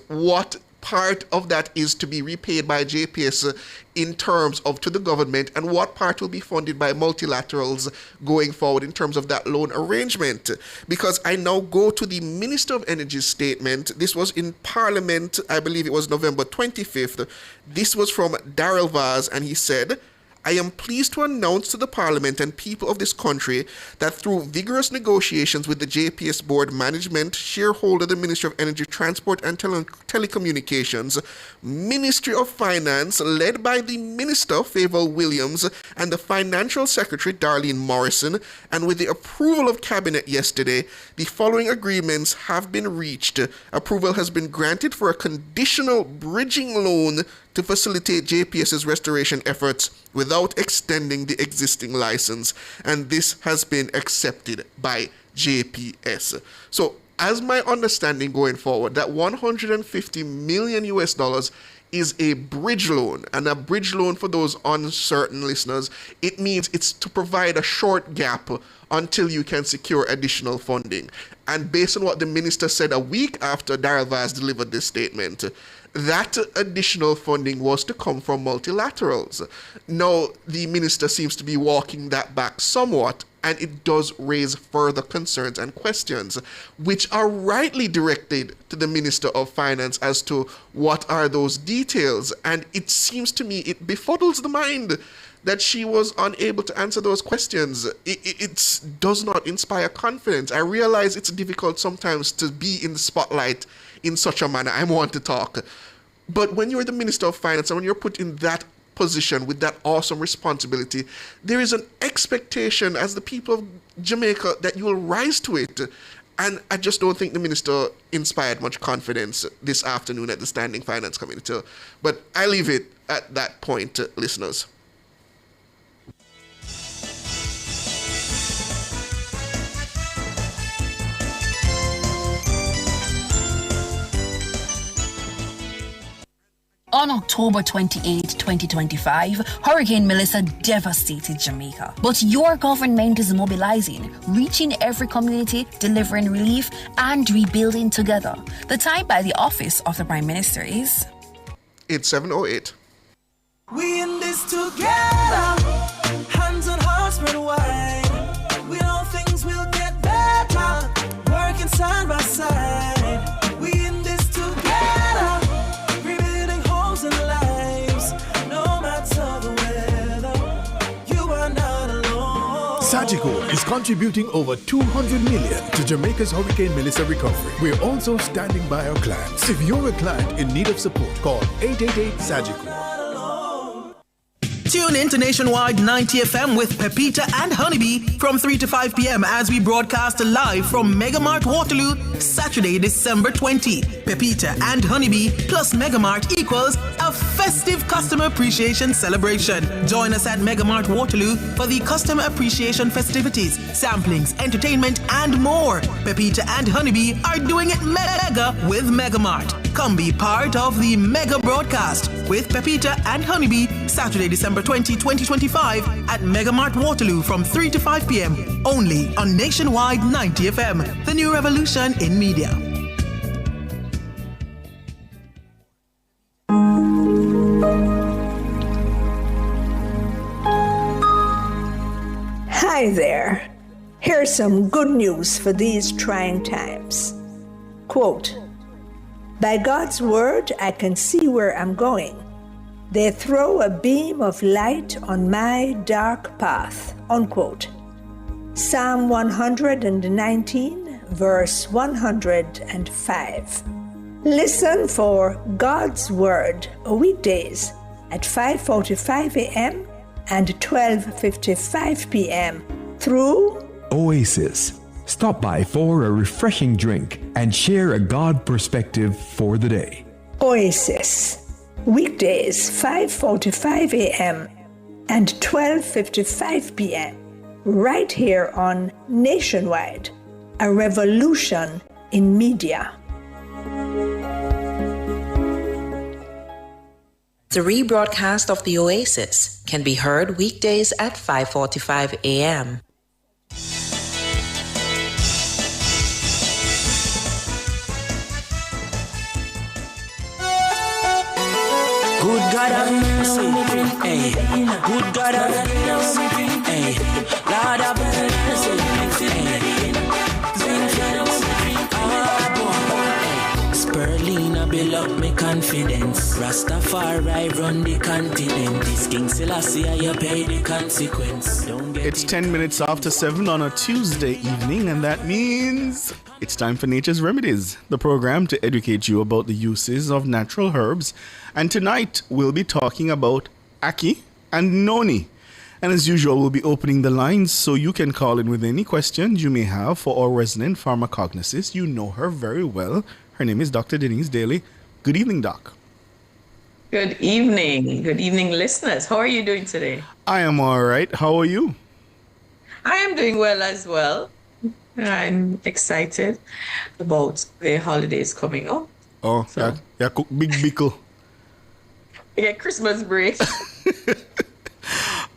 What part of that is to be repaid by JPS in terms of to the government, and what part will be funded by multilaterals going forward in terms of that loan arrangement? Because I now go to the Minister of Energy's statement. This was in Parliament, I believe it was November 25th. This was from Daryl Vaz, and he said, I am pleased to announce to the Parliament and people of this country that through vigorous negotiations with the JPS board management, shareholder, the Ministry of Energy, Transport and Telecommunications, Ministry of Finance, led by the Minister, Favour Williams, and the Financial Secretary, Darlene Morrison, and with the approval of Cabinet yesterday, the following agreements have been reached. Approval has been granted for a conditional bridging loan to facilitate JPS's restoration efforts without extending the existing license, and this has been accepted by JPS. So, as my understanding going forward, that $150 million US is a bridge loan, and a bridge loan, for those uncertain listeners, it means it's to provide a short gap until you can secure additional funding. And based on what the minister said a week after Daryl Vaz delivered this statement, that additional funding was to come from multilaterals. Now, the minister seems to be walking that back somewhat, and it does raise further concerns and questions, which are rightly directed to the Minister of Finance as to what are those details. And it seems to me it befuddles the mind that she was unable to answer those questions. It does not inspire confidence. I realize it's difficult sometimes to be in the spotlight in such a manner. I want to talk. But when you're the Minister of Finance and when you're put in that position with that awesome responsibility, there is an expectation as the people of Jamaica that you will rise to it. And I just don't think the minister inspired much confidence this afternoon at the Standing Finance Committee. But I leave it at that point, listeners. On October 28, 2025, Hurricane Melissa devastated Jamaica. But your government is mobilizing, reaching every community, delivering relief, and rebuilding together. The time by the Office of the Prime Minister is... It's 7:08. We in this together, hands on heart spread wide. We know things will get better, working side by side. We in this together, rebuilding homes and lives, no matter the weather. You are not alone. Sagicor is contributing over $200 million to Jamaica's Hurricane Melissa recovery. We're also standing by our clients. If you're a client in need of support, call 888-SAGICOR. Tune in to Nationwide 90 FM with Pepita and Honeybee from 3 to 5 p.m. as we broadcast live from Megamart Waterloo, Saturday, December 20. Pepita and Honeybee plus Megamart equals a festive customer appreciation celebration. Join us at Megamart Waterloo for the customer appreciation festivities, samplings, entertainment, and more. Pepita and Honeybee are doing it mega with Megamart. Come be part of the mega broadcast with Pepita and Honeybee, Saturday, December 20, 2025 at Megamart Waterloo from 3 to 5 p.m. only on Nationwide 90 FM, the new revolution in media. Hi there. Here's some good news for these trying times. Quote, "By God's word, I can see where I'm going. They throw a beam of light on my dark path." Unquote. Psalm 119, verse 105. Listen for God's word weekdays at 5:45 a.m. and 12:55 p.m. through Oasis. Stop by for a refreshing drink and share a God perspective for the day. Oasis. Weekdays 5:45 a.m. and 12:55 p.m. right here on Nationwide, a revolution in media. The rebroadcast of the Oasis can be heard weekdays at 5:45 a.m. Good God have mercy, hey. Good God have mercy, hey. Lord have mercy, hey. Spurlina build up me confidence. Rastafari run the continent. This King Selassie, you pay the consequence. It's 10 minutes after 7 on a Tuesday evening, and that means it's time for Nature's Remedies, the program to educate you about the uses of natural herbs. And tonight, we'll be talking about Ackee and Noni. And as usual, we'll be opening the lines so you can call in with any questions you may have for our resident pharmacognosist. You know her very well. Her name is Dr. Denise Daly. Good evening, Doc. Good evening. Good evening, listeners. How are you doing today? I am all right. How are you? I am doing well as well. I'm excited about the holidays coming up. Oh, so. Yeah, cook big bickle. Yeah, Christmas break.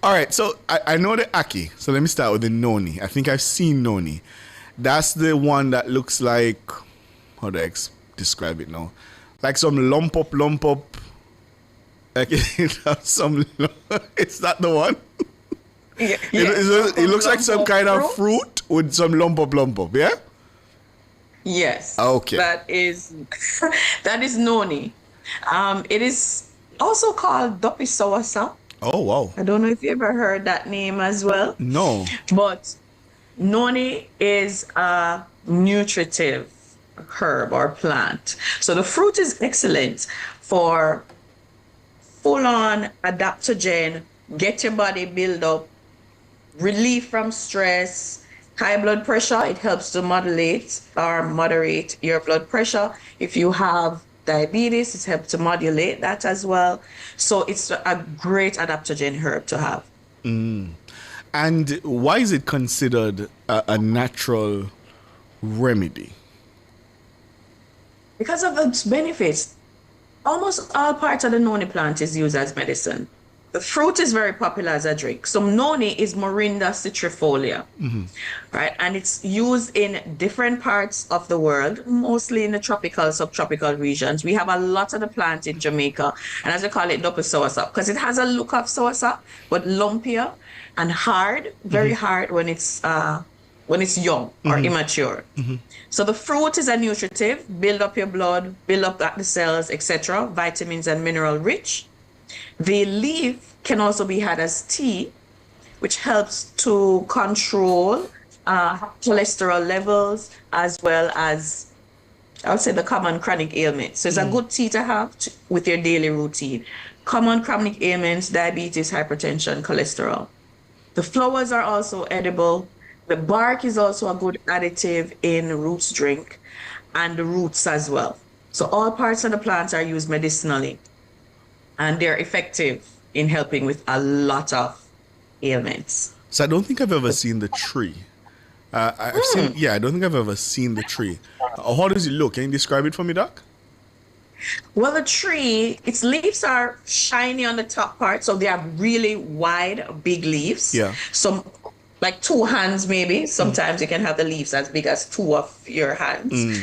All right, so I know the Ackee. So let me start with the Noni. I think I've seen Noni. That's the one that looks like, how do I describe it now? Like some lump up. Like some, is that the one? Yeah, it looks like some kind of fruit with some lump up, yeah? Yes. Okay. That is Noni. It is also called Duppy Soursop. Oh, wow. I don't know if you ever heard that name as well. No. But Noni is a nutritive herb or plant. So the fruit is excellent for full-on adaptogen, get your body build up, relief from stress, high blood pressure. It helps to moderate your blood pressure. If you have diabetes. It helps to modulate that as well. So it's a great adaptogen herb to have. And why is it considered a natural remedy? Because of its benefits. Almost all parts of the noni plant is used as medicine. The fruit is very popular as a drink. So noni is Morinda citrifolia, right? And it's used in different parts of the world, mostly in the tropical, subtropical regions. We have a lot of the plant in Jamaica, and as we call it, double soursop, because it has a look of soursop, but lumpier and hard, very hard when it's young or immature. So the fruit is a nutritive, build up your blood, build up the cells, etc., vitamins and mineral rich. The leaf can also be had as tea, which helps to control cholesterol levels as well as, I would say, the common chronic ailments. So it's a good tea to have with your daily routine. Common chronic ailments, diabetes, hypertension, cholesterol. The flowers are also edible. The bark is also a good additive in roots drink, and the roots as well. So all parts of the plants are used medicinally, and they're effective in helping with a lot of ailments. So I don't think I've ever seen the tree. I don't think I've ever seen the tree. How does it look? Can you describe it for me, Doc? Well, the tree, its leaves are shiny on the top part, so they have really wide, big leaves. Yeah. Some like 2 hands maybe. Sometimes you can have the leaves as big as 2 of your hands.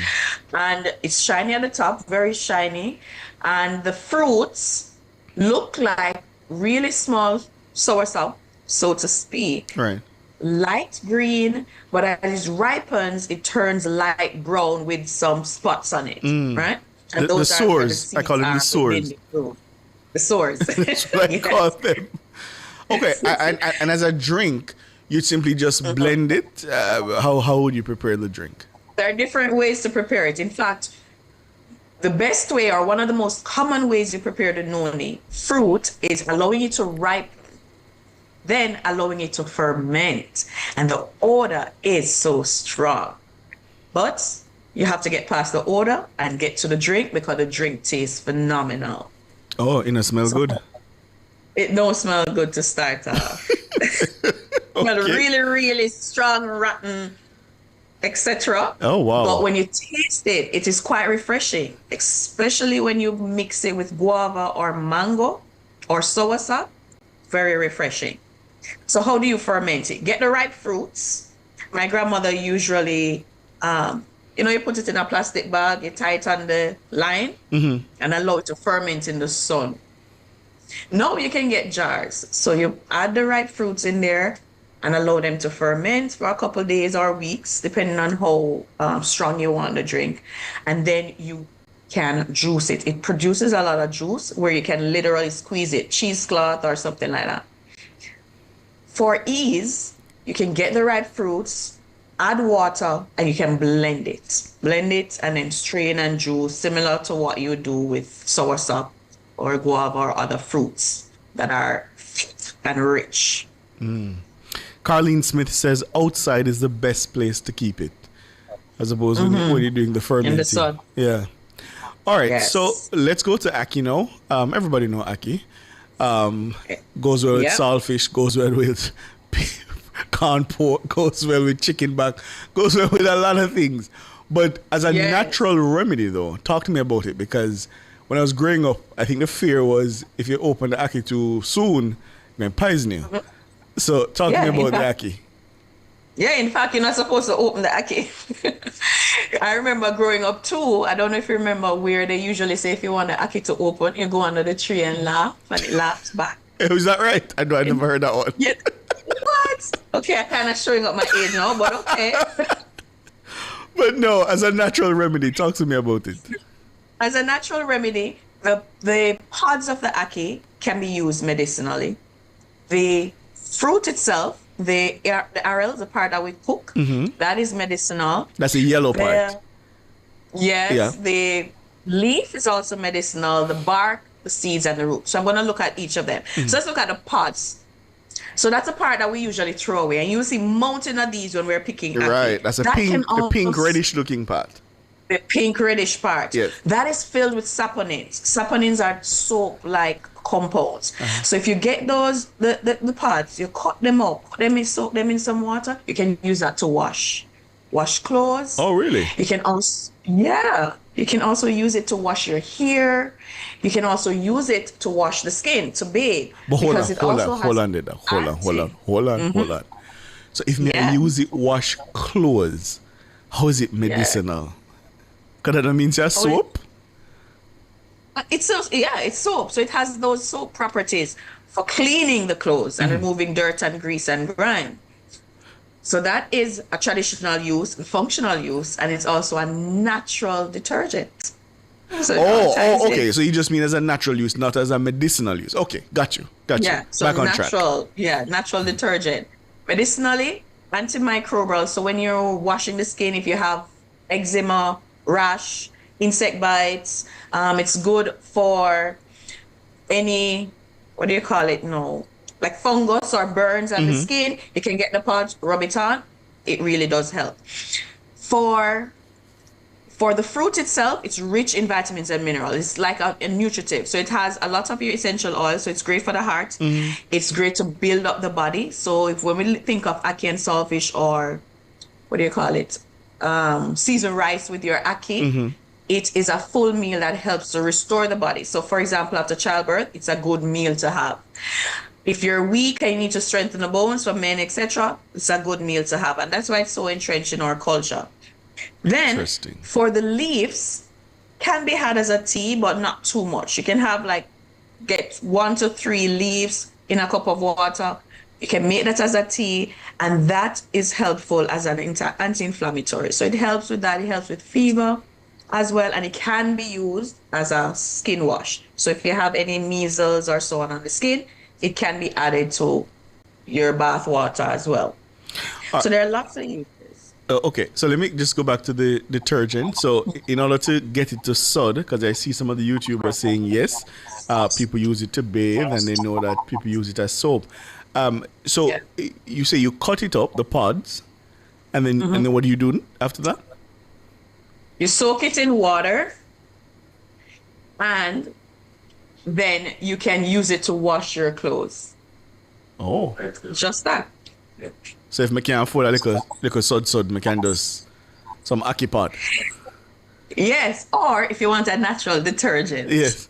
And it's shiny at the top, very shiny. And the fruits look like really small soursop, so to speak. Right. Light green, but as it ripens, it turns light brown with some spots on it, right? And The sores. I call them the sores. The sores. That's what I call them. Okay, and as a drink, you simply just blend it. How would you prepare the drink? There are different ways to prepare it. In fact, the best way, or one of the most common ways you prepare the noni fruit, is allowing it to ripen, then allowing it to ferment. And the odor is so strong. But you have to get past the odor and get to the drink, because the drink tastes phenomenal. Oh, it smells good. It don't smell good to start off. But really, really strong, rotten, etc. Oh, wow. But when you taste it, it is quite refreshing, especially when you mix it with guava or mango or soursop. Very refreshing. So how do you ferment it? Get the ripe fruits. My grandmother usually, you put it in a plastic bag, you tie it on the line, and allow it to ferment in the sun. Now you can get jars. So you add the ripe fruits in there and allow them to ferment for a couple of days or weeks, depending on how strong you want the drink. And then you can juice it. It produces a lot of juice where you can literally squeeze it, cheesecloth or something like that. For ease, you can get the ripe fruits, add water, and you can blend it. Blend it and then strain and juice, similar to what you do with soursop or guava or other fruits that are fit and rich. Carlene Smith says outside is the best place to keep it, as opposed when you're doing the fermenting. In the sun. Yeah. All right, Yes. so let's go to Aki now. Everybody know Aki. Goes well with saltfish, goes well with corn pork, goes well with chicken back, goes well with a lot of things. But as a natural remedy, though, talk to me about it, because when I was growing up, I think the fear was if you open the Aki too soon, you're going to poison you. So talk to me about the Aki. Yeah, in fact, you're not supposed to open the Aki. I remember growing up too. I don't know if you remember where they usually say if you want the Aki to open, you go under the tree and laugh, and it laughs back. Is that right? I never heard that one. Yeah. What? Okay, I'm kind of showing up my age now, but okay. But no, as a natural remedy, talk to me about it. As a natural remedy, the pods of the Aki can be used medicinally. The fruit itself, the aril, the part that we cook, that is medicinal. That's the yellow part. Yes, the leaf is also medicinal, the bark, the seeds, and the roots. So I'm going to look at each of them. So let's look at the pods. So that's a part that we usually throw away. And you see mountain of these when we're picking Aki. Right, that's the pink reddish looking part. The pink reddish part. Yes. That is filled with saponins. Saponins are soap-like compounds. So if you get those, the pods, you cut them up, soak them in some water, you can use that to wash clothes. Oh, really? You can also, you can also use it to wash your hair. You can also use it to wash the skin, to bathe. But hold on. So if me I use it wash clothes, how is it medicinal? Because that means it's soap? It's soap. So it has those soap properties for cleaning the clothes and removing dirt and grease and grime. So that is a traditional use, functional use, and it's also a natural detergent. So okay. So you just mean as a natural use, not as a medicinal use. Okay, got you. Yeah, so back on natural, track. Natural detergent. Medicinally, antimicrobial. So when you're washing the skin, if you have eczema, rash, insect bites, it's good for any, what do you call it? No, like fungus or burns on the skin. You can get the pods, rub it on. It really does help. For the fruit itself, it's rich in vitamins and minerals. It's like a nutritive. So it has a lot of your essential oils. So it's great for the heart. It's great to build up the body. So when we think of ackee and saltfish, or what do you call it? Seasoned rice with your ackee, it is a full meal that helps to restore the body. So for example, after childbirth, it's a good meal to have. If you're weak and you need to strengthen the bones for men, etc., it's a good meal to have. And that's why it's so entrenched in our culture. Then for the leaves, can be had as a tea, but not too much. You can have get 1 to 3 leaves in a cup of water. You can make that as a tea, and that is helpful as an anti-inflammatory. So it helps with that. It helps with fever as well, and it can be used as a skin wash. So if you have any measles or so on the skin, it can be added to your bath water as well. So there are lots of uses. Okay, so let me just go back to the detergent. So in order to get it to sud, because I see some of the YouTubers saying yes, people use it to bathe, and they know that people use it as soap. You say you cut it up, the pods, and then what do you do after that? You soak it in water, and then you can use it to wash your clothes. Oh. Just that. So if I can't afford a little sud, I can just some ackee pot. Yes, or if you want a natural detergent. Yes.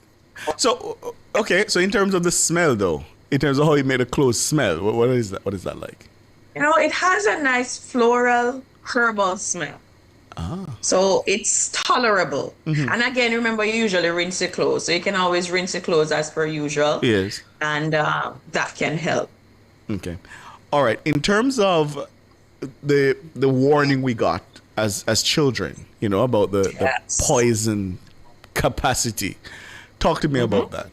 So, okay, so in terms of the smell though, in terms of how you made the clothes smell, what is that? What is that like? It has a nice floral, herbal smell. So it's tolerable. And again, remember, you usually rinse your clothes. So you can always rinse your clothes as per usual. Yes. And that can help. Okay. All right. In terms of the warning we got as children, about the poison capacity, talk to me about that.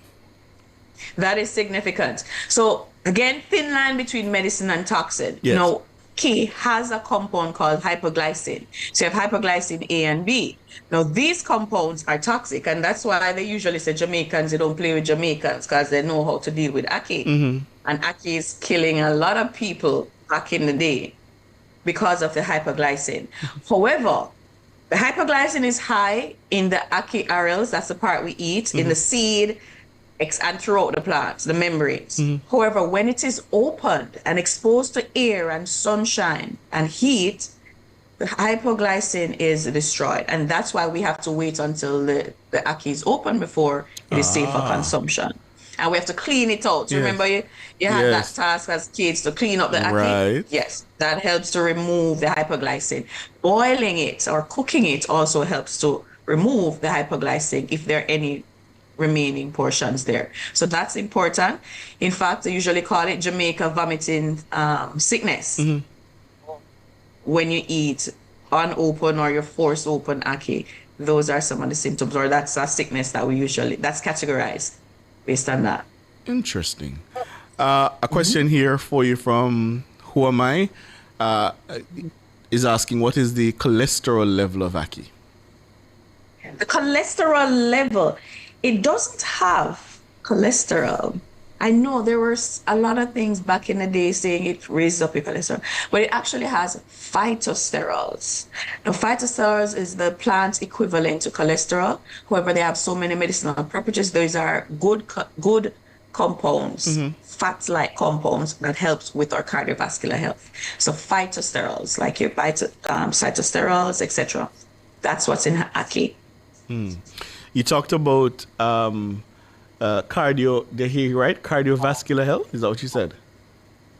That is significant. So again, thin line between medicine and toxin. Yes. Key has a compound called hypoglycine. So you have hypoglycine A and B. Now these compounds are toxic, and that's why they usually say Jamaicans, they don't play with Jamaicans, because they know how to deal with ackee. And ackee is killing a lot of people back in the day because of the hypoglycine. However, the hypoglycine is high in the ackee arils, that's the part we eat, in the seed, and throughout the plants, the membranes. However, when it is opened and exposed to air and sunshine and heat, the hypoglycine is destroyed. And that's why we have to wait until the ackee is open before it is safe for consumption. And we have to clean it out. So remember, you had that task as kids to clean up the ackee? Right. Yes, that helps to remove the hypoglycine. Boiling it or cooking it also helps to remove the hypoglycine if there are any remaining portions there. So that's important. In fact, I usually call it Jamaica vomiting sickness. When you eat unopened or your force open ackee, those are some of the symptoms, or that's a sickness that that's categorized based on that. Interesting. A question here for you from Who Am I? Is asking, what is the cholesterol level of ackee? The cholesterol level, it doesn't have cholesterol I know there were a lot of things back in the day saying it raises up your cholesterol, but it actually has phytosterols. Now, phytosterols is the plant equivalent to cholesterol. However, they have so many medicinal properties. Those are good compounds, fat-like compounds that helps with our cardiovascular health. So phytosterols, like your cytosterols, etc. That's what's in ackee. You talked about cardiovascular health. Is that what you said?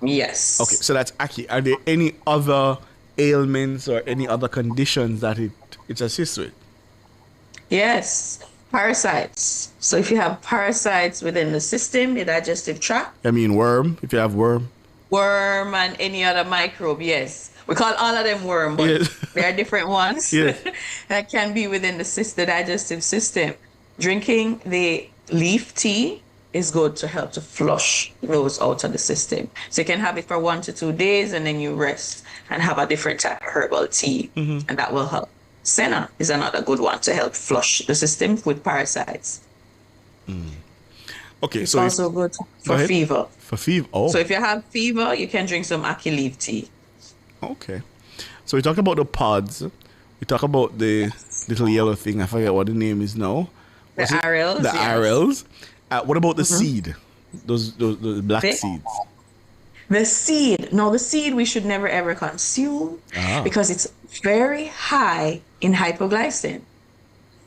Yes. Okay, so that's ackee. Are there any other ailments or any other conditions that it assists with? Yes. Parasites. So if you have parasites within the system, the digestive tract. I mean worm, if you have worm. Worm and any other microbe, yes. We call all of them worm, but there are different ones that can be within the digestive system. Drinking the leaf tea is good to help to flush those out of the system. So you can have it for 1 to 2 days and then you rest and have a different type of herbal tea, and that will help. Senna is another good one to help flush the system with parasites. Okay, it's so also good for fever. For fever, oh. So if you have fever, you can drink some ackee leaf tea. Okay. So we talked about the pods. We talked about the little yellow thing. I forget what the name is now. The arils. The arils. What about the seed? Those black seeds. The seed. No, the seed we should never ever consume because it's very high in hypoglycemia.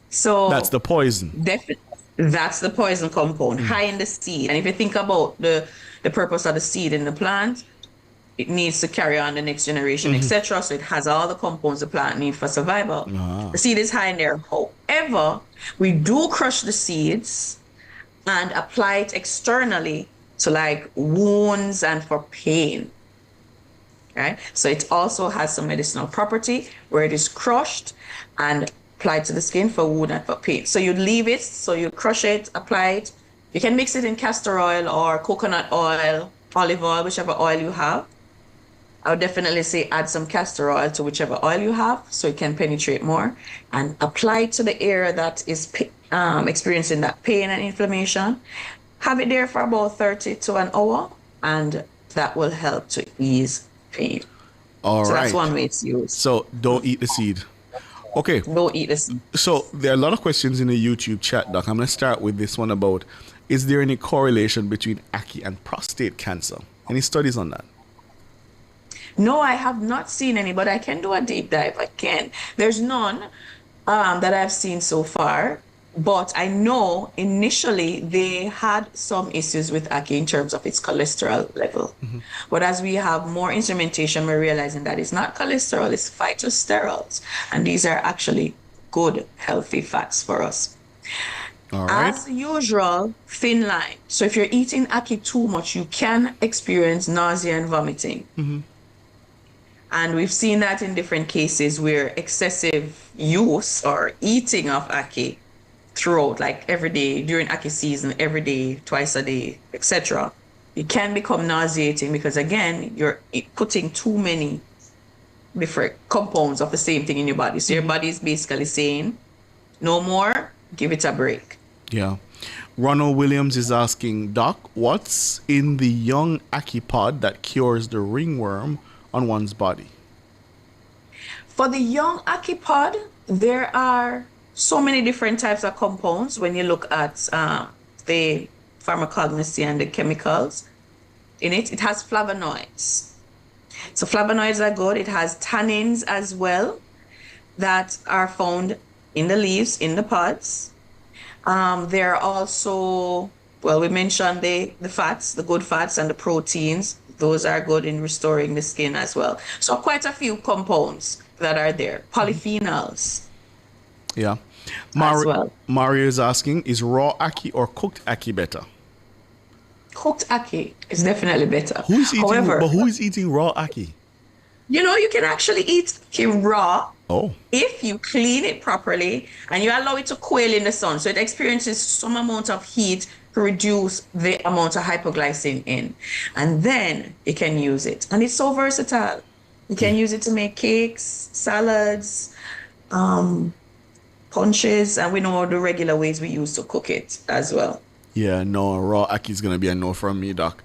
So that's the poison. Definitely. That's the poison compound, high in the seed. And if you think about the purpose of the seed in the plant, it needs to carry on the next generation, etc. So it has all the compounds the plant needs for survival. The seed is high in there. However, we do crush the seeds and apply it externally to like wounds and for pain. Right? So it also has some medicinal property where it is crushed and applied to the skin for wound and for pain. So you leave it, so you crush it, apply it. You can mix it in castor oil or coconut oil, olive oil, whichever oil you have. I would definitely say add some castor oil to whichever oil you have so it can penetrate more and apply it to the area that is experiencing that pain and inflammation. Have it there for about 30 to an hour and that will help to ease pain. All right. So that's one way it's used. So don't eat the seed. Okay. Don't eat the seed. So there are a lot of questions in the YouTube chat, Doc. I'm going to start with this one about, is there any correlation between ackee and prostate cancer? Any studies on that? No, I have not seen any, but I can do a deep dive. I can. There's none that I've seen so far, but I know initially they had some issues with ackee in terms of its cholesterol level. But as we have more instrumentation, we're realizing that it's not cholesterol, it's phytosterols. And these are actually good, healthy fats for us. All right. As usual, thin line. So if you're eating ackee too much, you can experience nausea and vomiting. And we've seen that in different cases where excessive use or eating of ackee throughout, like every day, during ackee season, every day, twice a day, etc. It can become nauseating because, again, you're putting too many different compounds of the same thing in your body. So your body is basically saying, no more, give it a break. Yeah. Ronald Williams is asking, Doc, what's in the young ackee pod that cures the ringworm on one's body? For the young ackee pod, there are so many different types of compounds when you look at the pharmacognosy and the chemicals in it. It has flavonoids. So flavonoids are good. It has tannins as well that are found in the leaves, in the pods. There are also, well, we mentioned the fats, the good fats and the proteins. Those are good in restoring the skin as well. So quite a few compounds that are there. Polyphenols. Yeah. Mario is asking, is raw ackee or cooked ackee better? Cooked ackee is definitely better. Who is eating raw ackee? You know, you can actually eat ackee raw if you clean it properly and you allow it to quail in the sun. So it experiences some amount of heat to reduce the amount of hypoglycemia in. And then you can use it. And it's so versatile. You can use it to make cakes, salads, punches, and we know the regular ways we use to cook it as well. Yeah, no, raw ackee is gonna be a no from me, Doc.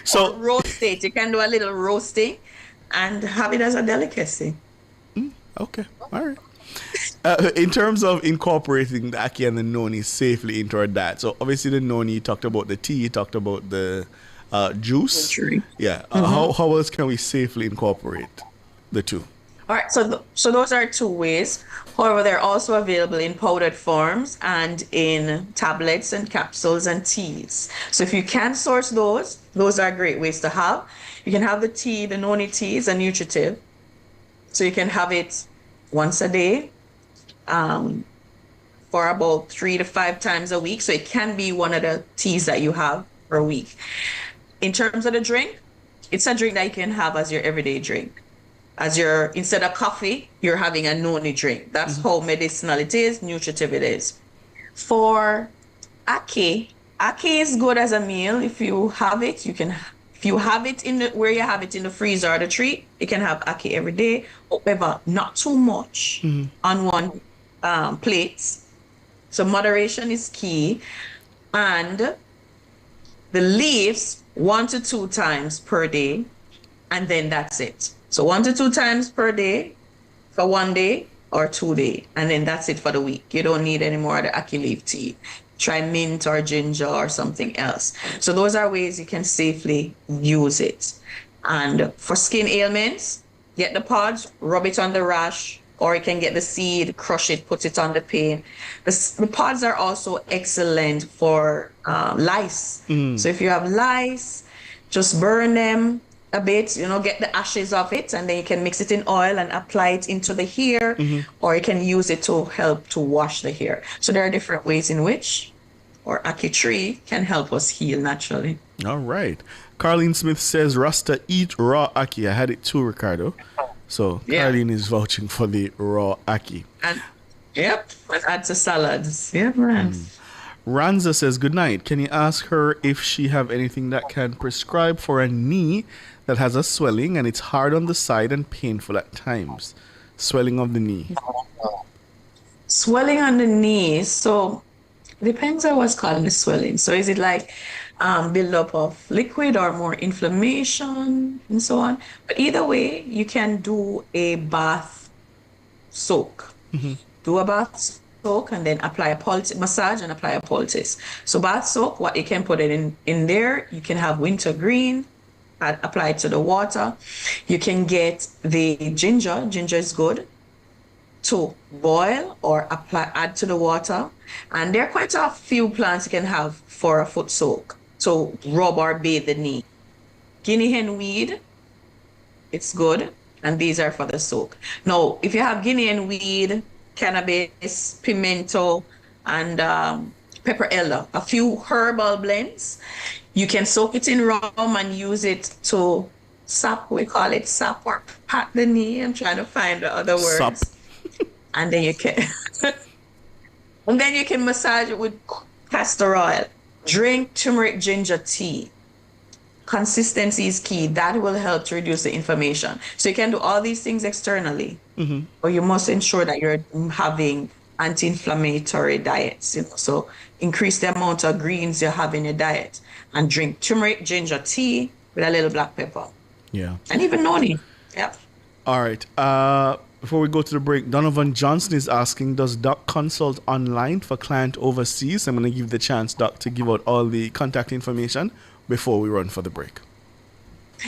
So roast it. You can do a little roasting and have it as a delicacy. Okay, all right. In terms of incorporating the ackee and the noni safely into our diet, so obviously the noni, you talked about the tea, you talked about the juice. Yeah. How else can we safely incorporate the two? All right, so those are two ways. However, they're also available in powdered forms and in tablets and capsules and teas. So if you can source those are great ways to have. You can have the tea, the noni tea is a nutritive. So you can have it once a day for about 3 to 5 times a week. So it can be one of the teas that you have per week. In terms of the drink, it's a drink that you can have as your everyday drink. Instead of coffee, you're having a noni drink. That's how medicinal it is, nutritive it is. For ackee is good as a meal. If you have it, if you have it where you have it in the freezer or the treat, you can have ackee every day. However, not too much on one plate. So moderation is key. And the leaves 1 to 2 times per day, and then that's it. So 1 to 2 times per day for 1 day or 2 days, and then that's it for the week. You don't need any more of the ackee leaf tea. Try mint or ginger or something else. So those are ways you can safely use it. And for skin ailments, get the pods, rub it on the rash, or you can get the seed, crush it, put it on the pain. The pods are also excellent for lice. So if you have lice, just burn them a bit, get the ashes of it, and then you can mix it in oil and apply it into the hair, or you can use it to help to wash the hair. So there are different ways in which our ackee tree can help us heal naturally. All right. Carlene Smith says, Rasta eat raw ackee. I had it too, Ricardo. So Carlene is vouching for the raw ackee. And add to salads. Yeah, man. Ranza says, good night. Can you ask her if she have anything that can prescribe for a knee that has a swelling and it's hard on the side and painful at times? Swelling of the knee. Swelling on the knee. So depends on what's causing the swelling. So is it like buildup of liquid or more inflammation and so on? But either way, you can do a bath soak. Do a bath soak and then apply a poultice, massage and apply a poultice. So bath soak, what you can put it in there, you can have wintergreen, apply it to the water. You can get the ginger is good to boil or add to the water. And there are quite a few plants you can have for a foot soak. So rub or bathe the knee. Guinea hen weed, it's good. And these are for the soak. Now, if you have guinea hen weed, cannabis, pimento, and pepper elder, a few herbal blends, you can soak it in rum and use it to sap, we call it sap or pat the knee. I'm trying to find the other words. Sap. And then you can massage it with castor oil. Drink turmeric ginger tea. Consistency is key. That will help to reduce the inflammation. So you can do all these things externally, but you must ensure that you're having anti-inflammatory diets. So increase the amount of greens you have in your diet, and drink turmeric ginger tea with a little black pepper. Yeah. And even noni. Yep. All right. Before we go to the break, Donovan Johnson is asking, does Doc consult online for client overseas? I'm going to give the chance, Doc, to give out all the contact information before we run for the break.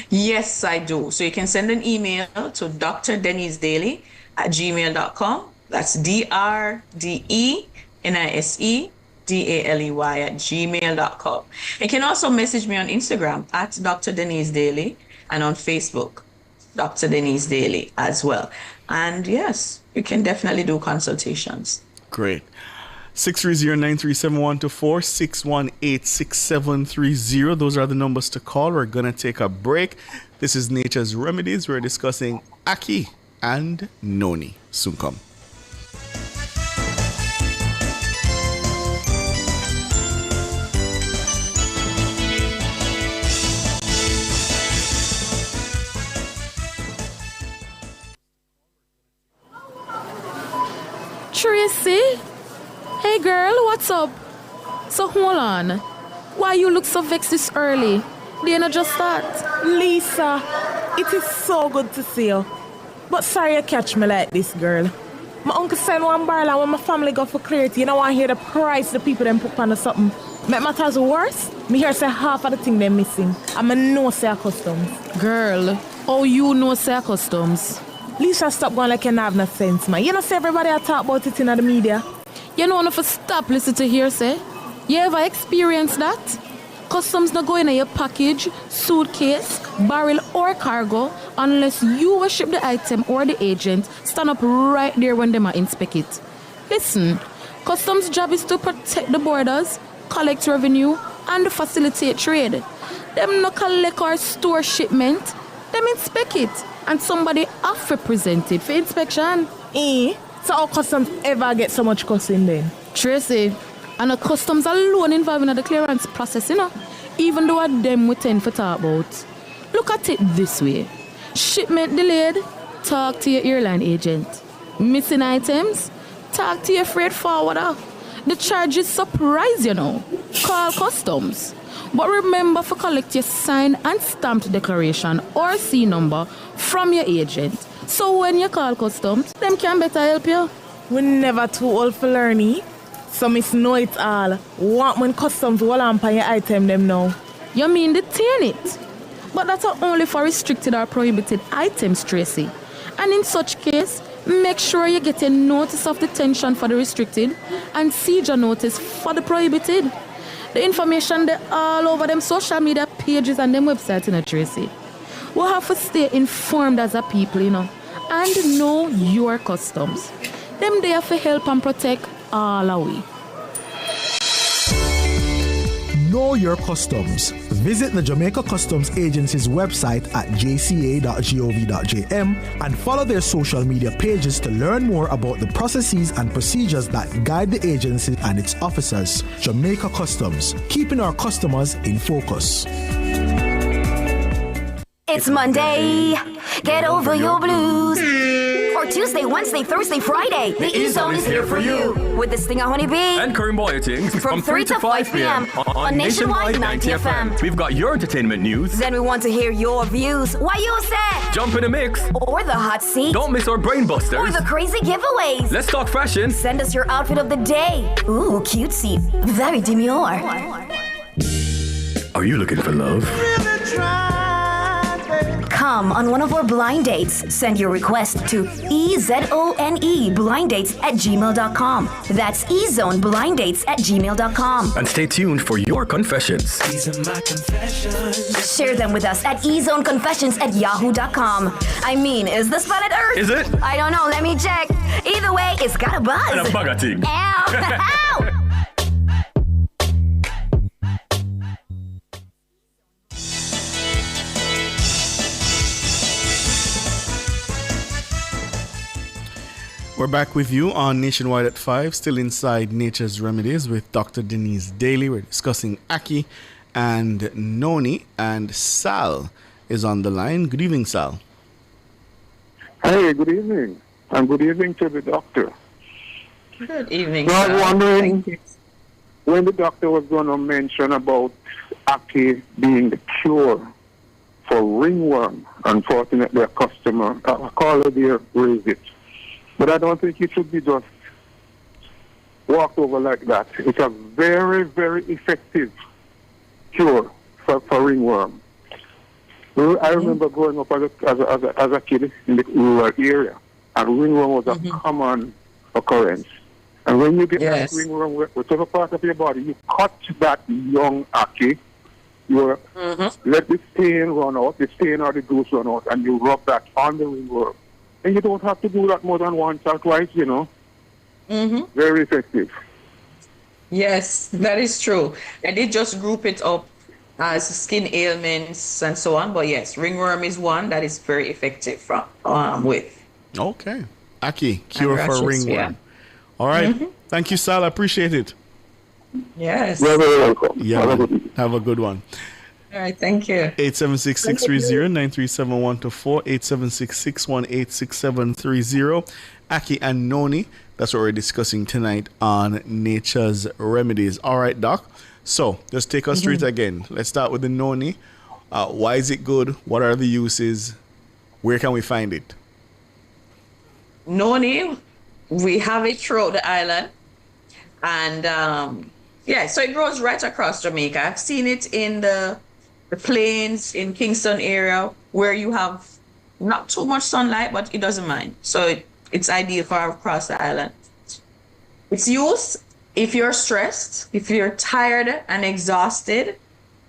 Yes, I do. So you can send an email to drdenisedaily@gmail.com. That's DRDENISEDALEY@gmail.com. You can also message me on Instagram at Dr. Denise Daily, and on Facebook, Dr. Denise Daily as well. And yes, you can definitely do consultations. Great. 630-937-124, 618-6730. Those are the numbers to call. We're going to take a break. This is Nature's Remedies. We're discussing ackee and noni. Soon come. Tracy? Hey girl, what's up? So hold on. Why you look so vexed this early? They not just start. Lisa, it is so good to see you. But sorry you catch me like this, girl. My uncle sent one barrel when my family go for clarity. You know, I hear the price the people them put on or something. Make matters worse, me hear say half of the thing they missing. I'm a no say customs. Girl, how you know say customs? Lisa, stop going like you have no sense, man. You know say everybody I talk about it in the media. You know enough to stop listening to hearsay. You ever experienced that? Customs not go in your package, suitcase, barrel or cargo unless you will ship the item or the agent stand up right there when them are inspect it. Listen, customs' job is to protect the borders, collect revenue, and facilitate trade. Them no collect or store shipment, them inspect it, and somebody have to present it for inspection. So how customs ever get so much costing then? Tracy, and the customs alone involved in the clearance process, you know, even though them we tend to talk about. Look at it this way. Shipment delayed, talk to your airline agent. Missing items, talk to your freight forwarder. The charges surprise, you know. Call customs. But remember to collect your signed and stamped declaration or C number from your agent. So when you call customs, them can better help you. We're never too old for learning. So miss know it all. Want when customs will on your item them now. You mean detain it? But that's only for restricted or prohibited items, Tracy. And in such case, make sure you get a notice of detention for the restricted and seizure notice for the prohibited. The information they all over them social media pages and them websites, you know, Tracy. We have to stay informed as a people, you know, and know your customs. Them there for help and protect all our way. Know your customs. Visit the Jamaica Customs Agency's website at jca.gov.jm and follow their social media pages to learn more about the processes and procedures that guide the agency and its officers. Jamaica Customs, keeping our customers in focus. It's Monday. Get over your blues. Or Tuesday, Wednesday, Thursday, Friday. The E-Zone is here for you. With the Stinger Honeybee. And Karim Boyatings from 3 to 5 p.m. on Nationwide 90 FM. We've got your entertainment news. Then we want to hear your views. What you say? Jump in the mix. Or the hot seat. Don't miss our brain busters. Or the crazy giveaways. Let's talk fashion. Send us your outfit of the day. Ooh, cutesy. Very demure. Are you looking for love? Come on one of our blind dates. Send your request to ezoneblindates@gmail.com. That's ezoneblindates@gmail.com. And stay tuned for your confessions. These are my confessions. Share them with us at ezoneconfessions@yahoo.com. I mean, is this planet Earth? Is it? I don't know. Let me check. Either way, it's got a buzz. And a bugger thing. Ow. Ow. We're back with you on Nationwide at 5, still inside Nature's Remedies with Dr. Denise Daly. We're discussing Aki and Noni, and Sal is on the line. Good evening, Sal. Hey, good evening. And good evening to the doctor. Good evening, So I was sir. wondering when the doctor was going to mention about Aki being the cure for ringworm. Unfortunately, a caller there raised it. But I don't think it should be just walked over like that. It's a very, very effective cure for ringworm. I remember growing up as a kid in the rural area, and ringworm was a common occurrence. And when you get that ringworm, whatever part of your body, you cut that young Aki, you let the stain run out, the stain or the juice run out, and you rub that on the ringworm. And you don't have to do that more than once or twice, you know. Very effective. Yes, that is true. I did just group it up as skin ailments and so on. But yes, ringworm is one that is very effective with. Okay. Aki, cure And for rashes, ringworm. yeah. All right. Thank you, Sal. I appreciate it. Yes. You're very welcome. Yeah, have a good one. All right, thank you. 876-630-9371-4, 876-618-6730. Aki and Noni That's what we're discussing tonight on Nature's Remedies. All right, Doc. So just take us through it again. Let's start with the noni. Why is it good? What are the uses? Where can we find it? Noni, we have it throughout the island. And so it grows right across Jamaica. I've seen it in the plains in Kingston area where you have not too much sunlight, but it doesn't mind. So it's ideal for across the island. It's used if you're stressed, if you're tired and exhausted,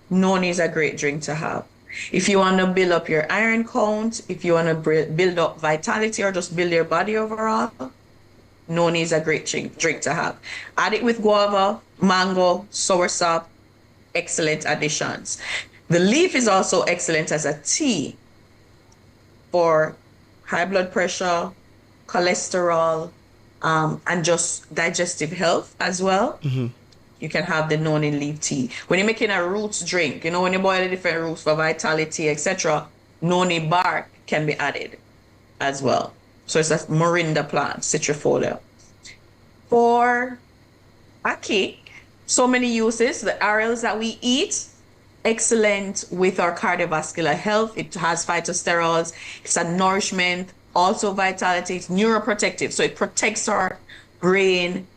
noni is a great drink to have. If you want to build up your iron count, if you want to build up vitality or just build your body overall, noni is a great drink to have. Add it with guava, mango, soursop, excellent additions. The leaf is also excellent as a tea for high blood pressure, cholesterol, and just digestive health as well. You can have the noni leaf tea. When you're making a roots drink, when you boil the different roots for vitality, etc., noni bark can be added as well. So it's a morinda plant, citrifolia. For ackee, so many uses. The arils that we eat, excellent with our cardiovascular health. It has phytosterols. It's a nourishment, also vitality. It's neuroprotective, so it protects our brain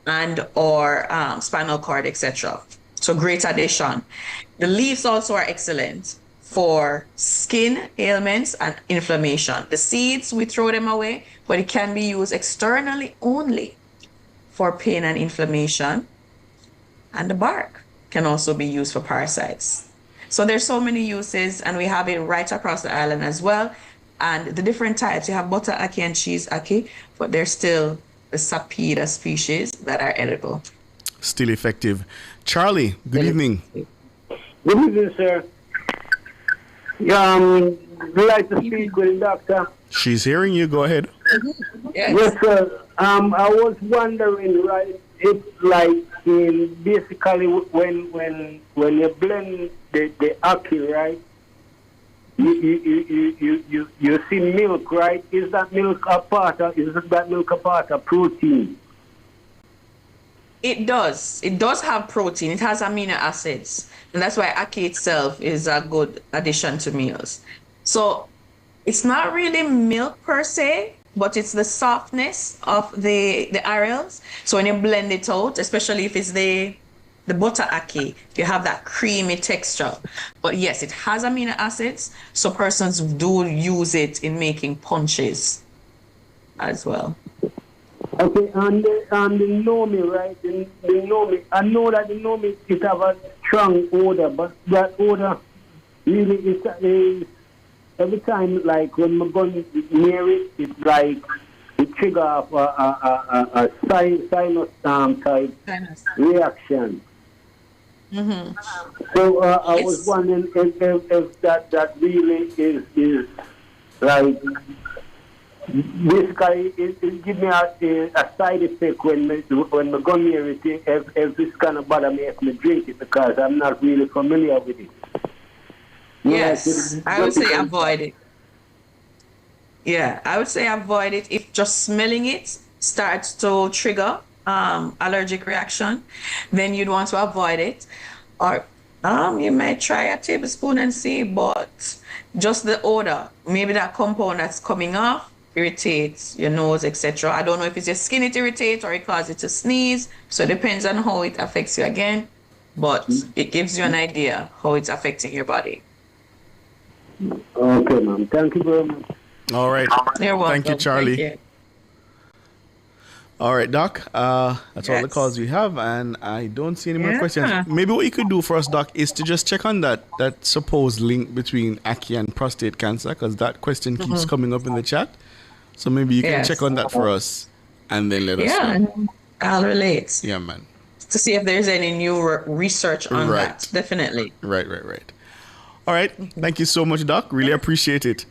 and our spinal cord, etc. So great addition. The leaves also are excellent for skin ailments and inflammation. The seeds, we throw them away, but it can be used externally only for pain and inflammation. And the bark can also be used for parasites. So there's so many uses, and we have it right across the island as well. And the different types, you have butter ackee and cheese ackee, but there's still the sapida species that are edible. Still effective. Charlie, good evening. Good evening, sir. Would like to speak with the doctor. She's hearing you. Go ahead. Yes, sir. I was wondering, right? It's like basically when you blend the ackee, right? You see milk, right? Is that milk a part of protein? It does. It does have protein. It has amino acids. And that's why ackee itself is a good addition to meals. So it's not really milk per se, but it's the softness of the arils. So when you blend it out, especially if it's the butter ackee, you have that creamy texture. But yes, it has amino acids, so persons do use it in making punches as well. Okay, and the nomi, right? The nomi, I know that the nomi it have a strong odor, but that odor really is every time, like when I'm going near it, it's like it trigger off a sinus type reaction. So I was wondering if that really is like basically it give me a side effect when I go near it, if it's kind of bother me if I drink it, because I'm not really familiar with it. Yes, I would say avoid it. Yeah, I would say avoid it if just smelling it starts to trigger allergic reaction, then you'd want to avoid it. Or you might try a tablespoon and see, but just the odor, maybe that compound that's coming off irritates your nose, etc. I don't know if it's your skin it irritates or it causes it to sneeze. So it depends on how it affects you again, but it gives you an idea how it's affecting your body. Okay, ma'am. Thank you very much. All right. You're welcome. Thank you, Charlie. Thank you. All right, Doc. That's all the calls we have, and I don't see any more questions. Maybe what you could do for us, Doc, is to just check on that supposed link between ackee and prostate cancer, because that question keeps coming up in the chat. So maybe you can check on that for us, and then let us know. Yeah, I'll relate. Yeah, man. To see if there's any new research on that. Definitely. Right. All right. Thank you so much, Doc. Really appreciate it.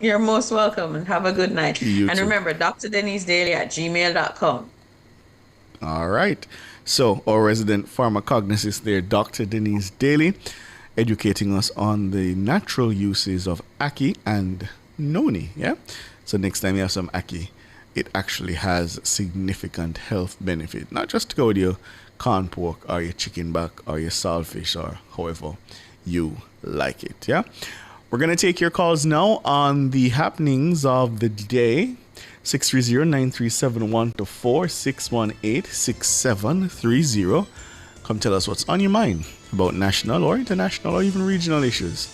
You're most welcome, and have a good night. You and too. Remember, drDeniseDaily@gmail.com. All right. So our resident pharmacognosist there, Dr. Denise Daly, educating us on the natural uses of ackee and noni. Yeah. So next time you have some ackee, it actually has significant health benefit, not just to go with your corn pork or your chicken back or your saltfish or however you like it. Yeah, we're gonna take your calls now on the happenings of the day. 630-9371-4 618-6730. Come tell us what's on your mind about national or international or even regional issues.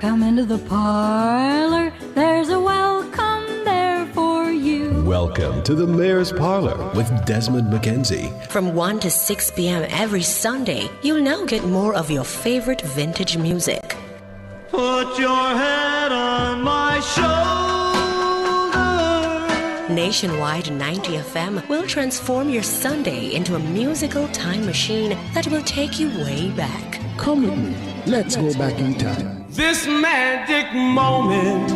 Come into the parlor, there's a welcome there for you. Welcome to the Mayor's Parlor with Desmond McKenzie. From 1 to 6 p.m. every Sunday, you'll now get more of your favorite vintage music. Put your head on my shoulder. Nationwide 90 FM will transform your Sunday into a musical time machine that will take you way back. Come with me. Let's go back in time. This magic moment.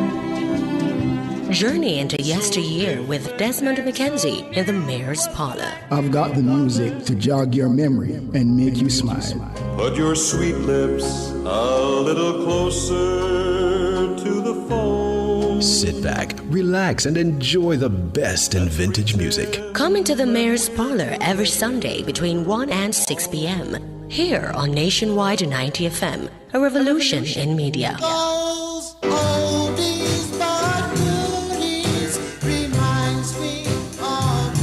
Journey into yesteryear with Desmond McKenzie in the Mayor's Parlor. I've got the music to jog your memory and make you smile. Put your sweet lips a little closer to the phone. Sit back, relax, and enjoy the best in vintage music. Come into the Mayor's Parlor every Sunday between 1 and 6 p.m. here on Nationwide 90 FM, a revolution in media. Those oldies but goodies reminds me of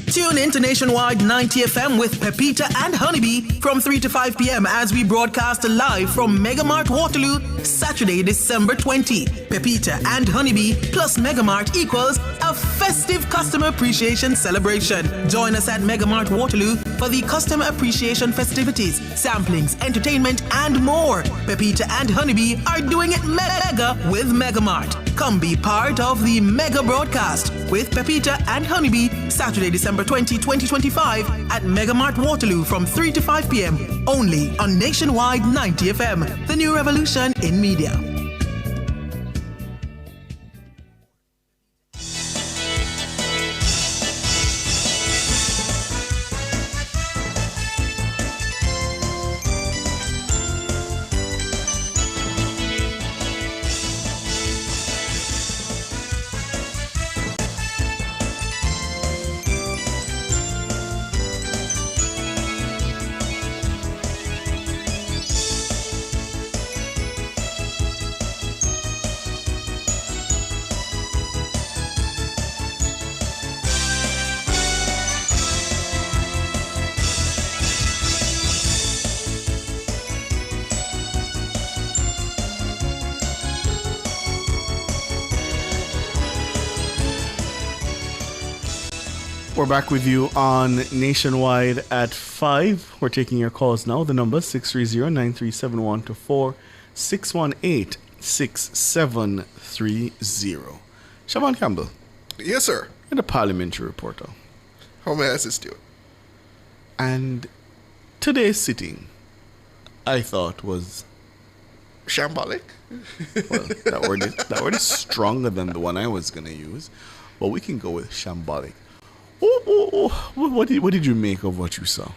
you. Tune in to Nationwide 90 FM with Pepita and Honeybee from 3 to 5 p.m. as we broadcast live from Megamart Waterloo, Saturday, December 20. Pepita and Honeybee plus Megamart equals a festive customer appreciation celebration. Join us at Megamart Waterloo for the customer appreciation festivities, samplings, entertainment, and more. Pepita and Honeybee are doing it mega with Megamart. Come be part of the mega broadcast with Pepita and Honeybee, Saturday, December 20, 2025 at Megamart Waterloo from 3 to 5 p.m. only on Nationwide 90 FM, the new revolution in media. We're back with you on Nationwide at 5. We're taking your calls now. The number 630-9371-4 618-6730. Siobhan Campbell. Yes, sir. You're the parliamentary reporter. How may I assist you? And today's sitting, I thought was shambolic. Well, that word is stronger than the one I was going to use, but we can go with shambolic. What did you make of what you saw?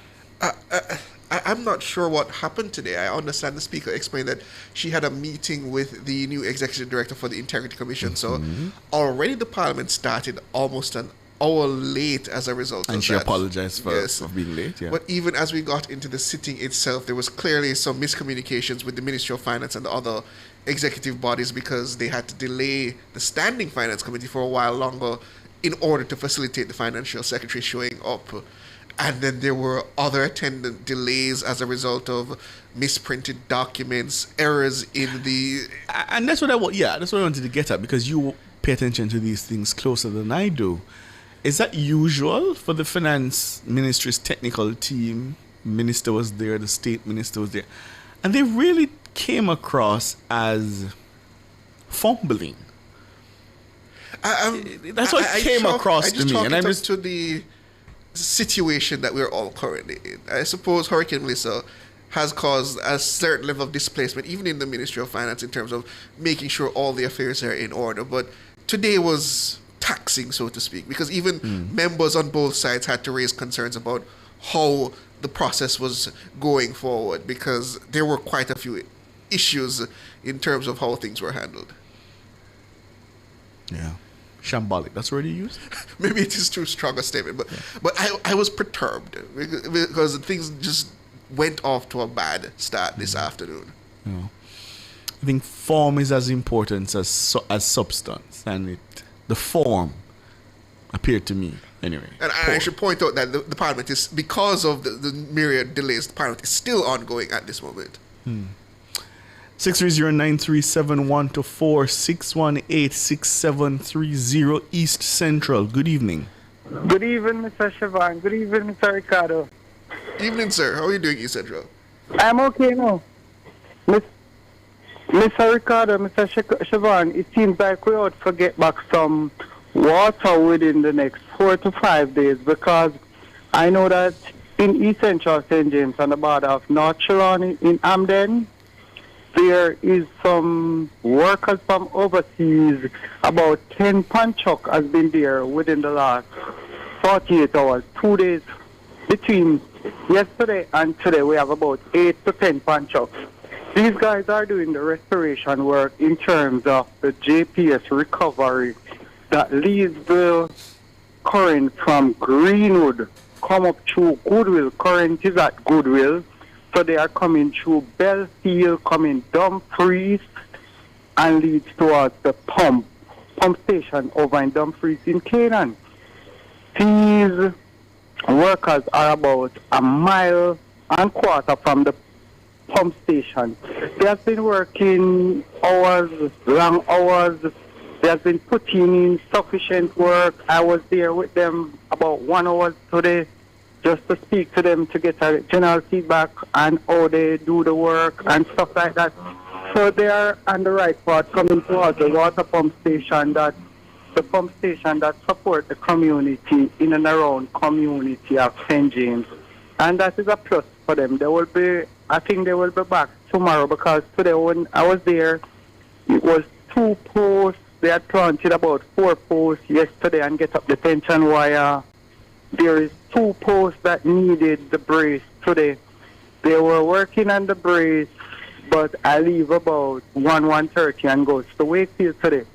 I'm not sure what happened today. I understand the speaker explained that she had a meeting with the new executive director for the Integrity Commission. Mm-hmm. So already the parliament started almost an hour late as a result of that. And she apologized for being late, yeah. But even as we got into the sitting itself, there was clearly some miscommunications with the Ministry of Finance and the other executive bodies because they had to delay the Standing Finance Committee for a while longer in order to facilitate the financial secretary showing up. And then there were other attendant delays as a result of misprinted documents, errors in the... And that's what I wanted to get at, because you pay attention to these things closer than I do. Is that usual for the finance ministry's technical team? Minister was there, the state minister was there, and they really came across as fumbling. That's what came across to me. And I'm just to the situation that we're all currently in. I suppose Hurricane Melissa has caused a certain level of displacement, even in the Ministry of Finance, in terms of making sure all the affairs are in order. But today was taxing, so to speak, because even members on both sides had to raise concerns about how the process was going forward, because there were quite a few issues in terms of how things were handled. Yeah. Shambolic, that's the word you used? Maybe it is too strong a statement, but I was perturbed because things just went off to a bad start this afternoon. Yeah. I think form is as important as substance, and the form appeared to me anyway. And I should point out that the Parliament is, because of the myriad delays, the Parliament is still ongoing at this moment. 630-937-124-618-6730 East Central. Good evening. Good evening, Mr. Siobhan. Good evening, Mr. Ricardo. Evening, sir. How are you doing, East Central? I'm okay now. Mr. Ricardo, Mr. Siobhan, it seems like we ought to get back some water within the next 4 to 5 days, because I know that in East Central St. James on the border of North Shirley in Amden, there is some workers from overseas. About 10 punch truck has been there within the last 48 hours, 2 days. Between yesterday and today, we have about 8 to 10 punch trucks. These guys are doing the restoration work in terms of the JPS recovery that leads the current from Greenwood, come up through Goodwill. Current is at Goodwill. So they are coming through Belfield, coming Dumfries, and leads towards the pump station over in Dumfries in Canaan. These workers are about 1.25 miles from the pump station. They have been working hours, long hours. They have been putting in sufficient work. I was there with them about 1 hour today, just to speak to them, to get a general feedback on how they do the work and stuff like that. So they are on the right path, coming towards the water pump station, the pump station that supports the community in and around community of St. James. And that is a plus for them. I think they will be back tomorrow, because today when I was there, it was 2 posts. They had planted about 4 posts yesterday and get up the tension wire. There is 2 posts that needed the brace today. They were working on the brace, but I leave about 1:30 and goes to Wakefield today.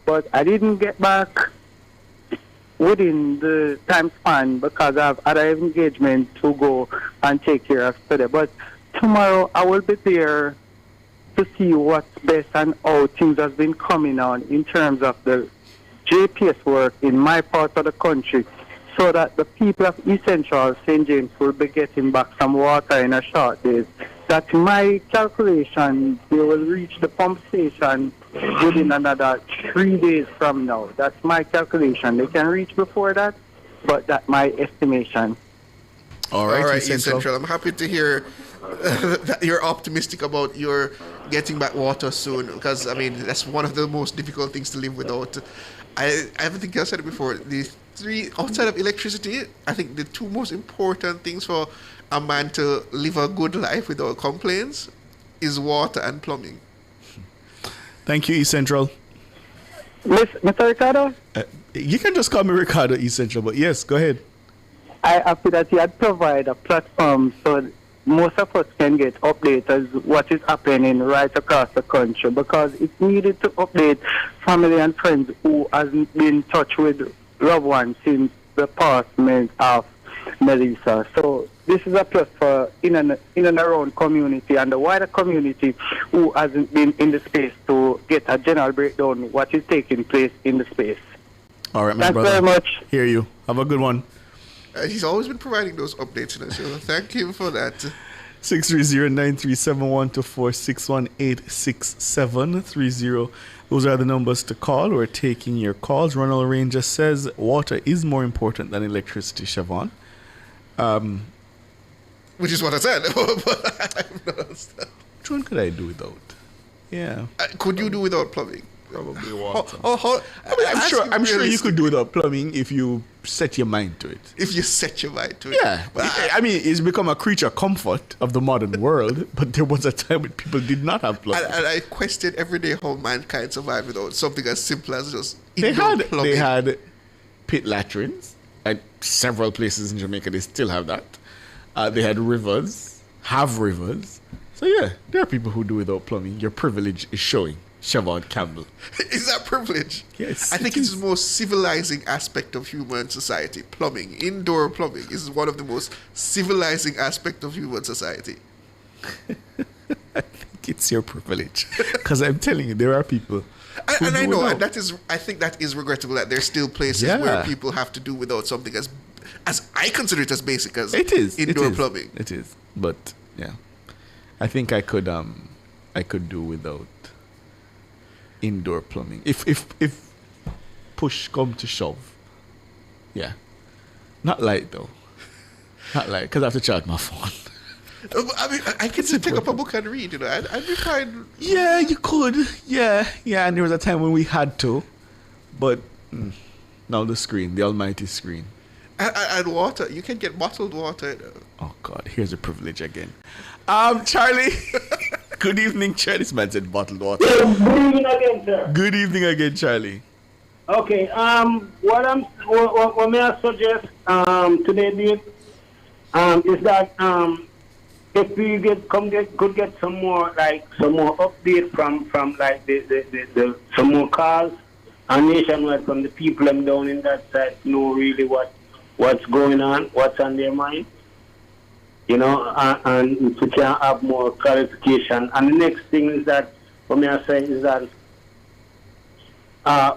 But I didn't get back within the time span because I have other engagement to go and take care of today. But tomorrow I will be there to see what's best and how things have been coming on in terms of the JPS work in my part of the country, so that the people of East Central St. James will be getting back some water in a short days. That's my calculation. They will reach the pump station within another 3 days from now. That's my calculation. They can reach before that, but that's my estimation. All right, East Central. I'm happy to hear that you're optimistic about your getting back water soon, because I mean that's one of the most difficult things to live without. I think I said it before. The 3 outside of electricity, I think the 2 most important things for a man to live a good life without complaints is water and plumbing. Thank you, East Central. Mr. Ricardo? You can just call me Ricardo, East Central, but yes, go ahead. I feel that you had provided a platform so most of us can get updates as what is happening right across the country, because it's needed to update family and friends who hasn't been in touch with loved ones since the passment of Melissa. So this is a plus for in and around community and the wider community who hasn't been in the space to get a general breakdown of what is taking place in the space. All right, my Thanks brother. very much. Hear you. Have a good one. He's always been providing those updates, so thank him for that. 630-937-124-618-6730. Those are the numbers to call. We're taking your calls. Ronald Ranger says water is more important than electricity, Siobhan. Which is what I said. Which one could I do without? Yeah. Could you do without plumbing? Probably water. I'm sure you could do without plumbing if you set your mind to it. If you set your mind to it. Yeah. I mean, it's become a creature comfort of the modern world, but there was a time when people did not have plumbing. And I question every day how mankind survived without something as simple as just They plumbing. had pit latrines. At several places in Jamaica, they still have that. They had rivers, have rivers. So yeah, there are people who do without plumbing. Your privilege is showing, Siobhan Campbell. Is that privilege? Yes. I think it's the most civilizing aspect of human society. Plumbing, indoor plumbing, is one of the most civilizing aspects of human society. I think it's your privilege. Because I'm telling you, there are people. And I know, and I think that is regrettable that there's still places where people have to do without something as I consider it as basic as indoor plumbing. It is. But yeah. I think I could do without indoor plumbing. If push come to shove. Yeah. Not light though. Not light, because I have to charge my phone. I mean, I can just pick up a book and read, you know. I'd be fine. Yeah, you could. Yeah. And there was a time when we had to. But now the screen, the almighty screen. And water. You can get bottled water. Oh, God. Here's a privilege again. Charlie. Good evening, Charlie. This man said bottled water. Good evening again, sir. Good evening again, Charlie. Okay. What may I suggest today, Dave, is that if we could get some more update from like the some more calls and nationwide from the people them down in that side know really what's going on, what's on their mind. You know, and if we can have more clarification. And the next thing is that, what may I say, is that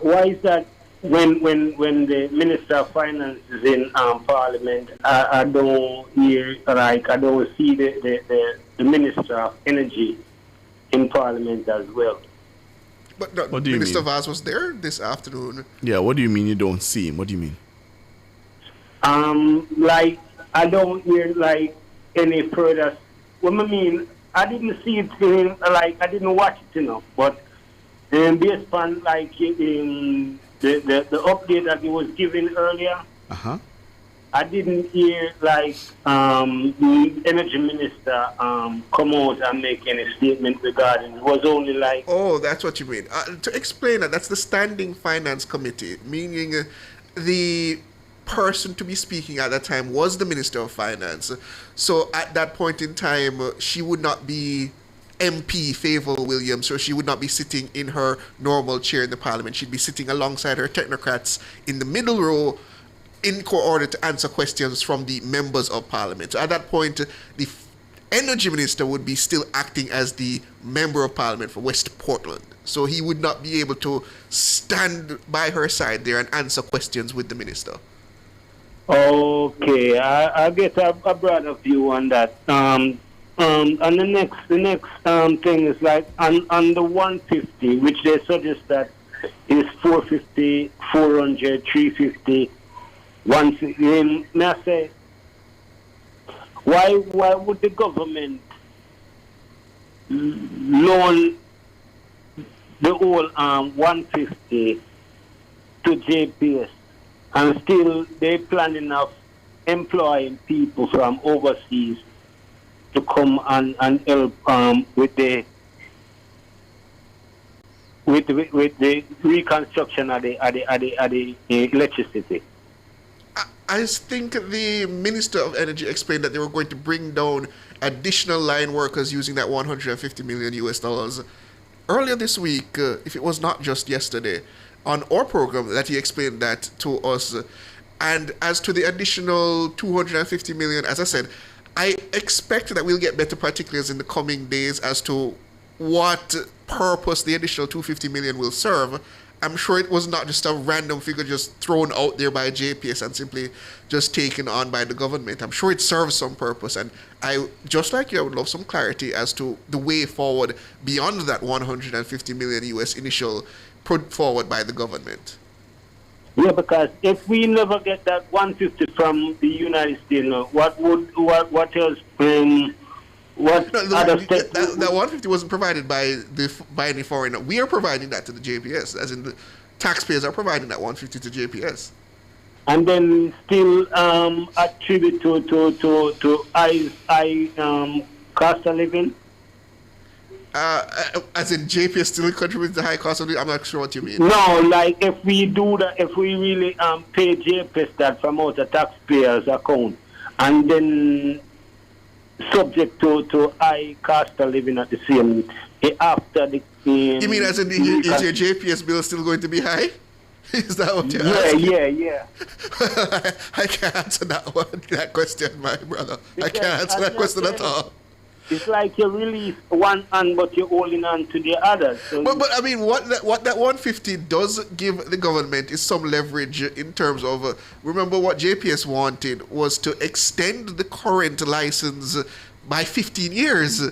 why is that when the Minister of Finance is in Parliament, I don't hear, I don't see the Minister of Energy in Parliament as well. But no, what do you Minister mean? Vaz was there this afternoon. Yeah, what do you mean you don't see him? What do you mean? Like, I don't hear, like, any further. What I mean, I didn't see it, I didn't watch it, you know, but based on, like, the update that he was giving earlier, I didn't hear, like, the Energy Minister come out and make any statement regarding it. It was only like... Oh, that's what you mean. To explain that's the Standing Finance Committee, meaning the person to be speaking at that time was the Minister of Finance. So at that point in time, she would not be MP Favour Williams, so she would not be sitting in her normal chair in the Parliament. She'd be sitting alongside her technocrats in the middle row in order to answer questions from the members of Parliament. So at that point, the Energy Minister would be still acting as the Member of Parliament for West Portland. So he would not be able to stand by her side there and answer questions with the Minister. Okay, I get a broader view on that. And the next thing is like on the 150, which they suggest that is 450, 400, 350, 150. May I say, why would the government loan the whole 150 to JPS? And still, they're planning of employing people from overseas to come and help with the reconstruction of the electricity. I think the Minister of Energy explained that they were going to bring down additional line workers using that $150 million US. Earlier this week, if it was not just yesterday, on our program that he explained that to us. And as to the additional 250 million, as I said, I expect that we'll get better particulars in the coming days as to what purpose the additional 250 million will serve. I'm sure it was not just a random figure just thrown out there by JPS and simply just taken on by the government. I'm sure it serves some purpose, and I, just like you, I would love some clarity as to the way forward beyond that 150 million US initial put forward by the government. Yeah, because if we never get that 150 from the United States, what else? That 150 wasn't provided by any foreigner. We are providing that to the JPS, as in the taxpayers are providing that 150 to JPS. And then still attribute to high cost of living. As in JPS still contributes to high cost of living? I'm not sure what you mean. No, like if we do that, if we really pay JPS that from out the taxpayers' account, and then subject to high cost of living at the same after the. You mean as in is your JPS bill still going to be high? Is that what you're asking? Yeah. I can't answer that question, my brother. I can't answer that question at all. It's like you release one hand, but you're holding on to the other. So but I mean, what that 150 does give the government is some leverage in terms of. Remember, what JPS wanted was to extend the current license by 15 years,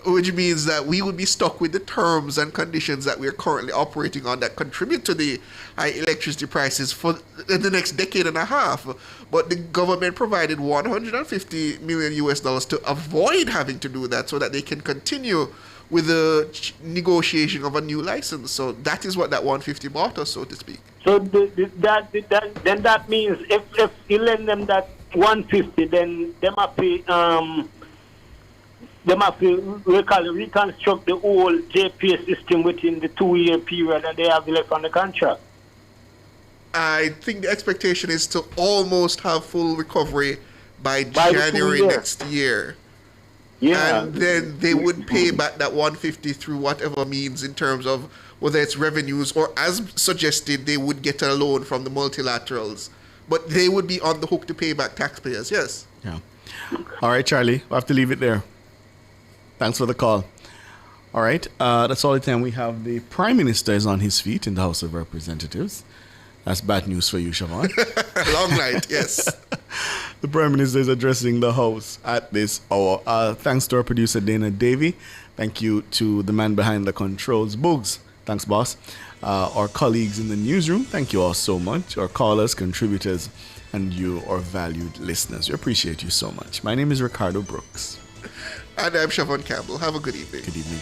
which means that we would be stuck with the terms and conditions that we are currently operating on that contribute to the high electricity prices for the next decade and a half. But the government provided $150 million to avoid having to do that, so that they can continue with the negotiation of a new license. So that is what that 150 bought us, so to speak. So that means if you lend them that 150, then they must be reconstruct the whole JPS system within the 2-year period that they have left on the contract. I think the expectation is to almost have full recovery by January next year. Yeah. And then they would pay back that 150 through whatever means in terms of whether it's revenues or, as suggested, they would get a loan from the multilaterals. But they would be on the hook to pay back taxpayers, yes. Yeah. All right, Charlie, we'll have to leave it there. Thanks for the call. All right, that's all the time we have. The Prime Minister is on his feet in the House of Representatives. That's bad news for you, Siobhan. Long night, yes. The Prime Minister is addressing the House at this hour. Thanks to our producer, Dana Davey. Thank you to the man behind the controls, Boogs. Thanks, boss. Our colleagues in the newsroom, thank you all so much. Our callers, contributors, and you, our valued listeners. We appreciate you so much. My name is Ricardo Brooks. And I'm Siobhan Campbell. Have a good evening. Good evening.